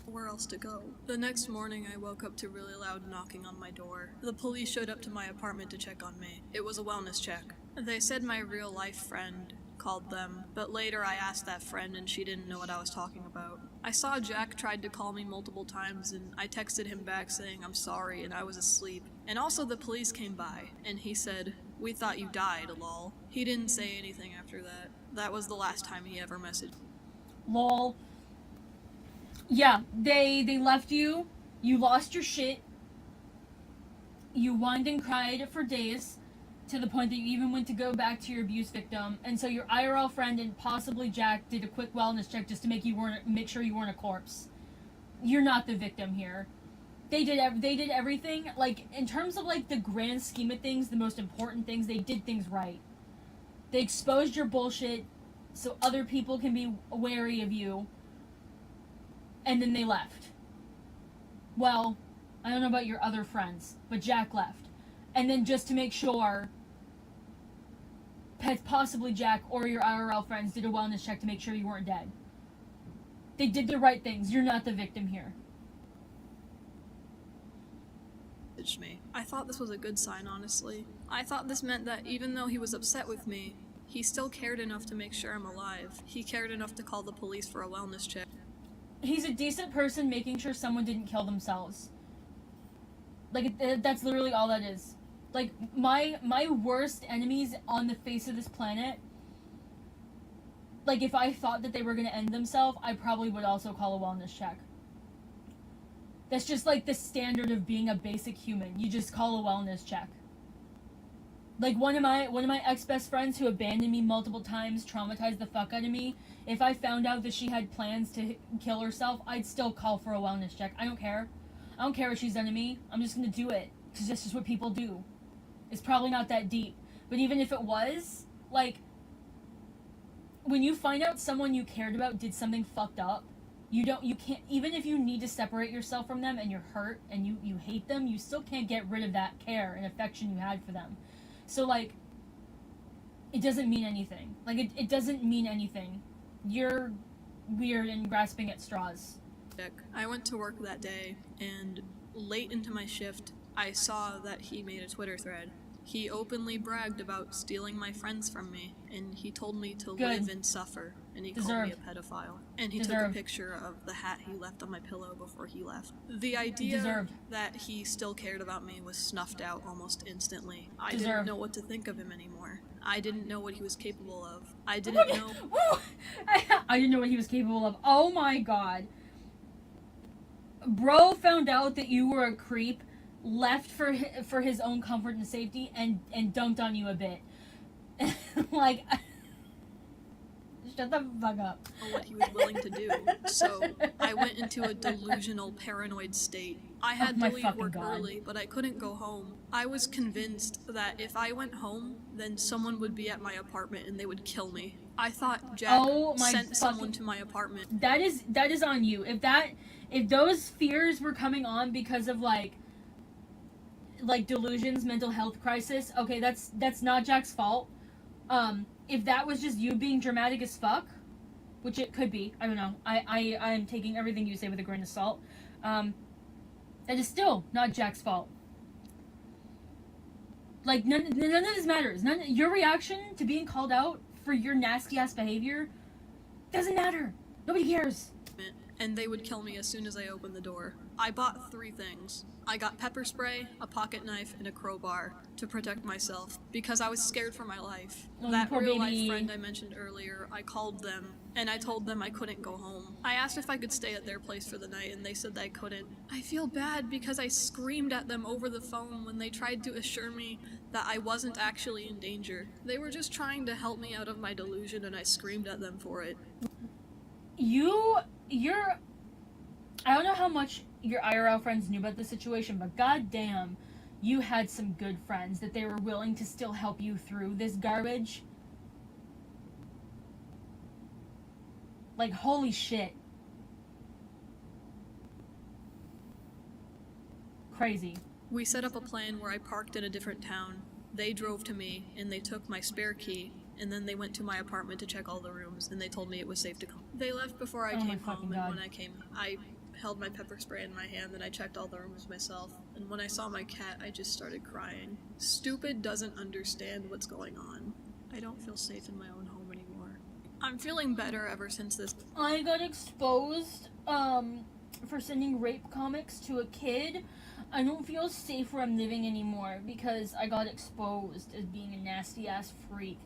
Where else to go? The next morning, I woke up to really loud knocking on my door. The police showed up to my apartment to check on me. It was a wellness check. They said my real-life friend called them, but later I asked that friend and she didn't know what I was talking about. I saw Jack tried to call me multiple times and I texted him back saying I'm sorry and I was asleep. And also the police came by and he said, "We thought you died, lol." He didn't say anything after that. That was the last time he ever messaged. Lol. Yeah, they left you. You lost your shit. You whined and cried for days, to the point that you even went to go back to your abuse victim. And so your IRL friend and possibly Jack did a quick wellness check just to make sure you weren't a corpse. You're not the victim here. They did everything. Like, in terms of like the grand scheme of things, the most important things, they did things right. They exposed your bullshit so other people can be wary of you. And then they left. Well, I don't know about your other friends, but Jack left. And then just to make sure, possibly Jack or your IRL friends did a wellness check to make sure you weren't dead. They did the right things. You're not the victim here. Me. I thought this was a good sign, honestly. I thought this meant that even though he was upset with me, he still cared enough to make sure I'm alive. He cared enough to call the police for a wellness check. He's a decent person making sure someone didn't kill themselves. Like, that's literally all that is. Like, my worst enemies on the face of this planet, like, if I thought that they were gonna end themselves, I probably would also call a wellness check. That's just like the standard of being a basic human. You just call a wellness check. Like one of my ex-best friends who abandoned me multiple times, traumatized the fuck out of me. If I found out that she had plans to kill herself, I'd still call for a wellness check. I don't care. I don't care what she's done to me. I'm just gonna do it. Because that's just what people do. It's probably not that deep. But even if it was, like, when you find out someone you cared about did something fucked up, you can't, even if you need to separate yourself from them and you're hurt and you hate them, you still can't get rid of that care and affection you had for them. So, like, it doesn't mean anything. Like, it doesn't mean anything. You're weird and grasping at straws. I went to work that day, and late into my shift, I saw that he made a Twitter thread. He openly bragged about stealing my friends from me, and he told me to live and suffer, and he called me a pedophile. And he took a picture of the hat he left on my pillow before he left. The idea that he still cared about me was snuffed out almost instantly. I didn't know what to think of him anymore. I didn't know what he was capable of. I didn't know... I didn't know what he was capable of. Oh my god. Bro found out that you were a creep, left for his own comfort and safety, and dunked on you a bit. Like, shut the fuck up. What he was willing to do. So I went into a delusional, paranoid state. I had to leave work early, but I couldn't go home. I was convinced that if I went home, then someone would be at my apartment and they would kill me. I thought Jack sent someone to my apartment. That is on you. If those fears were coming on because of like delusions, mental health crisis, okay, that's not Jack's fault. If that was just you being dramatic as fuck, which it could be, I don't know. I am taking everything you say with a grain of salt. That is still not Jack's fault. Like, none of this matters. Your reaction to being called out for your nasty ass behavior doesn't matter. Nobody cares. And they would kill me as soon as I opened the door. I bought 3 things. I got pepper spray, a pocket knife, and a crowbar to protect myself because I was scared for my life. That real-life friend I mentioned earlier, I called them, and I told them I couldn't go home. I asked if I could stay at their place for the night, and they said I couldn't. I feel bad because I screamed at them over the phone when they tried to assure me that I wasn't actually in danger. They were just trying to help me out of my delusion, and I screamed at them for it. I don't know how much your IRL friends knew about the situation, but goddamn, you had some good friends that they were willing to still help you through this garbage. Like, holy shit. Crazy. We set up a plan where I parked in a different town. They drove to me, and they took my spare key, and then they went to my apartment to check all the rooms, and they told me it was safe to come. They left before I came home, and when I came, I held my pepper spray in my hand, and I checked all the rooms myself, and when I saw my cat, I just started crying. Stupid doesn't understand what's going on. I don't feel safe in my own home anymore. I'm feeling better ever since this. I got exposed, for sending rape comics to a kid. I don't feel safe where I'm living anymore because I got exposed as being a nasty ass freak.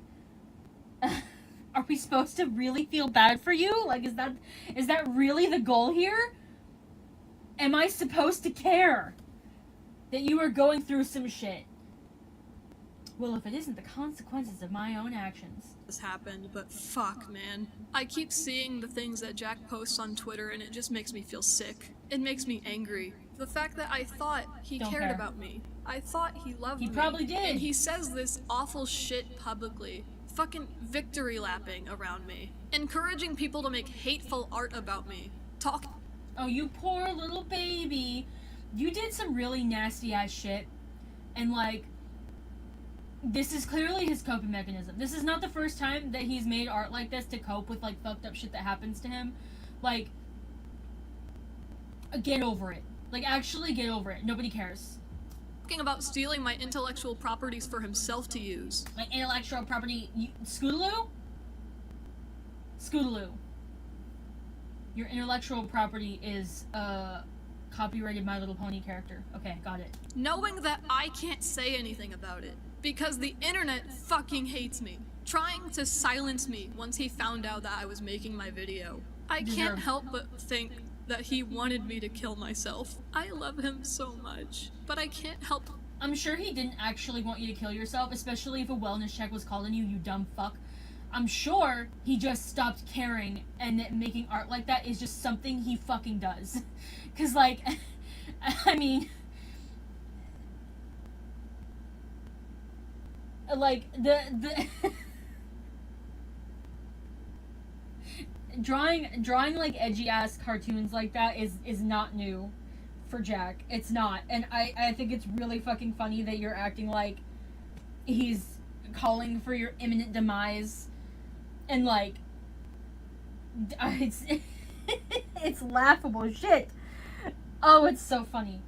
Are we supposed to really feel bad for you? Like, is that really the goal here? Am I supposed to care that you are going through some shit? Well, if it isn't the consequences of my own actions. This happened, but fuck, man. I keep seeing the things that Jack posts on Twitter and it just makes me feel sick. It makes me angry. The fact that I thought he cared about me. I thought he loved me. He probably did. And he says this awful shit publicly. Fucking victory lapping around me. Encouraging people to make hateful art about me. Oh, you poor little baby. You did some really nasty ass shit. And like, this is clearly his coping mechanism. This is not the first time that he's made art like this to cope with like fucked up shit that happens to him. Like, get over it. Like, actually get over it. Nobody cares. Talking about stealing my intellectual properties for himself to use. My intellectual property... Scootaloo? Scootaloo. Your intellectual property is a copyrighted My Little Pony character. Okay, got it. Knowing that I can't say anything about it. Because the internet fucking hates me. Trying to silence me once he found out that I was making my video. I can't help but think that he wanted me to kill myself. I love him so much, but I can't help I'm sure he didn't actually want you to kill yourself, especially if a wellness check was called on you, you dumb fuck. I'm sure he just stopped caring, and that making art like that is just something he fucking does. Cause, like, I mean, like, the drawing like edgy ass cartoons like that is not new for Jack. It's not. And I think it's really fucking funny that you're acting like he's calling for your imminent demise, and like it's it's laughable shit. Oh, it's so funny.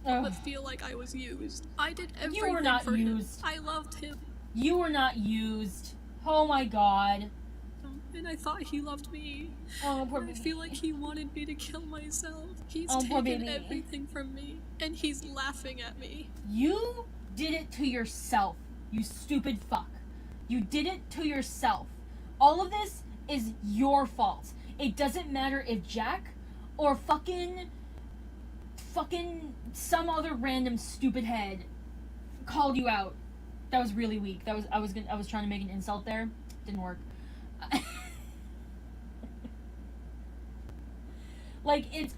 I feel like I was used. I did everything You were not for used. him. I loved him. You were not used. Oh my god. And I thought he loved me. Oh, poor And I baby. feel like he wanted me to kill myself. He's Oh, poor taken baby. everything from me. And he's laughing at me. You did it to yourself, you stupid fuck. You did it to yourself. All of this is your fault. It doesn't matter if Jack or fucking some other random stupid head called you out. That was really weak. I was trying to make an insult there. Didn't work. Like, it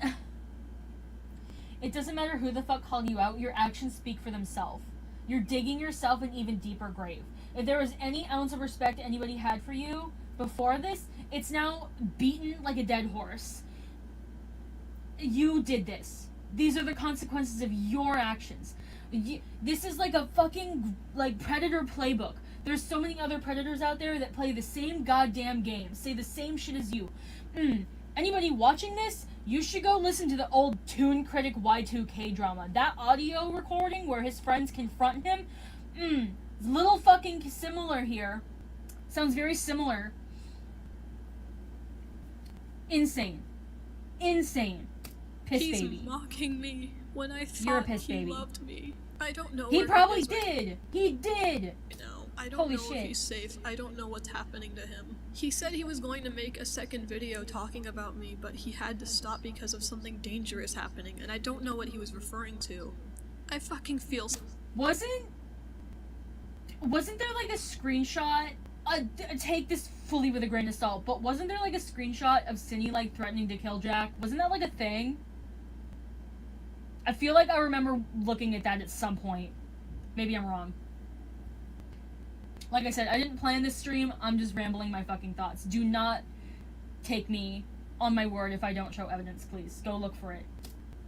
doesn't matter who the fuck called you out, your actions speak for themselves. You're digging yourself an even deeper grave. If there was any ounce of respect anybody had for you before this, it's now beaten like a dead horse. You did this. These are the consequences of your actions. This is like a fucking, like, Predator playbook. There's so many other Predators out there that play the same goddamn game, say the same shit as you. Anybody watching this, you should go listen to the old Toon Critic Y2K drama. That audio recording where his friends confront him, it's a little fucking similar here. Sounds very similar. Insane. Insane. Piss He's baby. mocking me when I You're a thought piss he baby. loved me. I don't know. He where probably is right did. He did. now. I don't Holy know shit. if he's safe. I don't know what's happening to him. He said he was going to make a second video talking about me, but he had to stop because of something dangerous happening, and I don't know what he was referring to. I fucking feel Wasn't there like a screenshot? Take this fully with a grain of salt, but wasn't there like a screenshot of Cindy like threatening to kill Jack? Wasn't that like a thing? I feel like I remember looking at that at some point. Maybe I'm wrong. Like I said, I didn't plan this stream. I'm just rambling my fucking thoughts. Do not take me on my word if I don't show evidence, please. Go look for it.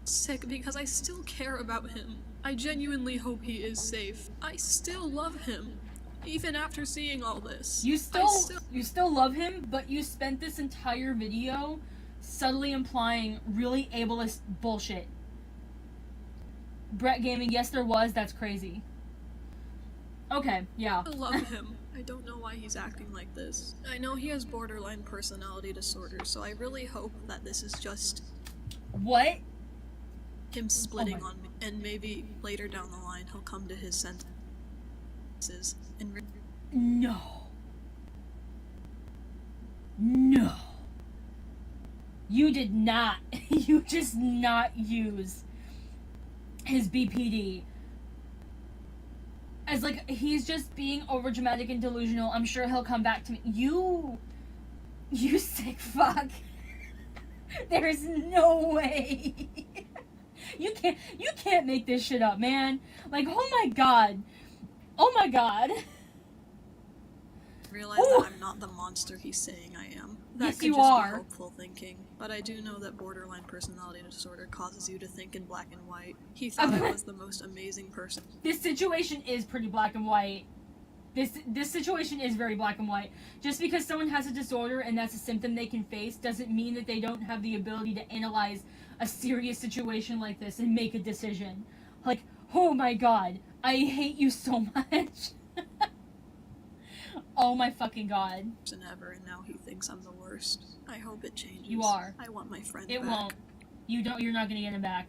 sick because I still care about him. I genuinely hope he is safe. I still love him. Even after seeing all this. You still love him, but you spent this entire video subtly implying really ableist bullshit. Brett Gaming, yes there was, that's crazy. Okay, yeah. I love him. I don't know why he's acting like this. I know he has borderline personality disorder, so I really hope that this is just What? him splitting my- on me, and maybe later down the line he'll come to his senses and No. No. You did not. You just not use his BPD as like he's just being overdramatic and delusional. I'm sure he'll come back to me. You sick fuck. There's no way. You can't make this shit up, man. Like, oh my god. Oh my god. realize Ooh. that I'm not the monster he's saying I am. That Yes, could you just are. be hopeful thinking, but I do know that borderline personality disorder causes you to think in black and white. He thought I was the most amazing person. This situation is pretty black and white. This situation is very black and white. Just because someone has a disorder and that's a symptom they can face doesn't mean that they don't have the ability to analyze a serious situation like this and make a decision. Like, oh my god, I hate you so much. Oh my fucking god. Than ever, and now he thinks I'm the worst. I hope it changes. You are. I want my friend It back. won't. You're not gonna get him back.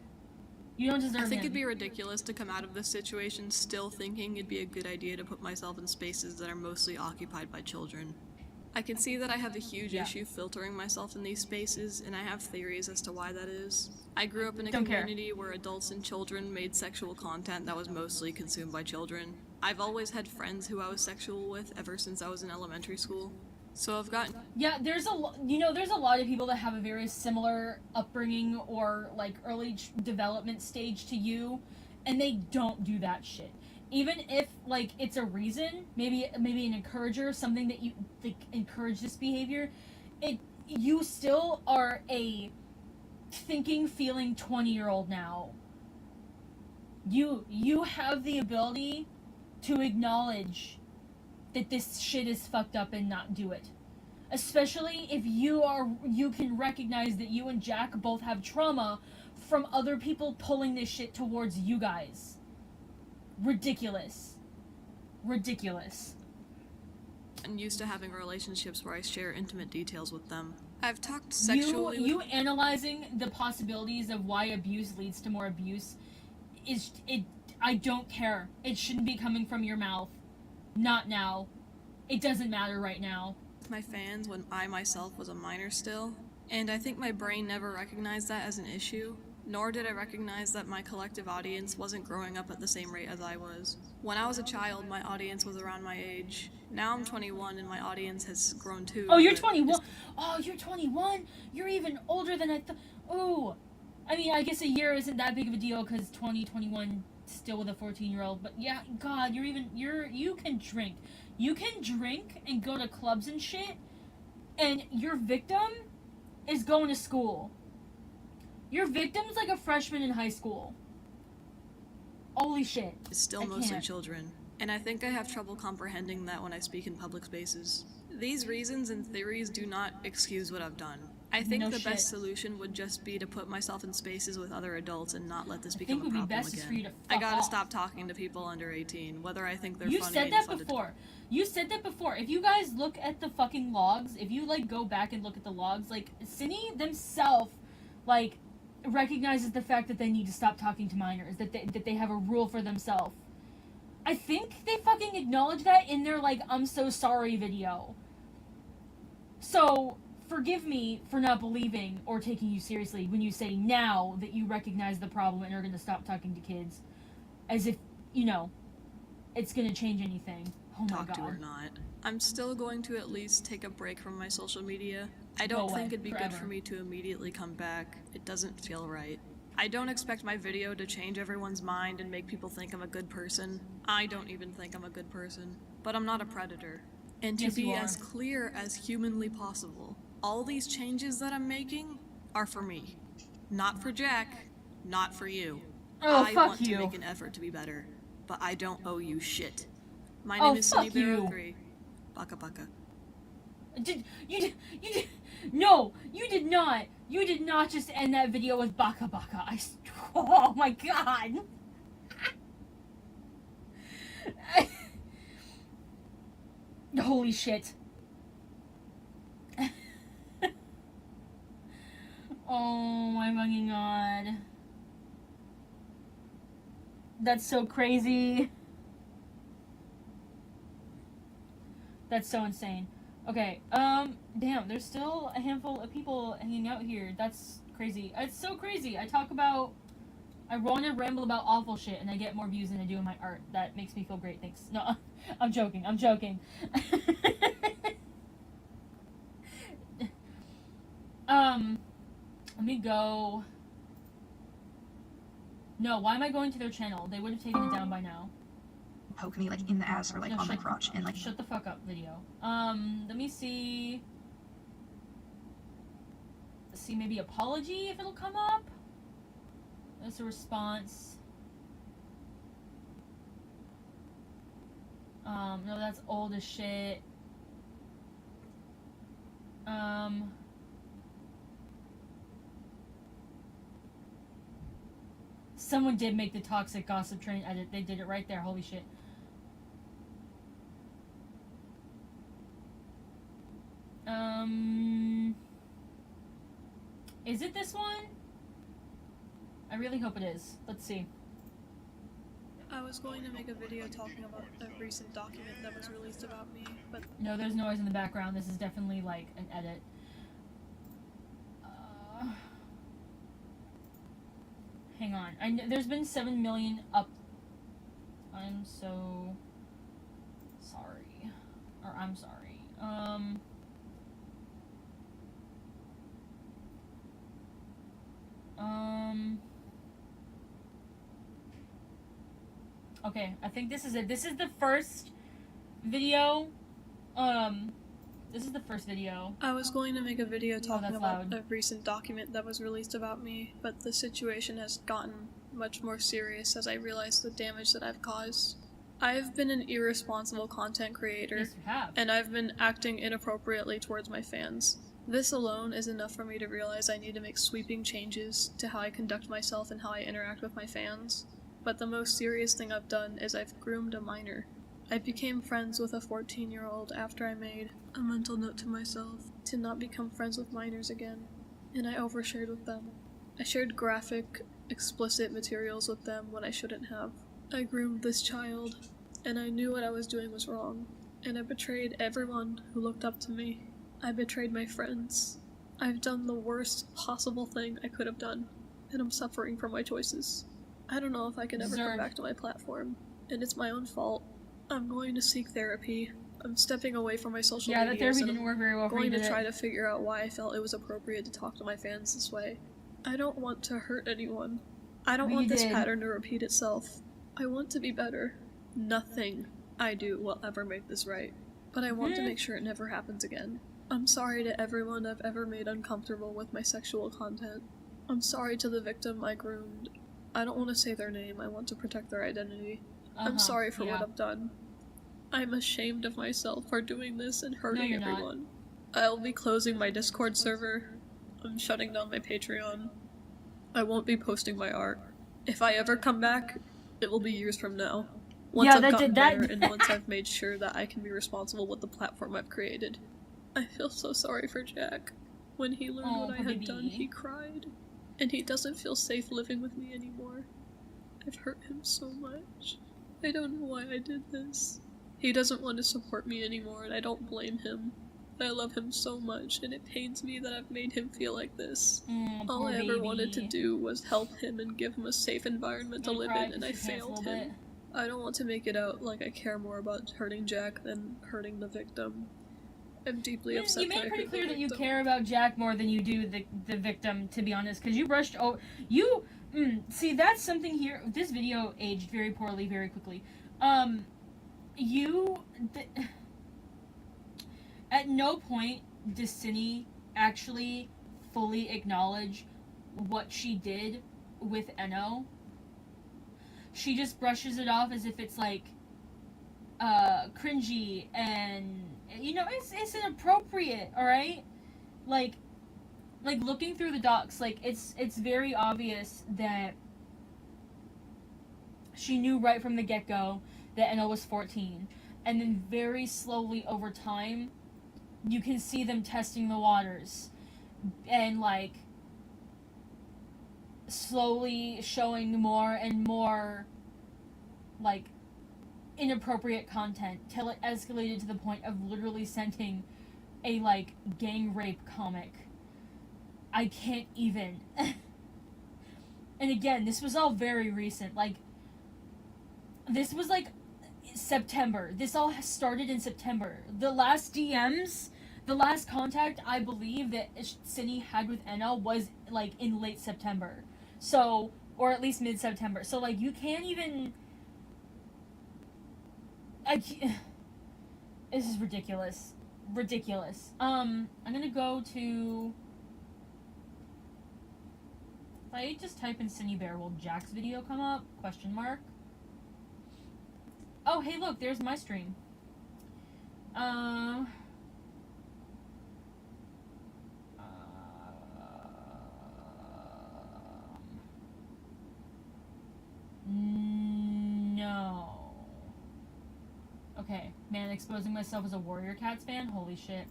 You don't deserve I think him. it'd be ridiculous to come out of this situation still thinking it'd be a good idea to put myself in spaces that are mostly occupied by children. I can see that I have a huge Yeah. issue filtering myself in these spaces, and I have theories as to why that is. I grew up in a Don't care. community where adults and children made sexual content that was mostly consumed by children. I've always had friends who I was sexual with ever since I was in elementary school. So I've gotten... Yeah, there's there's a lot of people that have a very similar upbringing or like early development stage to you, and they don't do that shit. Even if like it's a reason, maybe an encourager, something that you like encourage this behavior, you still are a thinking, feeling 20-year-old now. You have the ability to acknowledge that this shit is fucked up and not do it. Especially if you can recognize that you and Jack both have trauma from other people pulling this shit towards you guys. Ridiculous. I'm used to having relationships where I share intimate details with them. I've talked sexually You analyzing the possibilities of why abuse leads to more abuse I don't care. It shouldn't be coming from your mouth. Not now. It doesn't matter right now. with my fans when I myself was a minor still, and I think my brain never recognized that as an issue, nor did I recognize that my collective audience wasn't growing up at the same rate as I was. When I was a child, my audience was around my age. Now I'm 21 and my audience has grown too. Oh, you're but 21. Oh, you're 21. You're even older than I thought. Oh, I mean, I guess a year isn't that big of a deal because 2021 still with a 14-year-old. But yeah, God, you can drink. You can drink and go to clubs and shit, and your victim is going to school. Your victim's like a freshman in high school. Holy shit. It's still I mostly can't. children, and I think I have trouble comprehending that when I speak in public spaces. These reasons and theories do not excuse what I've done. I think No the shit. best solution would just be to put myself in spaces with other adults and not let this I become think a would be problem best is again. for you to I fuck gotta off. stop talking to people under 18, whether I think they're You funny said and that fun to before. You said that before. If you guys look at the fucking logs, if you like go back and look at the logs, like Cindy themselves, like recognizes the fact that they need to stop talking to minors, that they have a rule for themselves. I think they fucking acknowledge that in their like I'm so sorry video. So forgive me for not believing or taking you seriously when you say now that you recognize the problem and are going to stop talking to kids, as if it's going to change anything. Oh my talk god. to or not. I'm still going to at least take a break from my social media. I Go don't away, think it'd be good forever. for me to immediately come back. It doesn't feel right. I don't expect my video to change everyone's mind and make people think I'm a good person. I don't even think I'm a good person. But I'm not a predator. And to Yes, you be are. as clear as humanly possible, all these changes that I'm making are for me. Not for Jack, not for you. Oh, I fuck want you. to make an effort to be better, but I don't owe you shit. My Oh, name is fuck you. Synnibear03. Baka baka. No, you did not. You did not just end that video with baka baka. Oh my god. Holy shit. Oh my fucking god. That's so crazy. That's so insane. Okay, damn, there's still a handful of people hanging out here. That's crazy. It's so crazy. I want to ramble about awful shit, and I get more views than I do in my art. That makes me feel great, thanks. No, I'm joking. Let me go. No, why am I going to their channel? They would have taken it down by now. Poke me like in the ass or like No, on my shut- crotch and like Shut the fuck up, video. Let me see. Let's see, maybe apology if it'll come up. That's a response. No, that's old as shit. Someone did make the toxic gossip train edit. They did it right there. Holy shit. Is it this one? I really hope it is. Let's see. I was going to make a video talking about a recent document that was released about me, but No, there's noise in the background. This is definitely like an edit. Hang on. There's been 7 million up. I'm so sorry. Or I'm sorry. Okay, I think this is it. This is the first video. This is the first video. I was going to make a video talking that's about loud. a recent document that was released about me, but the situation has gotten much more serious as I realize the damage that I've caused. I've been an irresponsible content creator, Yes, you have. and I've been acting inappropriately towards my fans. This alone is enough for me to realize I need to make sweeping changes to how I conduct myself and how I interact with my fans. But the most serious thing I've done is I've groomed a minor. I became friends with a 14-year-old after I made a mental note to myself to not become friends with minors again, and I overshared with them. I shared graphic, explicit materials with them when I shouldn't have. I groomed this child, and I knew what I was doing was wrong, and I betrayed everyone who looked up to me. I betrayed my friends. I've done the worst possible thing I could have done, and I'm suffering for my choices. I don't know if I can ever come back to my platform, and it's my own fault. I'm going to seek therapy. I'm stepping away from my social Yeah, that medias, therapy and didn't I'm work very well for you, going to did try it? to figure out why I felt it was appropriate to talk to my fans this way. I don't want to hurt anyone. I don't But want you this did. pattern to repeat itself. I want to be better. Nothing I do will ever make this right, but I want to make sure it never happens again. I'm sorry to everyone I've ever made uncomfortable with my sexual content. I'm sorry to the victim I groomed. I don't want to say their name, I want to protect their identity. I'm sorry for what I've done. I'm ashamed of myself for doing this and hurting you're not. everyone. I'll be closing my Discord server. I'm shutting down my Patreon. I won't be posting my art. If I ever come back, it will be years from now. Once Yeah, I've that gotten did that. better and once I've made sure that I can be responsible with the platform I've created. I feel so sorry for Jack. When he learned Oh, what I poor had done, baby. he cried. And he doesn't feel safe living with me anymore. I've hurt him so much. I don't know why I did this. He doesn't want to support me anymore, and I don't blame him. I love him so much, and it pains me that I've made him feel like this. All Poor I ever wanted to baby. do was help him and give him a safe environment to Wanna live cry in, and I 'cause she pants a failed little him. bit? I don't want to make it out like I care more about hurting Jack than hurting the victim. I'm deeply upset You made that I it pretty hurt the clear that you victim. care about Jack more than you do the victim, to be honest, because you brushed over. You. See, that's something here. This video aged very poorly, very quickly. At no point does Cinny actually fully acknowledge what she did with Eno. She just brushes it off as if it's like cringy and it's inappropriate, all right? Like looking through the docs, like it's very obvious that she knew right from the get-go that Eno was 14, and then very slowly over time you can see them testing the waters and like slowly showing more and more like inappropriate content till it escalated to the point of literally sending a like gang rape comic. I can't even. And again, this was all very recent. Like, this was like September. This all started in September. The last DMs, the last contact I believe that Cinny had with Eno was like in late September. So, or at least mid-September. So like you can't even. This is ridiculous. Ridiculous. I'm gonna go to. If I just type in Synnibear, will Jack's video come up? Question mark. Oh, hey, look, there's my stream. No. Okay, man, exposing myself as a Warrior Cats fan? Holy shit.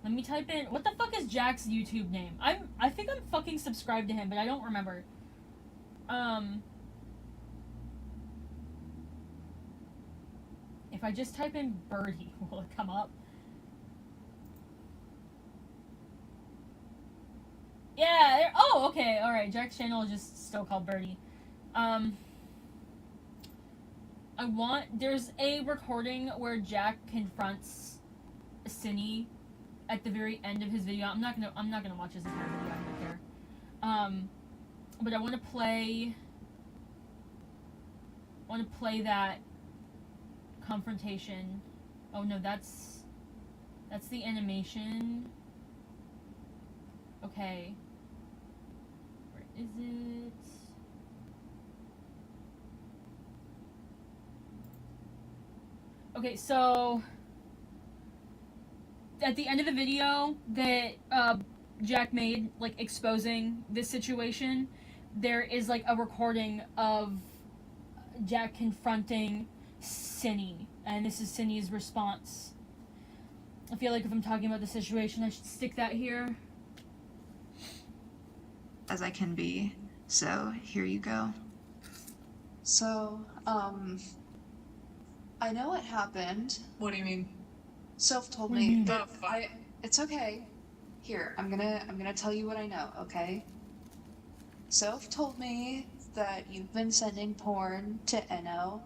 Let me type in, what the fuck is Jack's YouTube name? I think I'm fucking subscribed to him, but I don't remember. I just type in birdie, will it come up? Yeah, oh, okay, alright, Jack's channel is just still called Birdie. There's a recording where Jack confronts Cinny at the very end of his video. I'm not gonna watch his entire video, I don't care. But I wanna play that confrontation. Oh no, that's the animation. Okay. Where is it? Okay, so at the end of the video that Jack made, like, exposing this situation, there is, like, a recording of Jack confronting Cinny, and this is Cinny's response. I feel like if I'm talking about the situation, I should stick that here. As I can be, so here you go. So, I know what happened. What do you mean? Soph told What do you me mean? that it's okay. Here, I'm gonna tell you what I know, okay? Soph told me that you've been sending porn to Enno,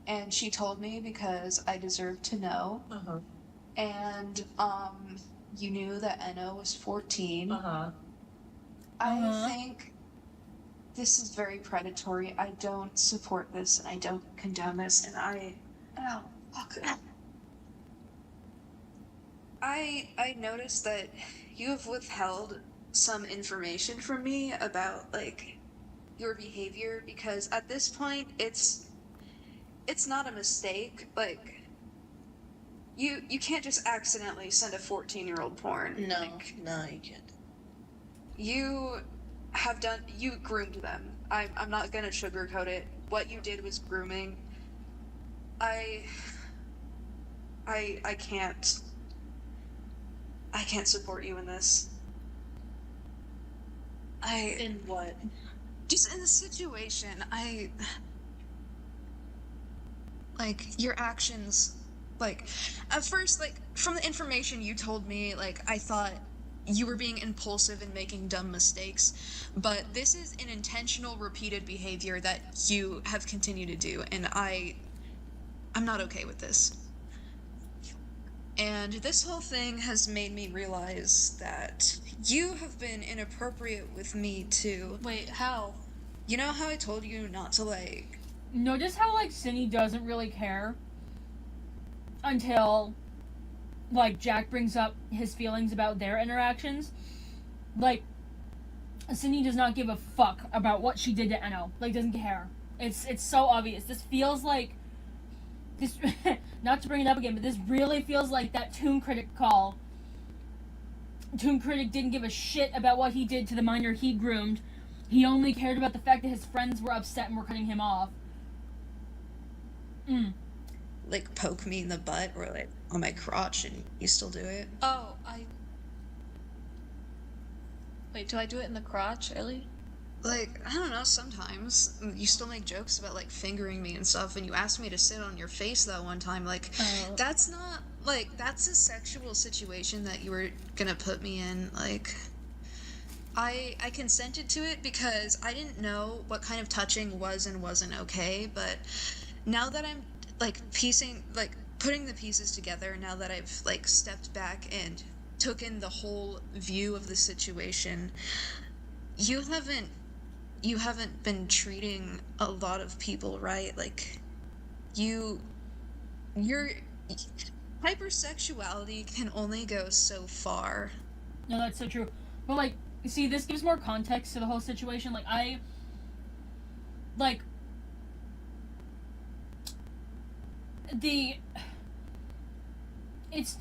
and she told me because I deserve to know. Uh-huh. And, you knew that Enno was 14. Uh-huh. I think this is very predatory. I don't support this, and I don't condone this, and I noticed that you have withheld some information from me about, like, your behavior, because at this point, it's not a mistake. Like, you can't just accidentally send a 14-year-old porn. No, Like, no, you can't. you groomed them. I'm not gonna sugarcoat it. What you did was grooming. I can't support you in this. In what? Just in the situation, like, your actions, like, at first, like, from the information you told me, like, I thought you were being impulsive and making dumb mistakes, but this is an intentional, repeated behavior that you have continued to do, and I'm not okay with this. And this whole thing has made me realize that you have been inappropriate with me too. Wait, how? You know how I told you not to, like... Notice how, like, Cinny doesn't really care until, like, Jack brings up his feelings about their interactions. Like, Cinny does not give a fuck about what she did to Enno. Like, doesn't care. It's so obvious. This feels like... This, not to bring it up again, but this really feels like that Toon Critic call. Toon Critic didn't give a shit about what he did to the minor he groomed. He only cared about the fact that his friends were upset and were cutting him off. Like, poke me in the butt or, like, on my crotch, and you still do it? Oh, Wait, do I do it in the crotch, Ellie? Like, I don't know, sometimes. You still make jokes about, like, fingering me and stuff, and you asked me to sit on your face that one time. Like, that's not, like, that's a sexual situation that you were gonna put me in. Like, I consented to it because I didn't know what kind of touching was and wasn't okay, but now that I'm, like, putting the pieces together, now that I've, like, stepped back and took in the whole view of the situation, you haven't been treating a lot of people right. Like, your hypersexuality can only go so far. No, that's so true. But, like, see, this gives more context to the whole situation. It's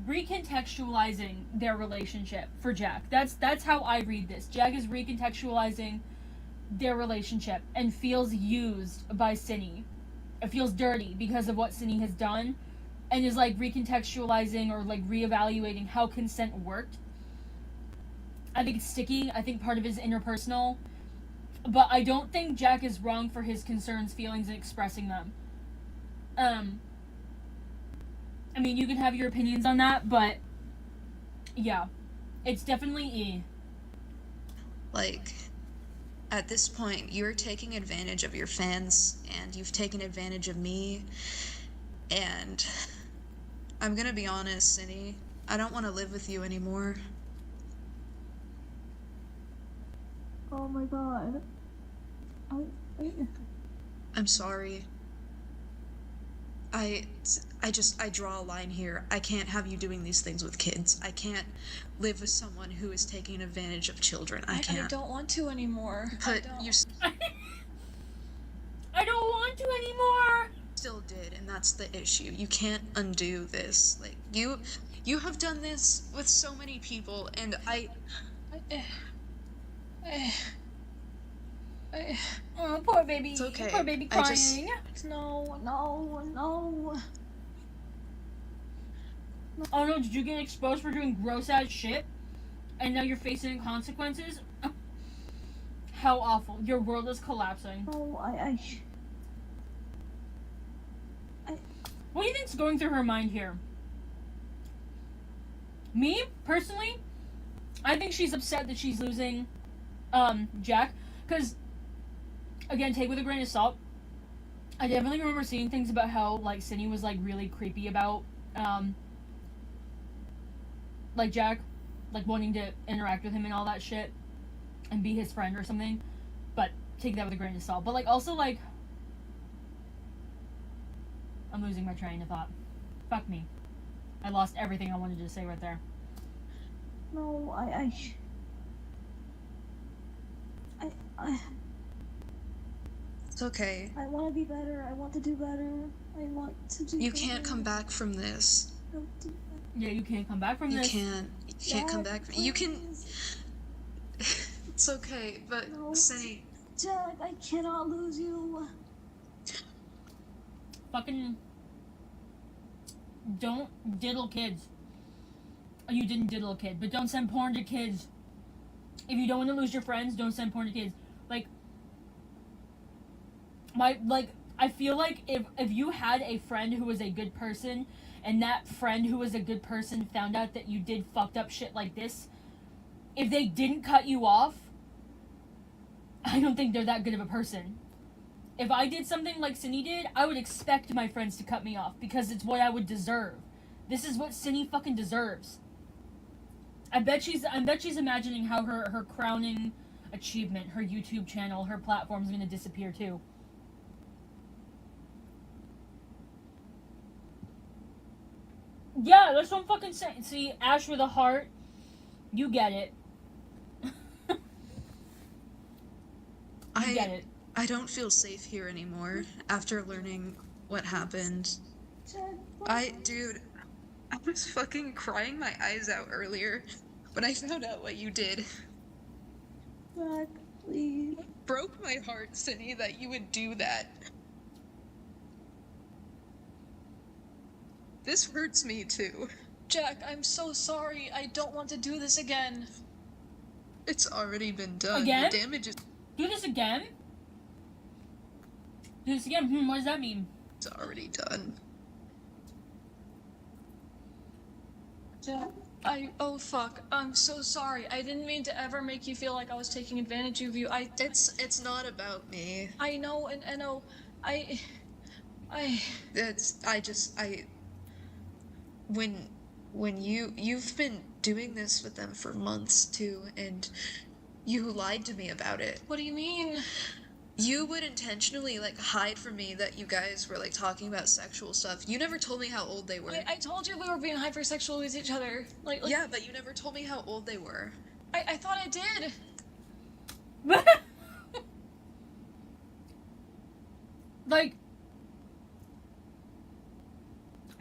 recontextualizing their relationship for Jack. That's how I read this. Jack is recontextualizing their relationship and feels used by Cinny. It feels dirty because of what Cinny has done, and is, like, recontextualizing or, like, reevaluating how consent worked. I think it's sticky. I think part of it is interpersonal. But I don't think Jack is wrong for his concerns, feelings, and expressing them. I mean, you can have your opinions on that, but yeah, it's definitely E. Like, at this point, you're taking advantage of your fans, and you've taken advantage of me, and I'm gonna be honest, Cindy, I don't want to live with you anymore. Oh my god. I'm sorry. I draw a line here. I can't have you doing these things with kids. I can't live with someone who is taking advantage of children. I I can't. don't want to anymore. But you I don't want to anymore. still did, and that's the issue. You can't undo this. Like, you have done this with so many people, and Oh, poor baby. It's okay. Poor baby I just- crying. No. Oh no, did you get exposed for doing gross ass shit? And now you're facing consequences? How awful. Your world is collapsing. No, What do you think's going through her mind here? Me, personally, I think she's upset that she's losing, Jack. Because, again, take with a grain of salt. I definitely remember seeing things about how, like, Cindy was, like, really creepy about, like, Jack, like, wanting to interact with him and all that shit. And be his friend or something. But, take that with a grain of salt. But, like, also, like, I'm losing my train of thought. Fuck me. I lost everything I wanted to say right there. no, it's okay. I want to be better. I want to do better. I want to do You better. can't come back from this. Don't do that. Yeah, you can't come back from You this. can't come Jack, back. You can. please. It's okay, but No. Cindy, Jack, I cannot lose you. Fucking don't diddle kids. Oh, you didn't diddle a kid, but don't send porn to kids. If you don't want to lose your friends, don't send porn to kids. Like, I feel like if you had a friend who was a good person, and that friend who was a good person found out that you did fucked up shit like this, if they didn't cut you off, I don't think they're that good of a person. If I did something like Cindy did, I would expect my friends to cut me off because it's what I would deserve. This is what Cindy fucking deserves. I bet she's imagining how her crowning achievement, her YouTube channel, her platform is gonna disappear too. Yeah, that's what I'm fucking saying. See, Ash with a heart, you get it. You get it. I don't feel safe here anymore after learning what happened. Jack, Dude, I was fucking crying my eyes out earlier when I found out what you did. Jack, please. Broke my heart, Cindy, that you would do that. This hurts me too. Jack, I'm so sorry. I don't want to do this again. It's already been done. Again? The damage is Do this again? Do this again? What does that mean? already done. Jack, oh fuck. I'm so sorry. I didn't mean to ever make you feel like I was taking advantage of you. It's not about me. I know, and I know, When you've been doing this with them for months too, and you lied to me about it. what do you mean? You would intentionally like hide from me that you guys were like talking about sexual stuff. You never told me how old they were. I told you we were being hypersexual with each other. Like Yeah, but you never told me how old they were. I thought I did. Like,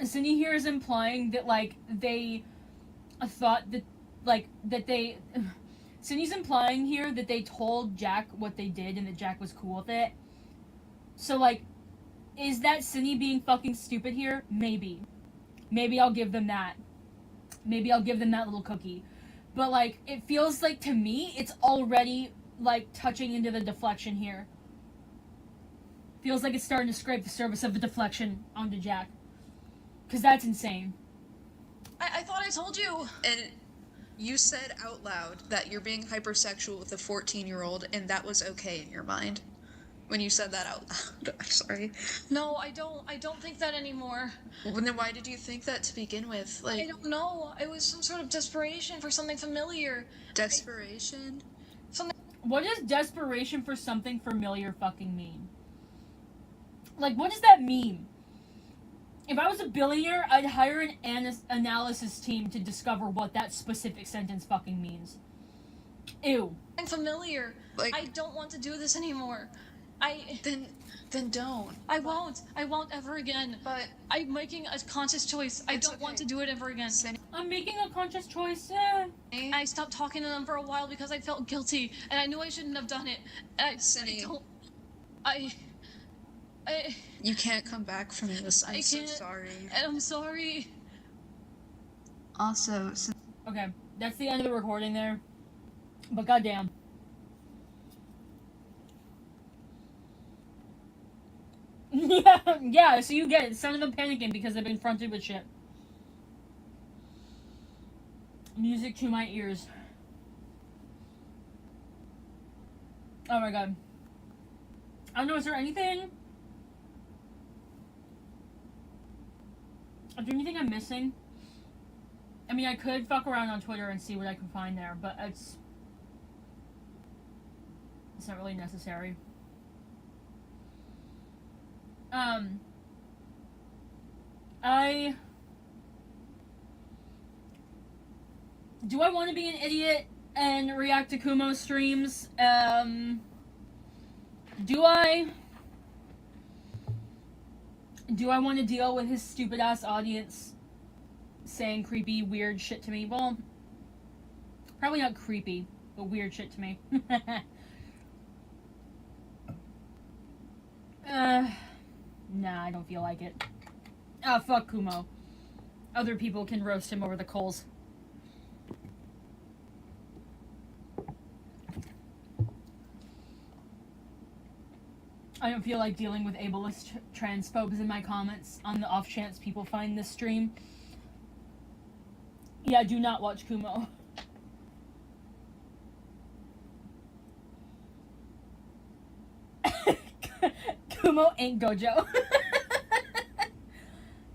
Cindy here is implying that, like, they thought that, like, that they... Cindy's implying here that they told Jack what they did and that Jack was cool with it. So, like, is that Cindy being fucking stupid here? Maybe. Maybe I'll give them that. Maybe I'll give them that little cookie. But, like, it feels like, to me, it's already, like, touching into the deflection here. Feels like it's starting to scrape the surface of the deflection onto Jack. Because that's insane. I thought I told you. And you said out loud that you're being hypersexual with a 14-year-old, and that was okay in your mind. When you said that out loud. I'm sorry. No, I don't think that anymore. Well, then why did you think that to begin with? Like, I don't know. It was some sort of desperation for something familiar. desperation? What does desperation for something familiar fucking mean? Like, what does that mean? If I was a billionaire, I'd hire an analysis team to discover what that specific sentence fucking means. Ew. Something familiar. Like, I don't want to do this anymore. Then don't. I won't ever again. But I'm making a conscious choice. I don't want to do it ever again. I'm making a conscious choice. I stopped talking to them for a while because I felt guilty, and I knew I shouldn't have done it. And You can't come back from this. I'm so sorry. And I'm sorry. Also, Okay, that's the end of the recording there. But goddamn. yeah, so you get it. Some of them panicking because they've been fronted with shit. Music to my ears. Oh my god. I don't know, is there anything? Is there anything I'm missing? I mean, I could fuck around on Twitter and see what I can find there, but it's not really necessary. Do I want to be an idiot and react to Kumo's streams? Do I want to deal with his stupid ass audience saying creepy, weird shit to me? Well, probably not creepy, but weird shit to me. Nah, I don't feel like it. Ah, fuck Kumo. Other people can roast him over the coals. I don't feel like dealing with ableist transphobes in my comments on the off chance people find this stream. Yeah, do not watch Kumo. Kumo ain't Gojo.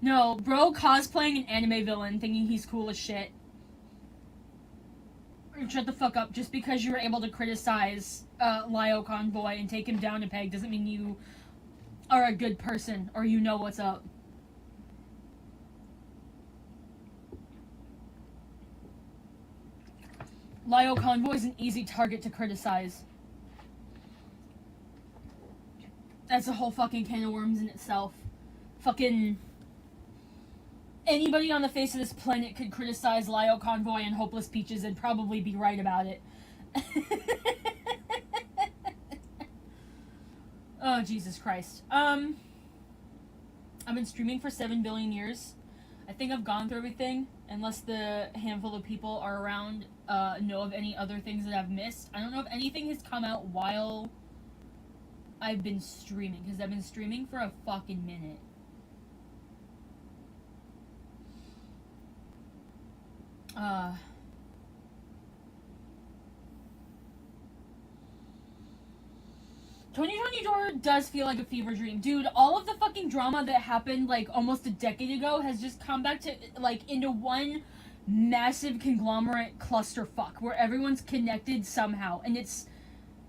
No, bro cosplaying an anime villain thinking he's cool as shit. Shut the fuck up. Just because you were able to criticize Lio Convoy and take him down a peg doesn't mean you are a good person or you know what's up. Lio Convoy is an easy target to criticize. That's a whole fucking can of worms in itself. Fucking anybody on the face of this planet could criticize Lio Convoy and Hopeless Peaches and probably be right about it. Oh, Jesus Christ. I've been streaming for 7 billion years. I think I've gone through everything, unless the handful of people are around know of any other things that I've missed. I don't know if anything has come out while I've been streaming, because I've been streaming for a fucking minute. Uh, 2024 does feel like a fever dream. Dude, all of the fucking drama that happened, like, almost a decade ago has just come back to, like, into one massive conglomerate clusterfuck where everyone's connected somehow. And it's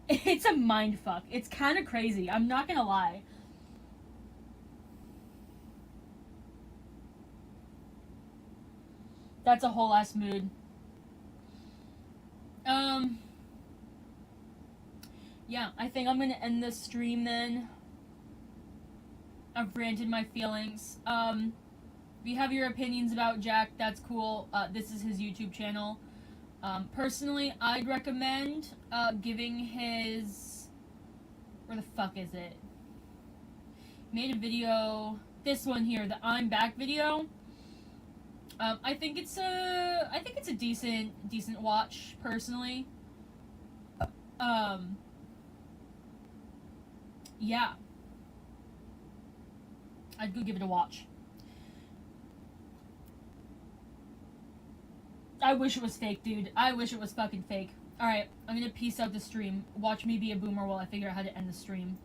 a mindfuck. It's kind of crazy. I'm not gonna lie. That's a whole ass mood. Yeah, I think I'm gonna end this stream then. I've ranted my feelings. If you have your opinions about Jack, that's cool. This is his YouTube channel. Personally, I'd recommend giving his... Where the fuck is it? Made a video... This one here, the I'm Back video. I think it's a decent watch, personally. Yeah. I'd go give it a watch. I wish it was fake, dude. I wish it was fucking fake. Alright, I'm gonna peace out the stream. Watch me be a boomer while I figure out how to end the stream.